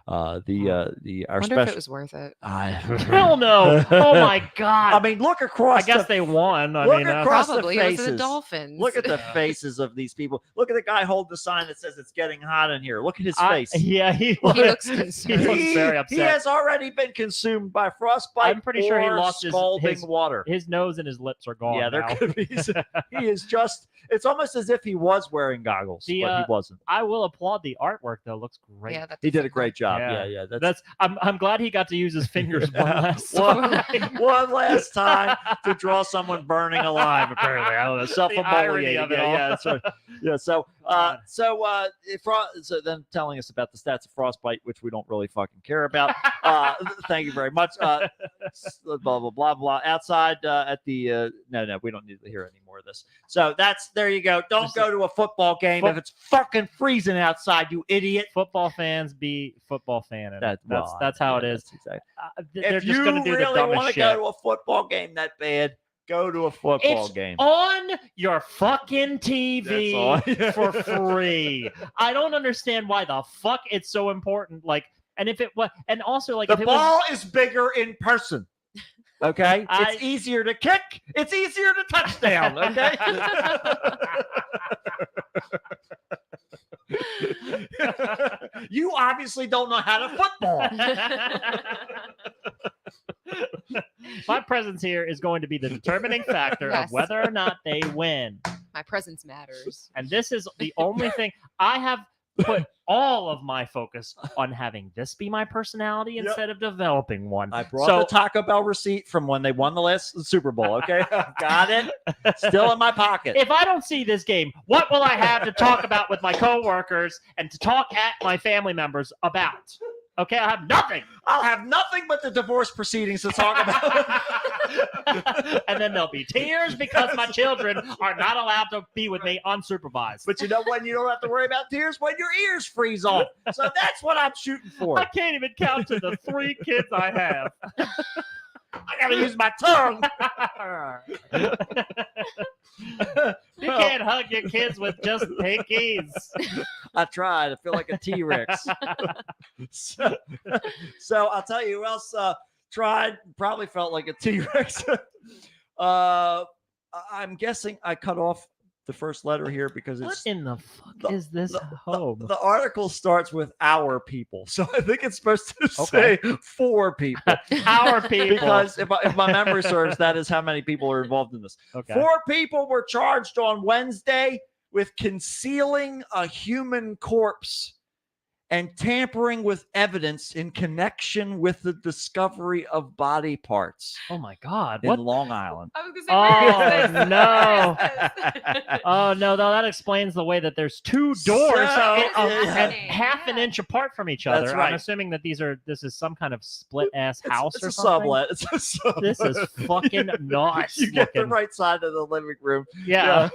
Our I wonder if special. it was worth it. Hell no. Oh my god. I mean, look across. I guess the, they won. I look mean, across the Probably it was the faces. Dolphins. Look at the faces of these people. Look at the guy holding the sign that says it's getting hot in here. Look at his face. Yeah, he looks he concerned. looks very upset. He has already been consumed by frostbite. I'm pretty sure he or lost his- scalding water. His nose and his lips are gone. Yeah, there now. could be. He is just. It's almost as if he was wearing goggles, The, but he wasn't. I will applaud the artwork though. Looks great. Yeah, that's He did a so great job. Yeah. Yeah. That's I'm glad he got to use his fingers one last one, time. one last time to draw someone burning alive. Apparently, I don't know. irony of it all. Yeah, that's right. Yeah. So, God. so then telling us about the stats of frostbite, which we don't really fucking care about. Thank you very much. Blah blah blah blah. Outside at the no, we don't need to hear any more of this. So there you go. Don't go to a football game if it's fucking freezing outside, you idiot. Football fans be football fan. That's how it is. That's exactly. They're If just you going to do the really dumbest want to shit. go to a football game that bad, go to a football It's game. on your fucking TV That's all. for free. I don't understand why the fuck it's so important. Like, and if it was, and also like The if it ball was, is bigger in person. Okay, it's easier to kick. It's easier to touchdown. Okay. You obviously don't know how to football. my presence here is going to be the determining factor Yes. of whether or not they win. My presence matters. And this is the only thing I have put all of my focus on having this be my personality Yep. instead of developing one. I brought So- the Taco Bell receipt from when they won the last Super Bowl. Okay, got it. Still in my pocket. If I don't see this game, what will I have to talk about with my coworkers and to talk at my family members about? Okay, I have nothing. I'll have nothing but the divorce proceedings to talk about. And then there'll be tears because my children are not allowed to be with me unsupervised. But you know when you don't have to worry about tears? When your ears freeze off. So that's what I'm shooting for. I can't even count to the 3 kids I have. I I gotta use my tongue. You can't hug your kids with just pinkies. I tried. I feel like a T-Rex. so I'll tell you who else tried. Probably felt like a T-Rex. I'm guessing I cut off the first letter here because What it's in the fuck the- is this home? the article starts with our people, so I think it's supposed to Okay. say 4 people. Our people. Because if my memory serves, that is how many people are involved in this. Okay. 4 people were charged on Wednesday with concealing a human corpse and tampering with evidence in connection with the discovery of body parts Oh my God. in What? Long Island. I was gonna say, where is this? no. Where is this? Oh no, that explains the way that there's 2 doors So- and Yeah. half an Yeah. inch apart from each other. That's I'm right. assuming that this is some kind of split ass house It's or a something. sublet. It's a sublet. This is fucking nuts. You get the looking. right side of the living room. Yeah.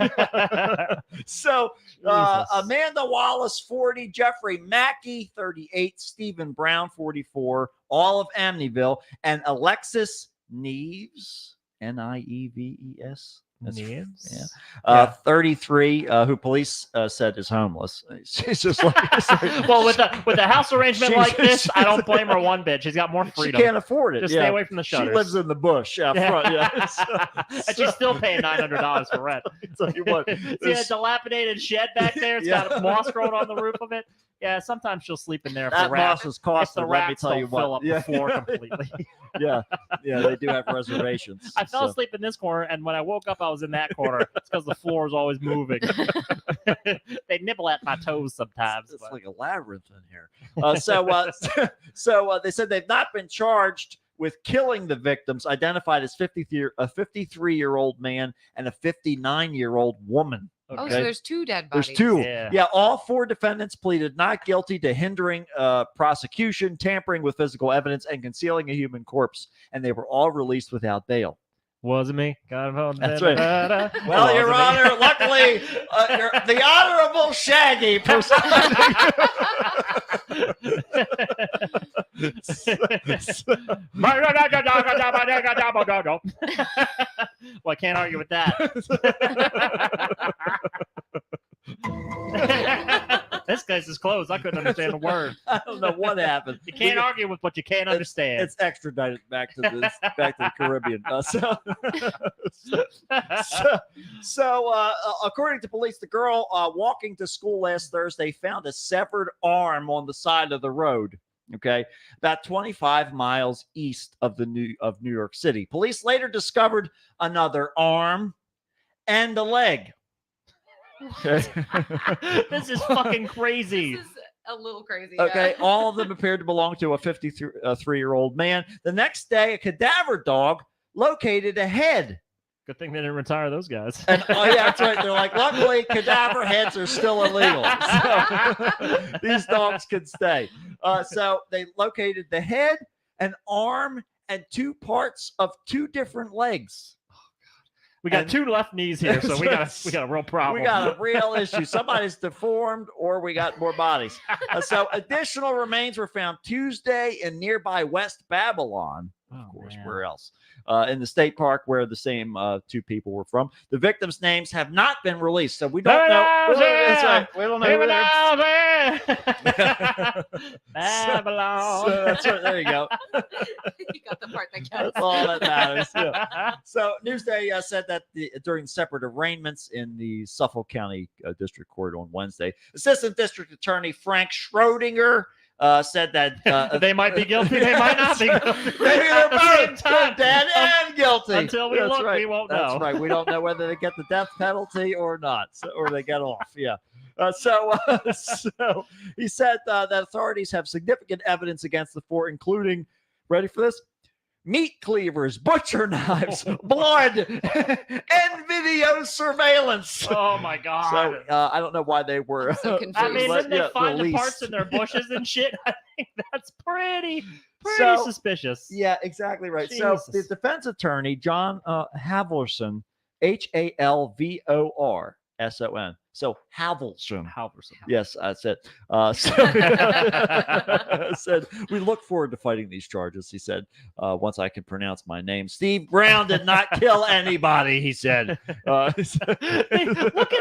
So Jesus. Amanda Wallace, 40, Jeffrey Mackey, 38, Stephen Brown, 44, all of Amityville, and Alexis Neves, Nieves. That's- Neves? Yeah. Yeah. 33, who police said is homeless. She's just like, Well, with the house arrangement She's- like this, I don't she's- blame her one bit. She's got more she freedom. can't afford it. Just yeah. stay away from the She shutters. lives in the bush out front. Yeah. And she's still paying $900 for rent. Tell you what, See that this- dilapidated shed back there? It's Yeah. got moss growing on the roof of it. Yeah, sometimes she'll sleep in there that for rats. moss is If costing. the Let me rats tell you don't fill what. up the floor completely. yeah, they do have reservations. I fell so. asleep in this corner, and when I woke up, I was in that corner. It's because the floor is always moving. They nibble at my toes sometimes. It's but- like a labyrinth in here. They said they've not been charged with killing the victims, identified as a 53-year-old man and a 59-year-old woman. Oh, Okay. so there's 2 dead bodies. There's 2. Yeah. Yeah, all 4 defendants pleaded not guilty to hindering prosecution, tampering with physical evidence, and concealing a human corpse, and they were all released without bail. Wasn't me. That's right. Well, Well, Your Honor, luckily, the Honorable Shaggy presiding. Well, I can't argue with that. This case is closed. I couldn't understand a word. I don't know what happened. You can't argue with what you can't understand. It's extradited back to the Caribbean. According to police, the girl walking to school last Thursday found a severed arm on the side of the road. Okay, about 25 miles east of New York City. Police later discovered another arm and a leg. Okay. This is fucking crazy. This is a little crazy. Okay, Yeah. all of them appeared to belong to a 53-year-old man. The next day, a cadaver dog located a head. Good thing they didn't retire those guys. And oh yeah, that's right. They're like, luckily, cadaver heads are still illegal. So these dogs could stay. So they located the head, an arm, and 2 parts of 2 different legs. We got And- 2 left knees here, so we got a real problem. We got a real issue. Somebody's deformed, or we got more bodies. So additional remains were found Tuesday in nearby West Babylon. Oh, Of course, man. where else? In the state park where the same 2 people were from. The victims' names have not been released, so we don't know. That's right. We don't know. Who they're- Babylon. So that's right. There you go. You got the part that counts. That's all that matters. Yeah. So Newsday said that during separate arraignments in the Suffolk County District Court on Wednesday, Assistant District Attorney Frank Schrodinger said that They might be guilty. They might not be guilty. maybe they're At the same both time. dead and guilty. Until we That's look, right. we won't That's know. right. We don't know whether they get the death penalty or not, or they get off. Yeah. So he said that authorities have significant evidence against the 4, including, ready for this? Meat cleavers, butcher knives, blood, and video surveillance. Oh my god. So I don't know why they were. I'm so confused. I mean, didn't they find the released. parts in their bushes and shit? I think that's pretty So- suspicious. Yeah, exactly right. So the Jesus. defense attorney, John Halvorson, Halvorson, So Halverson. Halverson. Yes, I said. I said, we look forward to fighting these charges, he said, once I can pronounce my name. Steve Brown did not kill anybody, he said. Hey, look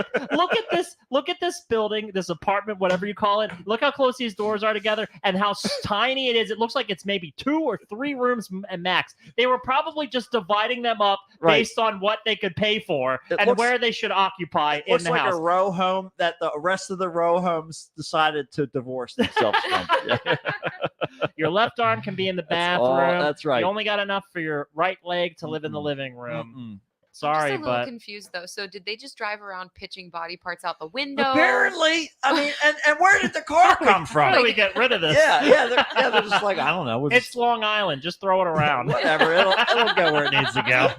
at this. Look at this building, this apartment, whatever you call it. Look how close these doors are together and how tiny it is. It looks like it's maybe 2 or 3 rooms max. They were probably just dividing them up based on what they could pay for and where they should occupy in looks the like house. a row home that the rest of the row homes decided to divorce themselves from. Your left arm can be in the bathroom. That's right. You only got enough for your right leg to live in the living room. Mm-mm. Sorry, I'm just a little but confused though. So did they just drive around pitching body parts out the window? Apparently, I mean, and where did the car come from? how do we get rid of this? They're just like, I don't know. We'll It's just, Long Island. Just throw it around. whatever. It'll go where it needs to go.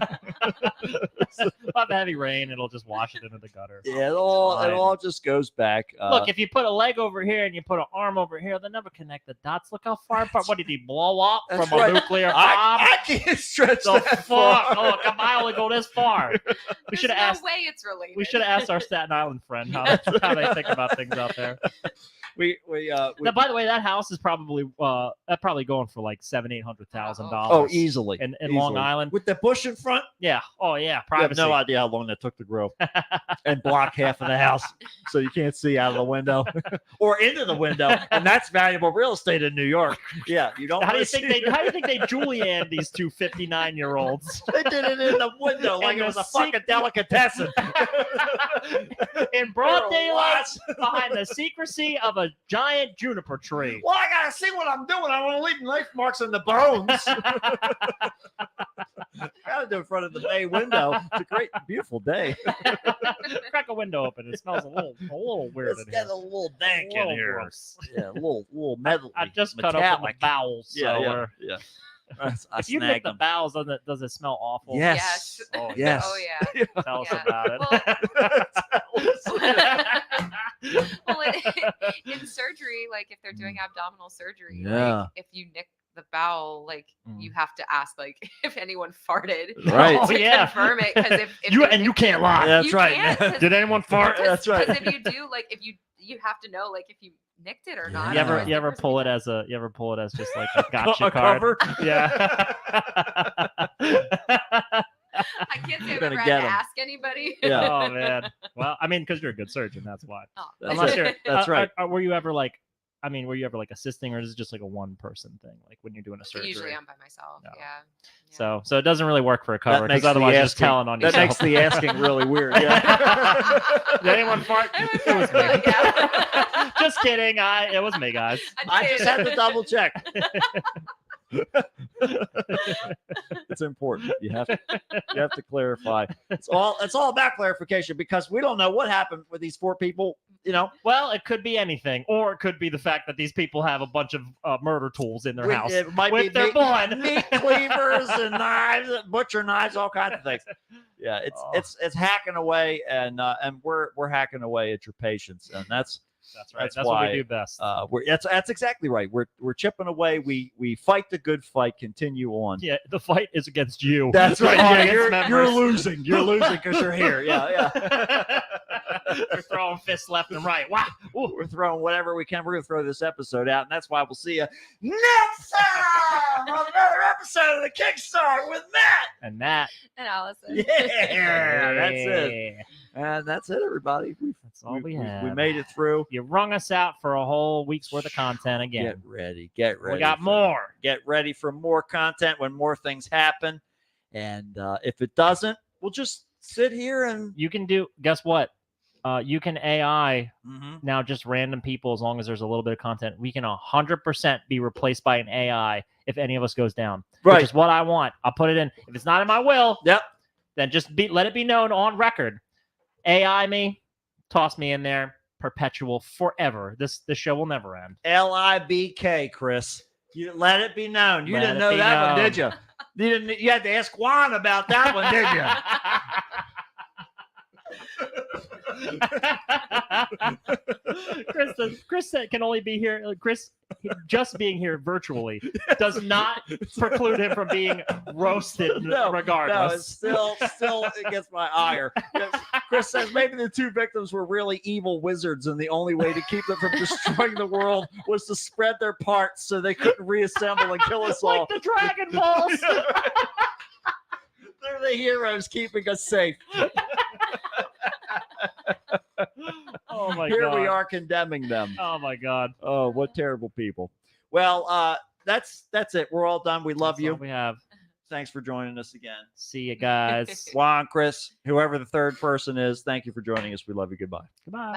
Have heavy rain, it'll just wash it into the gutter. Yeah, it all just goes back. Look, if you put a leg over here and you put an arm over here, they'll never connect the dots. Look how far apart. What did he blow up That's from right. a nuclear bomb? I can't stretch The that fuck! far. Oh, come on, I only go this far. We should have There's asked. no way it's related. We should have asked our Staten Island friend how they think about things out there. We Now, by the way, that house is probably going for like $700,000-$800,000. oh, easily in Long easily. Island. With the bush in front. Yeah. Oh yeah. You have Privacy. no idea how long that took to grow and block half of the house so you can't see out of the window or into the window, and that's valuable real estate in New York. Yeah, you don't. How do you wanna think see- how do you think they Julianne these 2 59-year-olds? They did it in the window like it was a fucking delicatessen. In broad There daylight was. behind the secrecy of a giant juniper tree. Well, I gotta see what I'm doing. I want to leave knife marks in the bones. Gotta do it in front of the bay window. It's a great, beautiful day. Crack a window open. It smells a little weird It's in here. got a little dank A little in here. gross. Yeah, a little metal. I just cut open the bowels. Yeah, so yeah, we're- yeah. I If you snagged nick the them. bowels, does it smell awful? Yes. Oh, Yes. Oh yeah. Tell us Yeah. about it. Well, in surgery, like if they're doing abdominal surgery, Yeah. like if you nick the bowel, like Mm. you have to ask like if anyone farted Right. Oh, to yeah. confirm it. Because if You they- you can't lie. That's you right. can't, 'cause- Did anyone fart? That's right. Because if you do, like if you have to know like if you nicked it or not. Yeah. otherwise You the ever person pull it can- as just like a gotcha A card? cover? Yeah. I can't say You're I've gonna ever had get to 'em. ask anybody. Yeah. Oh man. Well, I mean, because you're a good surgeon, that's why. Oh, That's Unless right. you're That's right. were you ever like? I mean, were you ever like assisting, or is it just like a one-person thing, like when you're doing a surgery? Usually I'm by myself. No. Yeah. So it doesn't really work for a cover makes because the otherwise you're just asking- telling on That yourself. makes the asking really weird. Yeah. Did anyone fart? It It was me. Yeah. Just kidding. It was me, guys. I just did. had to double check. It's important. You have to clarify. It's all about clarification because we don't know what happened with these 4 people. You know, Well, it could be anything, or it could be the fact that these people have a bunch of murder tools in their house it might with be their meat, blood. meat cleavers and knives, butcher knives, all kinds of things. Yeah, Oh. it's hacking away, and we're hacking away at your patience, and that's That's right. That's That's what why, we do best. that's exactly right. We're chipping away. We fight the good fight. Continue on. Yeah, the fight is against you. That's right. The Yeah, audience you're members. losing. You're losing because you're here. Yeah, yeah. We're throwing fists left and right. Wow. Ooh. We're throwing whatever we can. We're gonna throw this episode out, and that's why we'll see you next time on another episode of the Kickstart with Matt. And Matt. And Allison. Yeah, that's it. And that's it, everybody. That's all we have. We made it through. You wrung us out for a whole week's worth of content again. Get ready. Get ready. We got for- more. Get ready for more content when more things happen. And if it doesn't, we'll just sit here and. You can do, guess what? You can AI Mhm. now just random people as long as there's a little bit of content. We can 100% be replaced by an AI if any of us goes down. Right. Which is what I want. I'll put it in. If it's not in my will, Yep. then just let it be known on record. AI me, toss me in there, perpetual forever. This show will never end. LIBK, Chris. You let it be known. You Let didn't it know be that one, known. did you? You didn't. You had to ask Juan about that one, did you? Chris can only be here. Chris just being here virtually does not preclude him from being roasted No, regardless. No, it's still it gets my ire. Yes, Chris says maybe the two victims were really evil wizards, and the only way to keep them from destroying the world was to spread their parts so they couldn't reassemble and kill us all. Like the Dragon Balls. They're the heroes keeping us safe. Oh my Here god. we are condemning them. Oh my god. Oh, what terrible people. Well, that's it. We're all done. We love That's you. all we have. Thanks for joining us again. See you guys. Juan, Chris, whoever the third person is, thank you for joining us. We love you. Goodbye. Goodbye.